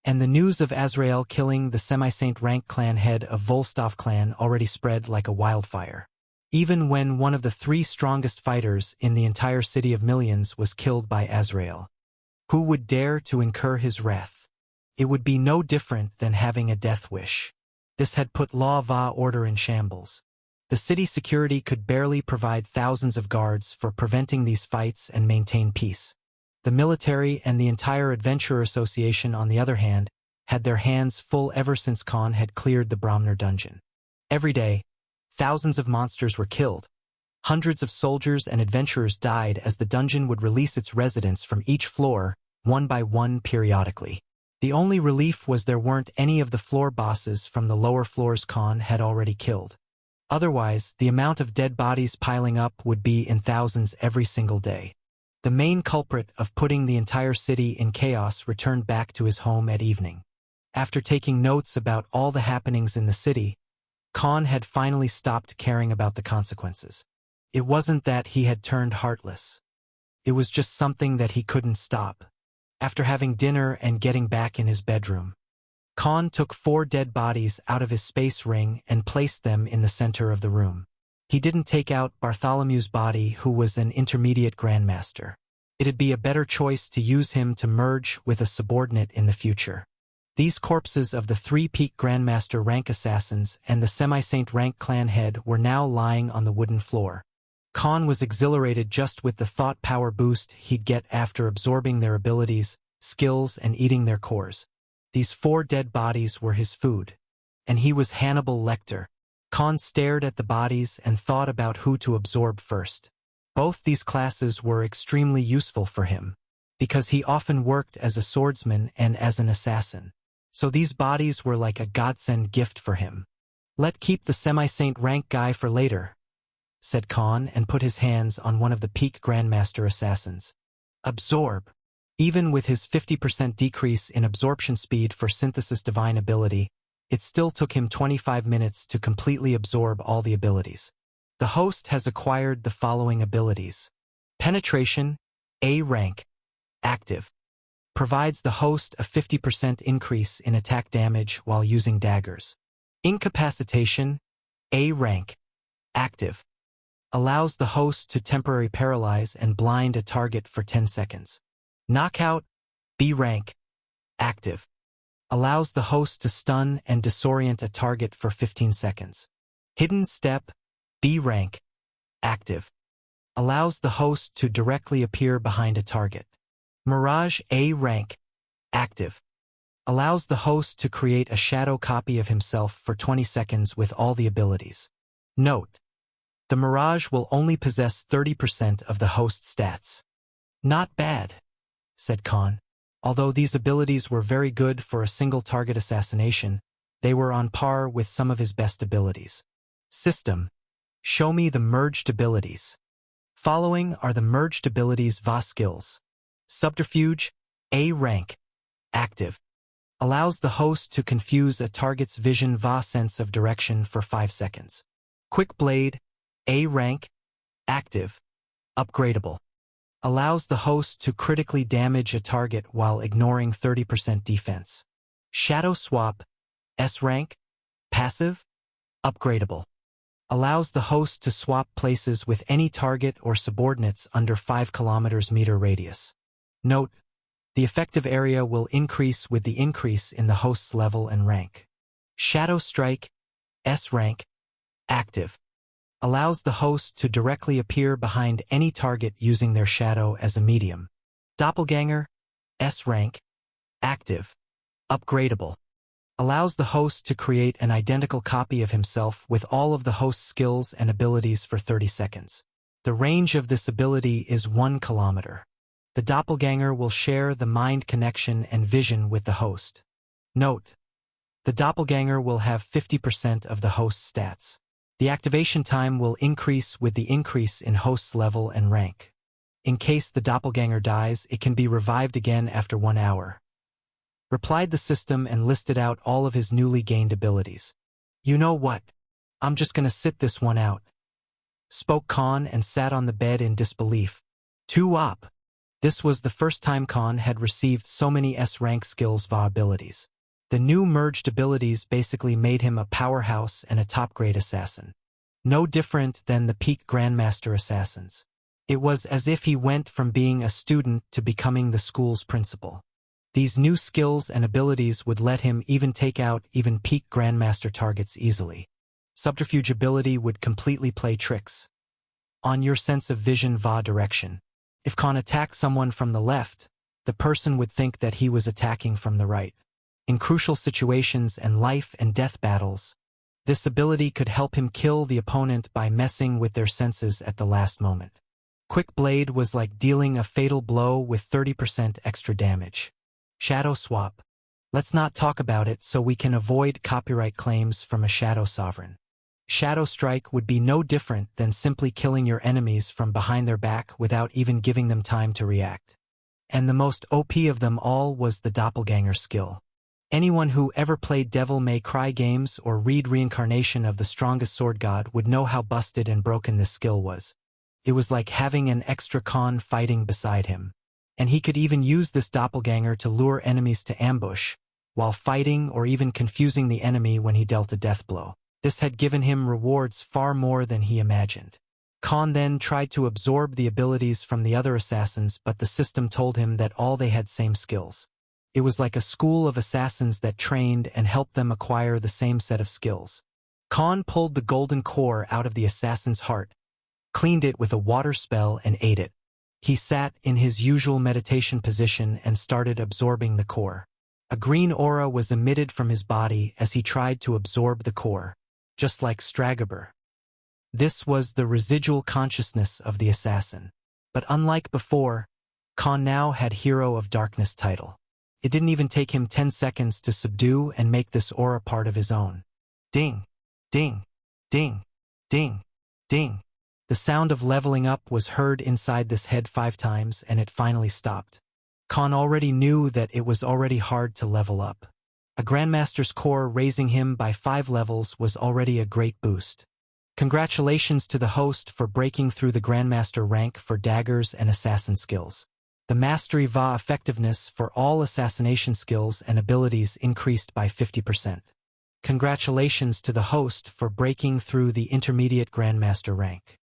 And the news of Azrael killing the semi-saint rank clan head of Volstov clan already spread like a wildfire. Even when one of the 3 strongest fighters in the entire city of millions was killed by Azrael, who would dare to incur his wrath? It would be no different than having a death wish. This had put law of order in shambles. The city security could barely provide thousands of guards for preventing these fights and maintain peace. The military and the entire Adventurer Association, on the other hand, had their hands full ever since Khan had cleared the Brahmner dungeon. Every day, thousands of monsters were killed. Hundreds of soldiers and adventurers died as the dungeon would release its residents from each floor, one by one periodically. The only relief was there weren't any of the floor bosses from the lower floors Khan had already killed. Otherwise, the amount of dead bodies piling up would be in thousands every single day. The main culprit of putting the entire city in chaos returned back to his home at evening. After taking notes about all the happenings in the city, Khan had finally stopped caring about the consequences. It wasn't that he had turned heartless. It was just something that he couldn't stop. After having dinner and getting back in his bedroom, Khan took 4 dead bodies out of his space ring and placed them in the center of the room. He didn't take out Bartholomew's body, who was an intermediate grandmaster. It'd be a better choice to use him to merge with a subordinate in the future. These corpses of the 3 peak grandmaster rank assassins and the semi-saint rank clan head were now lying on the wooden floor. Khan was exhilarated just with the thought power boost he'd get after absorbing their abilities, skills, and eating their cores. These 4 dead bodies were his food. And he was Hannibal Lecter. Khan stared at the bodies and thought about who to absorb first. Both these classes were extremely useful for him, because he often worked as a swordsman and as an assassin. So these bodies were like a godsend gift for him. "Let's keep the semi-saint rank guy for later," said Khan and put his hands on one of the peak grandmaster assassins. Absorb. Even with his 50% decrease in absorption speed for synthesis divine ability, It still took him 25 minutes to completely absorb all the abilities. The host has acquired the following abilities. Penetration, A rank, active. Provides the host a 50% increase in attack damage while using daggers. Incapacitation, A rank, active. Allows the host to temporarily paralyze and blind a target for 10 seconds. Knockout, B rank, active. Allows the host to stun and disorient a target for 15 seconds. Hidden step, B rank, active. Allows the host to directly appear behind a target. Mirage, A rank, active. Allows the host to create a shadow copy of himself for 20 seconds with all the abilities. Note: the Mirage will only possess 30% of the host's stats. Not bad, said Khan. Although these abilities were very good for a single target assassination, they were on par with some of his best abilities. System: show me the merged abilities. Following are the merged abilities VA skills. Subterfuge, A rank, active. Allows the host to confuse a target's vision VA sense of direction for 5 seconds. Quick Blade, A rank, active. Upgradable. Allows the host to critically damage a target while ignoring 30% defense. Shadow Swap, S rank, passive. Upgradable. Allows the host to swap places with any target or subordinates under 5 km radius. Note: the effective area will increase with the increase in the host's level and rank. Shadow Strike, S rank, active. Allows the host to directly appear behind any target using their shadow as a medium. Doppelganger, S rank, active. Upgradable. Allows the host to create an identical copy of himself with all of the host's skills and abilities for 30 seconds. The range of this ability is 1 kilometer. The doppelganger will share the mind connection and vision with the host. Note: the doppelganger will have 50% of the host's stats. The activation time will increase with the increase in host's level and rank. In case the doppelganger dies, it can be revived again after 1 hour. Replied the system and listed out all of his newly gained abilities. You know what? I'm just gonna sit this one out, spoke Khan and sat on the bed in disbelief. 2 op. This was the first time Khan had received so many S-rank skills VA abilities. The new merged abilities basically made him a powerhouse and a top-grade assassin. No different than the peak Grandmaster assassins. It was as if he went from being a student to becoming the school's principal. These new skills and abilities would let him even take out even peak Grandmaster targets easily. Subterfuge ability would completely play tricks on your sense of vision VA direction. If Khan attacked someone from the left, the person would think that he was attacking from the right. In crucial situations and life and death battles, this ability could help him kill the opponent by messing with their senses at the last moment. Quick Blade was like dealing a fatal blow with 30% extra damage. Shadow Swap. Let's not talk about it so we can avoid copyright claims from a Shadow Sovereign. Shadow Strike would be no different than simply killing your enemies from behind their back without even giving them time to react. And the most OP of them all was the Doppelganger skill. Anyone who ever played Devil May Cry games or read Reincarnation of the Strongest Sword God would know how busted and broken this skill was. It was like having an extra Khan fighting beside him. And he could even use this Doppelganger to lure enemies to ambush, while fighting or even confusing the enemy when he dealt a death blow. This had given him rewards far more than he imagined. Khan then tried to absorb the abilities from the other assassins, but the system told him that all they had same skills. It was like a school of assassins that trained and helped them acquire the same set of skills. Khan pulled the golden core out of the assassin's heart, cleaned it with a water spell and ate it. He sat in his usual meditation position and started absorbing the core. A green aura was emitted from his body as he tried to absorb the core, just like Stragobor. This was the residual consciousness of the assassin. But unlike before, Khan now had Hero of Darkness title. It didn't even take him 10 seconds to subdue and make this aura part of his own. Ding, ding, ding, ding, ding. The sound of leveling up was heard inside this head 5 times and it finally stopped. Khan already knew that it was already hard to level up. A Grandmaster's core raising him by 5 levels was already a great boost. Congratulations to the host for breaking through the Grandmaster rank for daggers and assassin skills. The Mastery Va effectiveness for all assassination skills and abilities increased by 50%. Congratulations to the host for breaking through the intermediate Grandmaster rank.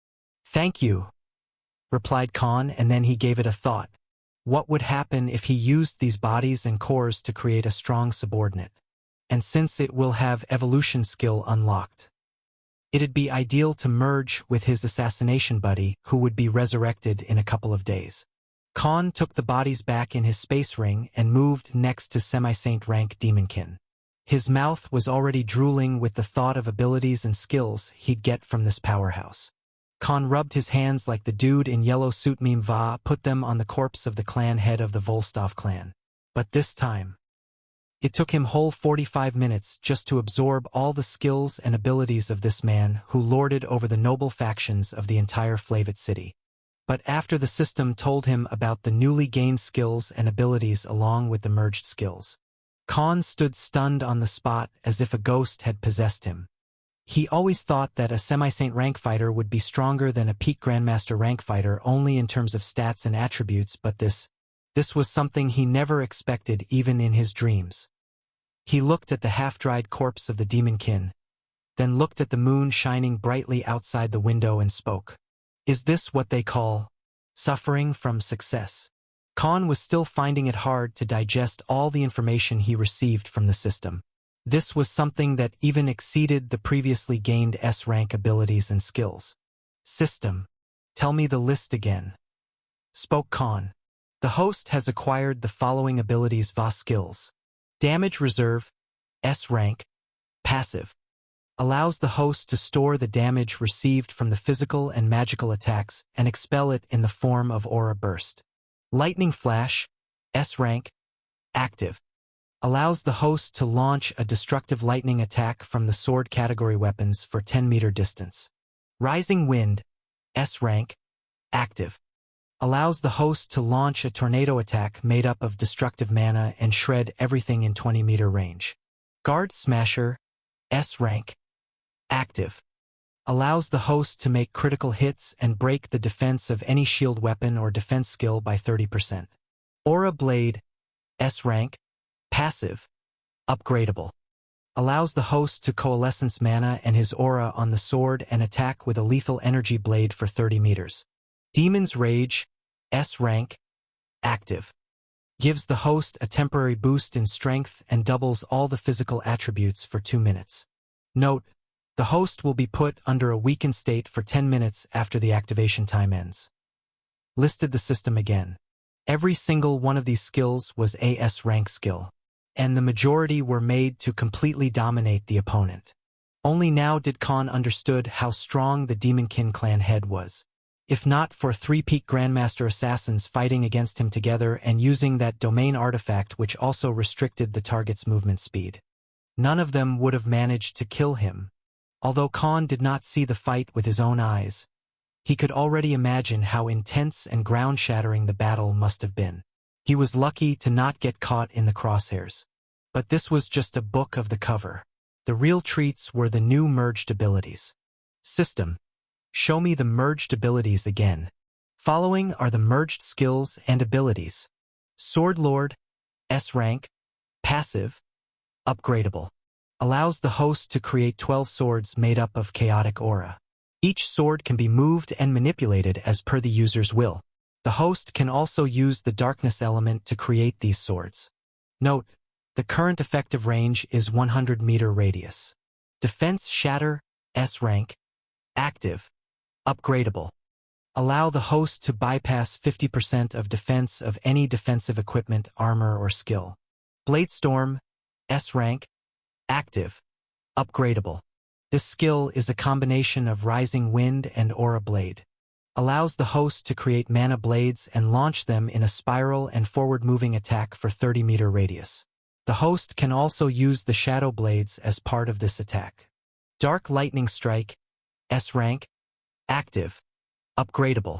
Thank you, replied Khan, and then he gave it a thought. What would happen if he used these bodies and cores to create a strong subordinate? And since it will have evolution skill unlocked, it'd be ideal to merge with his assassination buddy, who would be resurrected in a couple of days. Khan took the bodies back in his space ring and moved next to semi-saint rank Demonkin. His mouth was already drooling with the thought of abilities and skills he'd get from this powerhouse. Khan rubbed his hands like the dude in yellow suit meme Va put them on the corpse of the clan head of the Volstov clan. But this time, it took him whole 45 minutes just to absorb all the skills and abilities of this man who lorded over the noble factions of the entire Flavit city. But after the system told him about the newly gained skills and abilities along with the merged skills, Khan stood stunned on the spot as if a ghost had possessed him. He always thought that a semi-saint rank fighter would be stronger than a peak Grandmaster rank fighter only in terms of stats and attributes, but this was something he never expected even in his dreams. He looked at the half-dried corpse of the Demonkin, then looked at the moon shining brightly outside the window and spoke. Is this what they call suffering from success? Khan was still finding it hard to digest all the information he received from the system. This was something that even exceeded the previously gained S-rank abilities and skills. System, tell me the list again, spoke Khan. The host has acquired the following abilities Va skills. Damage Reserve, S-rank, passive. Allows the host to store the damage received from the physical and magical attacks and expel it in the form of aura burst. Lightning Flash, S-rank, active. Allows the host to launch a destructive lightning attack from the sword category weapons for 10-meter distance. Rising Wind, S-rank, active. Allows the host to launch a tornado attack made up of destructive mana and shred everything in 20-meter range. Guard Smasher, S-rank, active. Allows the host to make critical hits and break the defense of any shield weapon or defense skill by 30%. Aura Blade, S-rank, passive, upgradable. Allows the host to coalescence mana and his aura on the sword and attack with a lethal energy blade for 30 meters. Demon's Rage, S-rank, active. Gives the host a temporary boost in strength and doubles all the physical attributes for 2 minutes. Note, the host will be put under a weakened state for 10 minutes after the activation time ends. Listed the system again. Every single one of these skills was a S-rank skill, and the majority were made to completely dominate the opponent. Only now did Khan understood how strong the Demonkin clan head was. If not for 3 peak Grandmaster assassins fighting against him together and using that domain artifact which also restricted the target's movement speed, none of them would have managed to kill him. Although Khan did not see the fight with his own eyes, he could already imagine how intense and ground-shattering the battle must have been. He was lucky to not get caught in the crosshairs. But this was just a book of the cover. The real treats were the new merged abilities. System, show me the merged abilities again. Following are the merged skills and abilities. Sword Lord, S-rank, passive, upgradable. Allows the host to create 12 swords made up of chaotic aura. Each sword can be moved and manipulated as per the user's will. The host can also use the darkness element to create these swords. Note, the current effective range is 100-meter radius. Defense Shatter, S-rank, active, upgradable. Allow the host to bypass 50% of defense of any defensive equipment, armor, or skill. Bladestorm, S-rank, active, upgradable. This skill is a combination of Rising Wind and Aura Blade. Allows the host to create mana blades and launch them in a spiral and forward-moving attack for 30-meter radius. The host can also use the Shadow Blades as part of this attack. Dark Lightning Strike, S-rank, active, upgradable.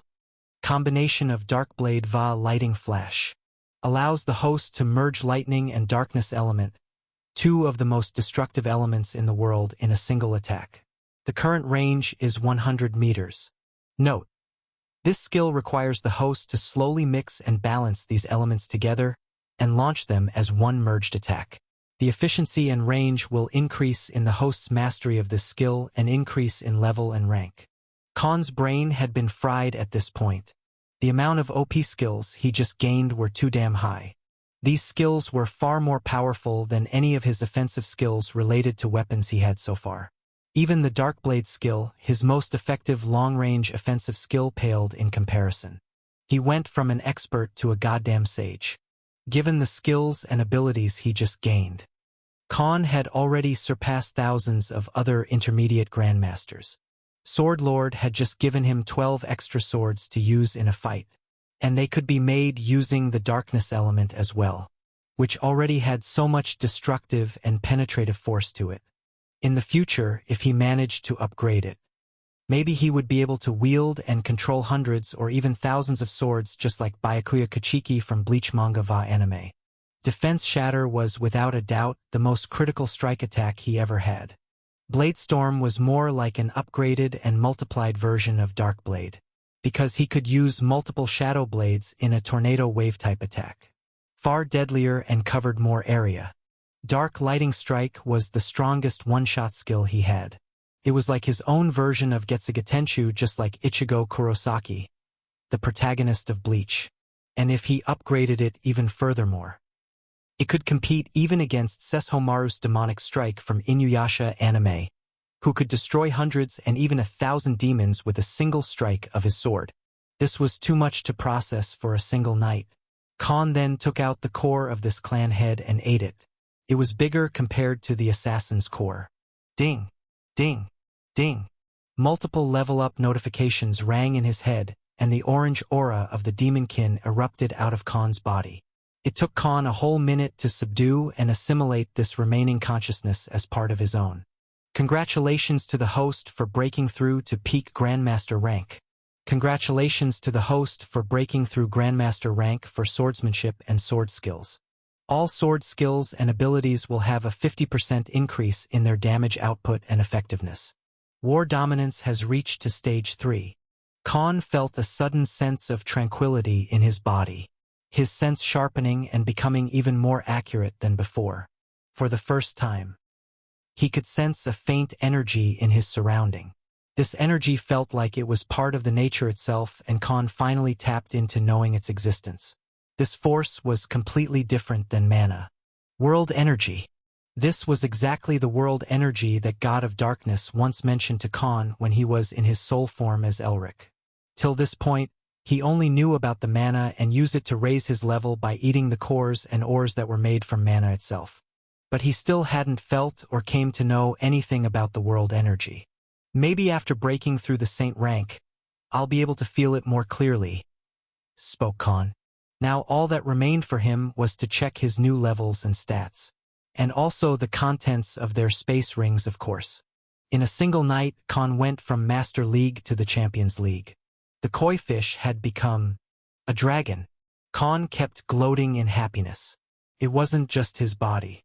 Combination of Dark Blade Va Lighting Flash. Allows the host to merge lightning and darkness element, two of the most destructive elements in the world in a single attack. The current range is 100 meters. Note: this skill requires the host to slowly mix and balance these elements together and launch them as one merged attack. The efficiency and range will increase in the host's mastery of this skill and increase in level and rank. Khan's brain had been fried at this point. The amount of OP skills he just gained were too damn high. These skills were far more powerful than any of his offensive skills related to weapons he had so far. Even the Darkblade skill, his most effective long-range offensive skill, paled in comparison. He went from an expert to a goddamn sage. Given the skills and abilities he just gained, Khan had already surpassed thousands of other intermediate grandmasters. Sword Lord had just given him 12 extra swords to use in a fight, and they could be made using the darkness element as well, which already had so much destructive and penetrative force to it. In the future, if he managed to upgrade it, maybe he would be able to wield and control hundreds or even thousands of swords just like Byakuya Kachiki from Bleach manga va anime. Defense Shatter was without a doubt the most critical strike attack he ever had. Bladestorm was more like an upgraded and multiplied version of Darkblade, because he could use multiple shadow blades in a tornado wave type attack. Far deadlier and covered more area. Dark Lighting Strike was the strongest one-shot skill he had. It was like his own version of Getsuga Tenshu, just like Ichigo Kurosaki, the protagonist of Bleach. And if he upgraded it even furthermore, it could compete even against Sesshomaru's Demonic Strike from Inuyasha anime, who could destroy hundreds and even 1,000 demons with a single strike of his sword. This was too much to process for a single night. Khan then took out the core of this clan head and ate it. It was bigger compared to the assassin's core. Ding! Ding! Ding! Multiple level-up notifications rang in his head, and the orange aura of the demonkin erupted out of Khan's body. It took Khan a whole minute to subdue and assimilate this remaining consciousness as part of his own. Congratulations to the host for breaking through to peak Grandmaster rank. Congratulations to the host for breaking through Grandmaster rank for swordsmanship and sword skills. All sword skills and abilities will have a 50% increase in their damage output and effectiveness. War dominance has reached to stage 3. Khan felt a sudden sense of tranquility in his body, his sense sharpening and becoming even more accurate than before. For the first time, he could sense a faint energy in his surrounding. This energy felt like it was part of the nature itself, and Khan finally tapped into knowing its existence. This force was completely different than mana. World energy. This was exactly the world energy that God of Darkness once mentioned to Khan when he was in his soul form as Elric. Till this point, he only knew about the mana and used it to raise his level by eating the cores and ores that were made from mana itself. But he still hadn't felt or came to know anything about the world energy. Maybe after breaking through the Saint rank, I'll be able to feel it more clearly, spoke Khan. Now all that remained for him was to check his new levels and stats. And also the contents of their space rings, of course. In a single night, Khan went from Master League to the Champions League. The koi fish had become a dragon. Khan kept gloating in happiness. It wasn't just his body,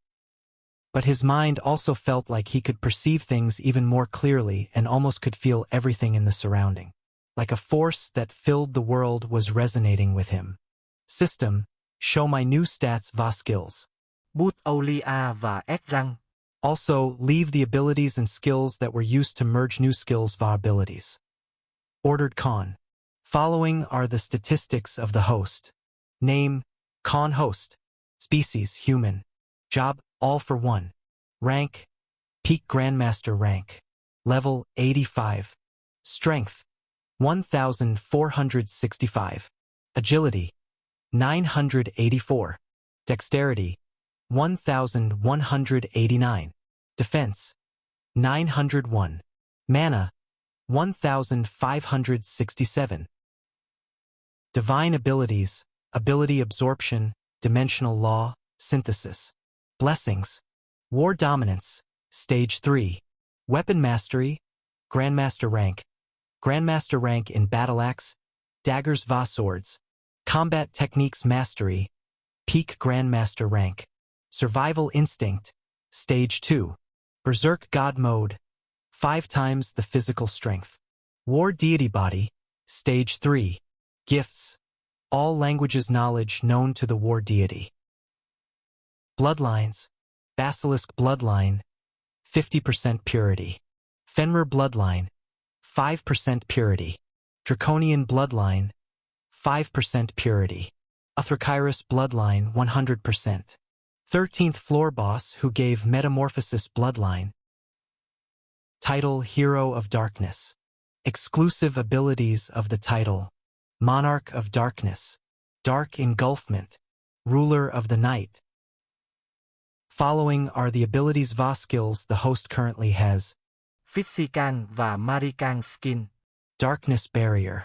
but his mind also felt like he could perceive things even more clearly and almost could feel everything in the surrounding. Like a force that filled the world was resonating with him. System, show my new stats va skills. Bút Aulia và ép răng. Also, leave the abilities and skills that were used to merge new skills va abilities. Ordered Khan. Following are the statistics of the host. Name, Khan host. Species, human. Job, all for one. Rank, peak Grandmaster rank. Level, 85. Strength, 1,465. Agility, 984. Dexterity, 1,189. Defense, 901. Mana, 1,567. Divine abilities, ability absorption, dimensional law, synthesis. Blessings, war dominance, stage 3. Weapon mastery, Grandmaster rank. Grandmaster rank in battle axe, daggers va swords. Combat techniques mastery, peak Grandmaster rank. Survival instinct, Stage 2. Berserk God Mode. 5 times the physical strength. War Deity Body. Stage 3. Gifts. All languages knowledge known to the war deity. Bloodlines. Basilisk Bloodline. 50% purity. Fenrir Bloodline. 5% purity. Draconian Bloodline. 5% purity. Uthrachirus Bloodline 100%. 13th Floor Boss who gave Metamorphosis Bloodline. Title Hero of Darkness. Exclusive abilities of the title. Monarch of Darkness. Dark Engulfment. Ruler of the Night. Following are the abilities va skills the host currently has. Physical và Marican Skin. Darkness Barrier.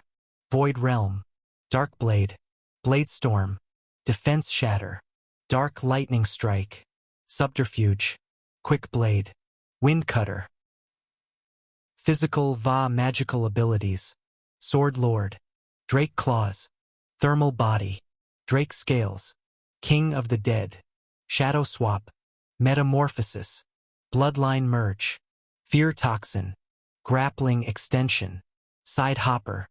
Void Realm. Dark Blade. Blade Storm. Defense Shatter. Dark Lightning Strike. Subterfuge. Quick Blade. Wind Cutter. Physical va magical abilities. Sword Lord. Drake Claws. Thermal Body. Drake Scales. King of the Dead. Shadow Swap. Metamorphosis. Bloodline Merge. Fear Toxin. Grappling Extension. Side Hopper.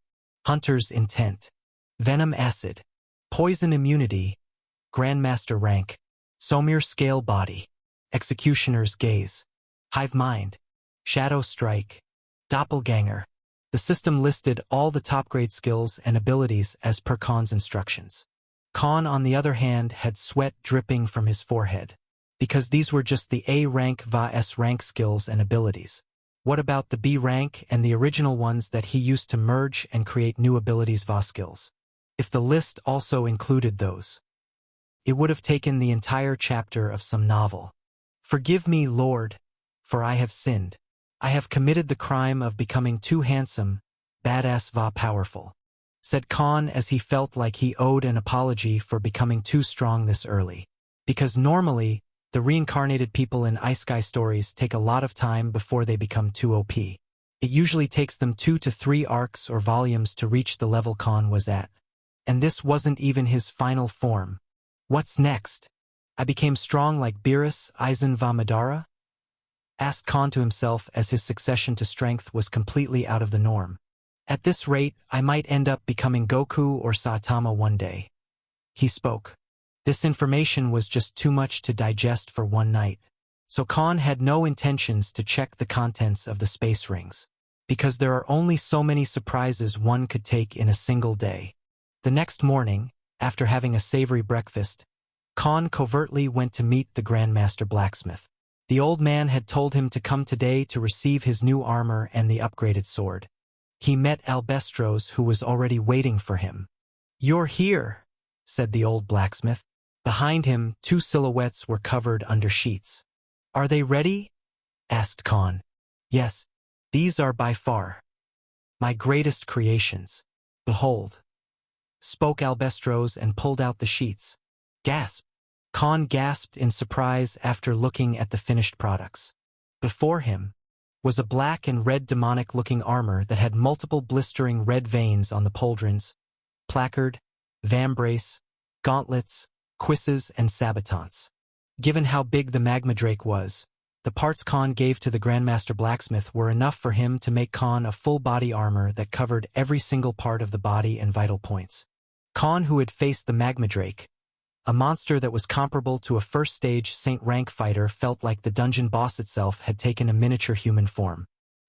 Hunter's Intent. Venom Acid. Poison Immunity. Grandmaster Rank. Somir Scale Body. Executioner's Gaze. Hive Mind. Shadow Strike. Doppelganger. The system listed all the top-grade skills and abilities as per Khan's instructions. Khan, on the other hand, had sweat dripping from his forehead, because these were just the A rank va S rank skills and abilities. What about the B rank and the original ones that he used to merge and create new abilities va skills? If the list also included those, it would have taken the entire chapter of some novel. Forgive me, Lord, for I have sinned. I have committed the crime of becoming too handsome, badass va powerful, said Khan as he felt like he owed an apology for becoming too strong this early. Because normally, the reincarnated people in Isekai stories take a lot of time before they become too OP. It usually takes them 2 to 3 arcs or volumes to reach the level Khan was at. And this wasn't even his final form. What's next? I became strong like Beerus, Aizen va Madara? Asked Khan to himself as his succession to strength was completely out of the norm. At this rate, I might end up becoming Goku or Saitama one day. He spoke. This information was just too much to digest for one night. So Khan had no intentions to check the contents of the space rings, because there are only so many surprises one could take in a single day. The next morning, after having a savory breakfast, Khan covertly went to meet the Grandmaster Blacksmith. The old man had told him to come today to receive his new armor and the upgraded sword. He met Albestros, who was already waiting for him. "You're here," said the old blacksmith. Behind him, 2 silhouettes were covered under sheets. "Are they ready?" asked Khan. "Yes, these are by far my greatest creations. Behold," spoke Albestros and pulled out the sheets. Gasp! Khan gasped in surprise after looking at the finished products. Before him was a black and red demonic-looking armor that had multiple blistering red veins on the pauldrons, placard, vambrace, gauntlets, cuisses, and sabotants. Given how big the magma drake was, the parts Khan gave to the Grandmaster Blacksmith were enough for him to make Khan a full-body armor that covered every single part of the body and vital points. Khan, who had faced the magma drake, a monster that was comparable to a first-stage Saint rank fighter, felt like the dungeon boss itself had taken a miniature human form.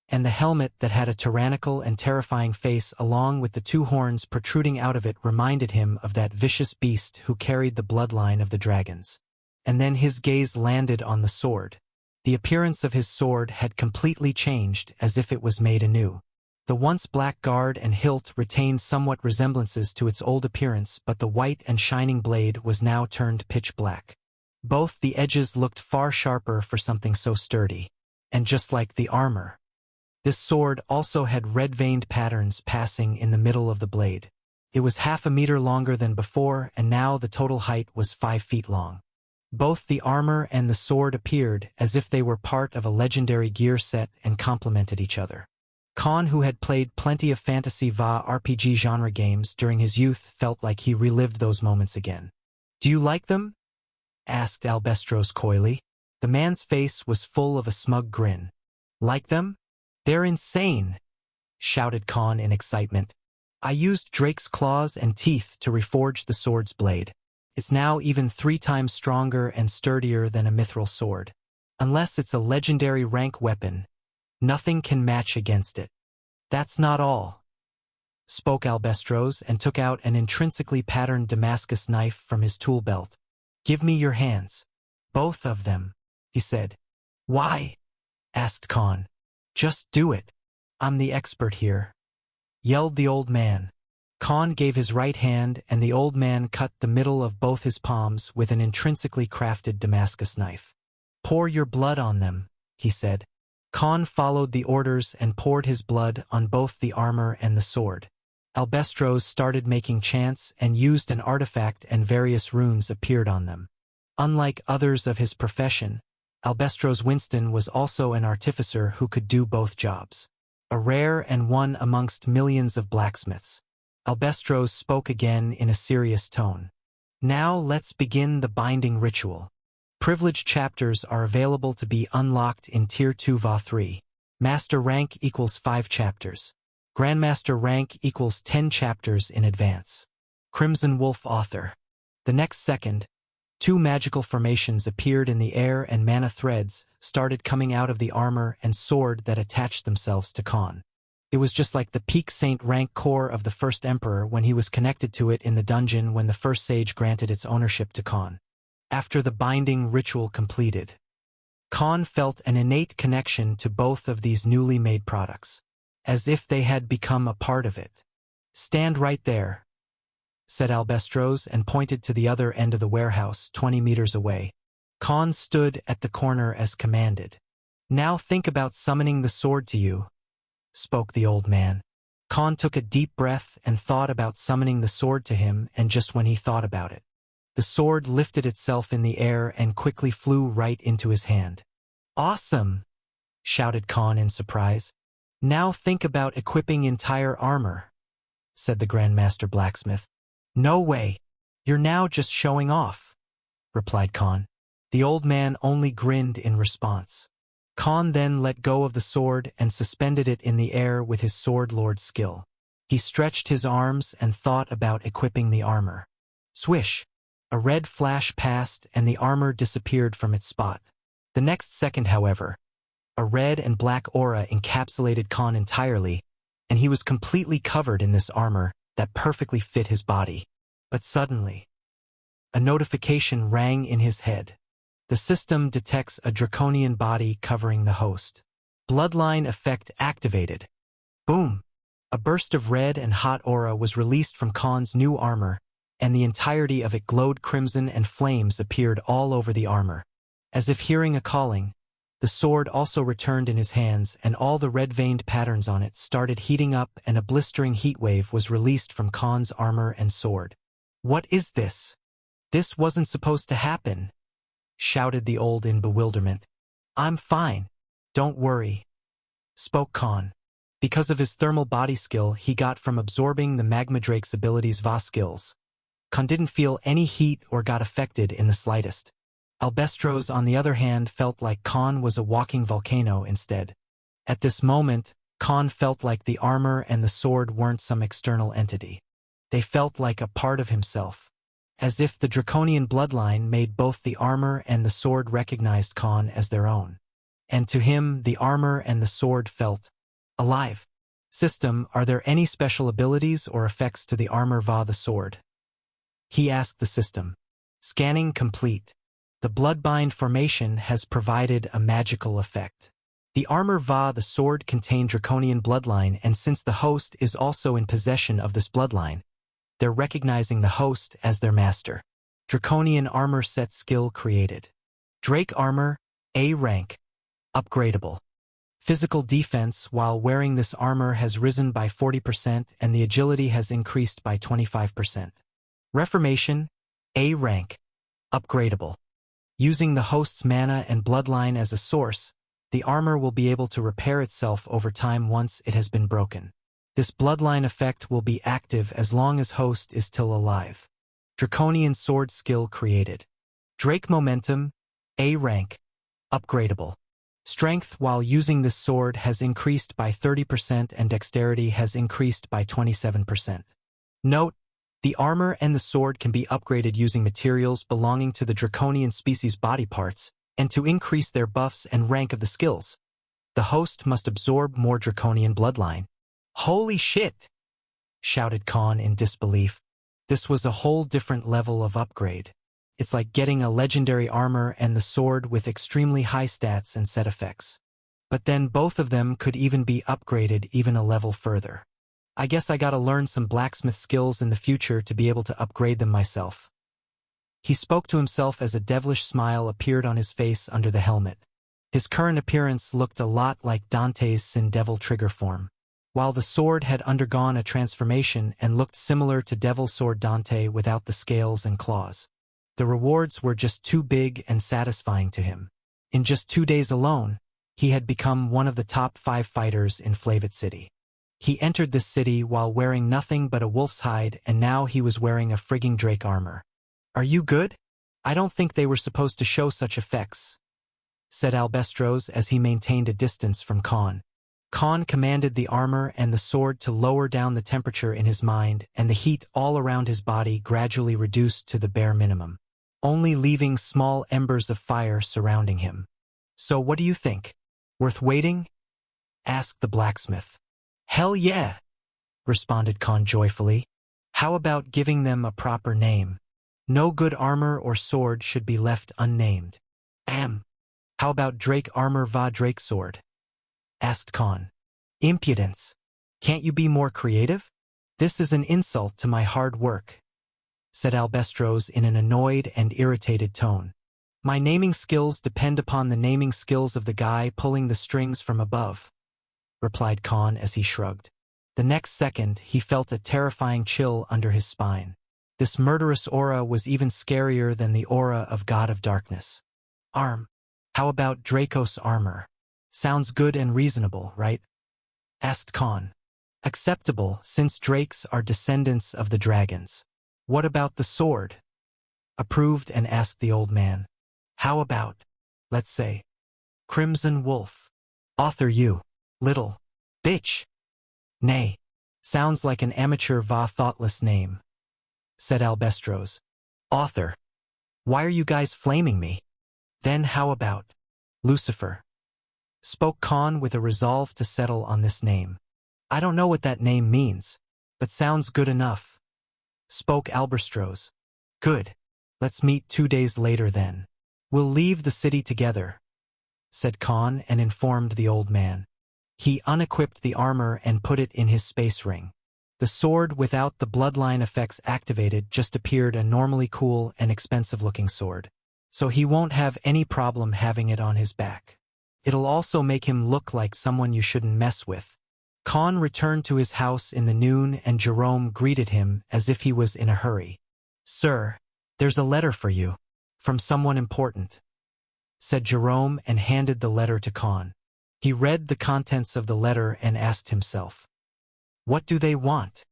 And the helmet that had a tyrannical and terrifying face along with the 2 horns protruding out of it reminded him of that vicious beast who carried the bloodline of the dragons. And then his gaze landed on the sword. The appearance of his sword had completely changed, as if it was made anew. The once black guard and hilt retained somewhat resemblances to its old appearance, but the white and shining blade was now turned pitch black. Both the edges looked far sharper for something so sturdy. And just like the armor, this sword also had red-veined patterns passing in the middle of the blade. It was half a meter longer than before, and now the total height was 5 feet long. Both the armor and the sword appeared as if they were part of a legendary gear set and complemented each other. Khan, who had played plenty of fantasy va RPG genre games during his youth, felt like he relived those moments again. "Do you like them?" asked Albestros coyly. The man's face was full of a smug grin. Like them? They're insane, shouted Khan in excitement. I used Drake's claws and teeth to reforge the sword's blade. It's now even 3 times stronger and sturdier than a mithril sword. Unless it's a legendary rank weapon, nothing can match against it. That's not all, spoke Albestros and took out an intrinsically patterned Damascus knife from his tool belt. Give me your hands. Both of them, he said. Why? Asked Khan. Just do it. I'm the expert here, yelled the old man. Khan gave his right hand and the old man cut the middle of both his palms with an intrinsically crafted Damascus knife. Pour your blood on them, he said. Khan followed the orders and poured his blood on both the armor and the sword. Albestros started making chants and used an artifact and various runes appeared on them. Unlike others of his profession, Albestros Winston was also an artificer who could do both jobs. A rare and one amongst millions of blacksmiths. Albestros spoke again in a serious tone. Now let's begin the binding ritual. Privileged chapters are available to be unlocked in Tier 2 VA 3. Master rank equals 5 chapters. Grandmaster rank equals 10 chapters in advance. Crimson Wolf author. The next second, 2 magical formations appeared in the air and mana threads started coming out of the armor and sword that attached themselves to Khan. It was just like the peak saint rank core of the first emperor when he was connected to it in the dungeon when the first sage granted its ownership to Khan. After the binding ritual completed, Khan felt an innate connection to both of these newly made products, as if they had become a part of it. Stand right there, said Albestros and pointed to the other end of the warehouse 20 meters away. Khan stood at the corner as commanded. Now think about summoning the sword to you, spoke the old man. Khan took a deep breath and thought about summoning the sword to him, and just when he thought about it, the sword lifted itself in the air and quickly flew right into his hand. Awesome, shouted Khan in surprise. Now think about equipping entire armor, said the Grandmaster Blacksmith. No way. You're now just showing off, replied Khan. The old man only grinned in response. Khan then let go of the sword and suspended it in the air with his sword lord skill. He stretched his arms and thought about equipping the armor. Swish! A red flash passed and the armor disappeared from its spot. The next second, however, a red and black aura encapsulated Khan entirely, and he was completely covered in this armor that perfectly fit his body. But suddenly, a notification rang in his head. The system detects a draconian body covering the host. Bloodline effect activated. Boom! A burst of red and hot aura was released from Khan's new armor, and the entirety of it glowed crimson and flames appeared all over the armor. As if hearing a calling, the sword also returned in his hands and all the red-veined patterns on it started heating up and a blistering heat wave was released from Khan's armor and sword. What is this? This wasn't supposed to happen, shouted the old in bewilderment. I'm fine. Don't worry, spoke Khan. Because of his thermal body skill he got from absorbing the Magma Drake's abilities VA skills, Khan didn't feel any heat or got affected in the slightest. Albestros, on the other hand, felt like Khan was a walking volcano instead. At this moment, Khan felt like the armor and the sword weren't some external entity. They felt like a part of himself. As if the draconian bloodline made both the armor and the sword recognized Khan as their own. And to him, the armor and the sword felt alive. System, are there any special abilities or effects to the armor VA the sword? He asked the system. Scanning complete. The Bloodbind formation has provided a magical effect. The armor VA the sword contained draconian bloodline, and since the host is also in possession of this bloodline, they're recognizing the host as their master. Draconian armor set skill created. Drake armor, A rank. Upgradable. Physical defense while wearing this armor has risen by 40% and the agility has increased by 25%. Reformation, A rank. Upgradable. Using the host's mana and bloodline as a source, the armor will be able to repair itself over time once it has been broken. This bloodline effect will be active as long as host is still alive. Draconian sword skill created. Drake momentum, A rank. Upgradable. Strength while using this sword has increased by 30% and dexterity has increased by 27%. Note, the armor and the sword can be upgraded using materials belonging to the draconian species body parts, and to increase their buffs and rank of the skills, the host must absorb more draconian bloodline. Holy shit! Shouted Khan in disbelief. This was a whole different level of upgrade. It's like getting a legendary armor and the sword with extremely high stats and set effects. But then both of them could even be upgraded even a level further. I guess I gotta learn some blacksmith skills in the future to be able to upgrade them myself. He spoke to himself as a devilish smile appeared on his face under the helmet. His current appearance looked a lot like Dante's Sin Devil trigger form. While the sword had undergone a transformation and looked similar to Devil Sword Dante without the scales and claws. The rewards were just too big and satisfying to him. In just 2 days alone, he had become one of the top 5 fighters in Flavit City. He entered this city while wearing nothing but a wolf's hide, and now he was wearing a frigging drake armor. "Are you good? I don't think they were supposed to show such effects," said Albestros as he maintained a distance from Khan. Khan commanded the armor and the sword to lower down the temperature in his mind, and the heat all around his body gradually reduced to the bare minimum, only leaving small embers of fire surrounding him. "So what do you think? Worth waiting?" asked the blacksmith. "Hell yeah," responded Khan joyfully. "How about giving them a proper name? No good armor or sword should be left unnamed." How about Drake Armor va Drake Sword?" asked Khan. "Impudence. Can't you be more creative? This is an insult to my hard work," said Albestros in an annoyed and irritated tone. "My naming skills depend upon the naming skills of the guy pulling the strings from above," replied Khan as he shrugged. The next second, he felt a terrifying chill under his spine. This murderous aura was even scarier than the aura of God of Darkness. How about Dracos Armor? Sounds good and reasonable, right?" asked Khan. "Acceptable, since drakes are descendants of the dragons." "What about the sword?" approved and asked the old man. "How about, let's say, Crimson Wolf? Author you, little bitch." "Nay, sounds like an amateur va thoughtless name," said Albestros. "Author? Why are you guys flaming me? Then how about Lucifer?" spoke Khan with a resolve to settle on this name. "I don't know what that name means, but sounds good enough," spoke Albestros. "Good. Let's meet 2 days later then. We'll leave the city together," said Khan and informed the old man. He unequipped the armor and put it in his space ring. The sword without the bloodline effects activated just appeared a normally cool and expensive-looking sword. So he won't have any problem having it on his back. It'll also make him look like someone you shouldn't mess with. Khan returned to his house in the noon and Jerome greeted him as if he was in a hurry. "Sir, there's a letter for you, from someone important," said Jerome and handed the letter to Khan. He read the contents of the letter and asked himself, "What do they want?"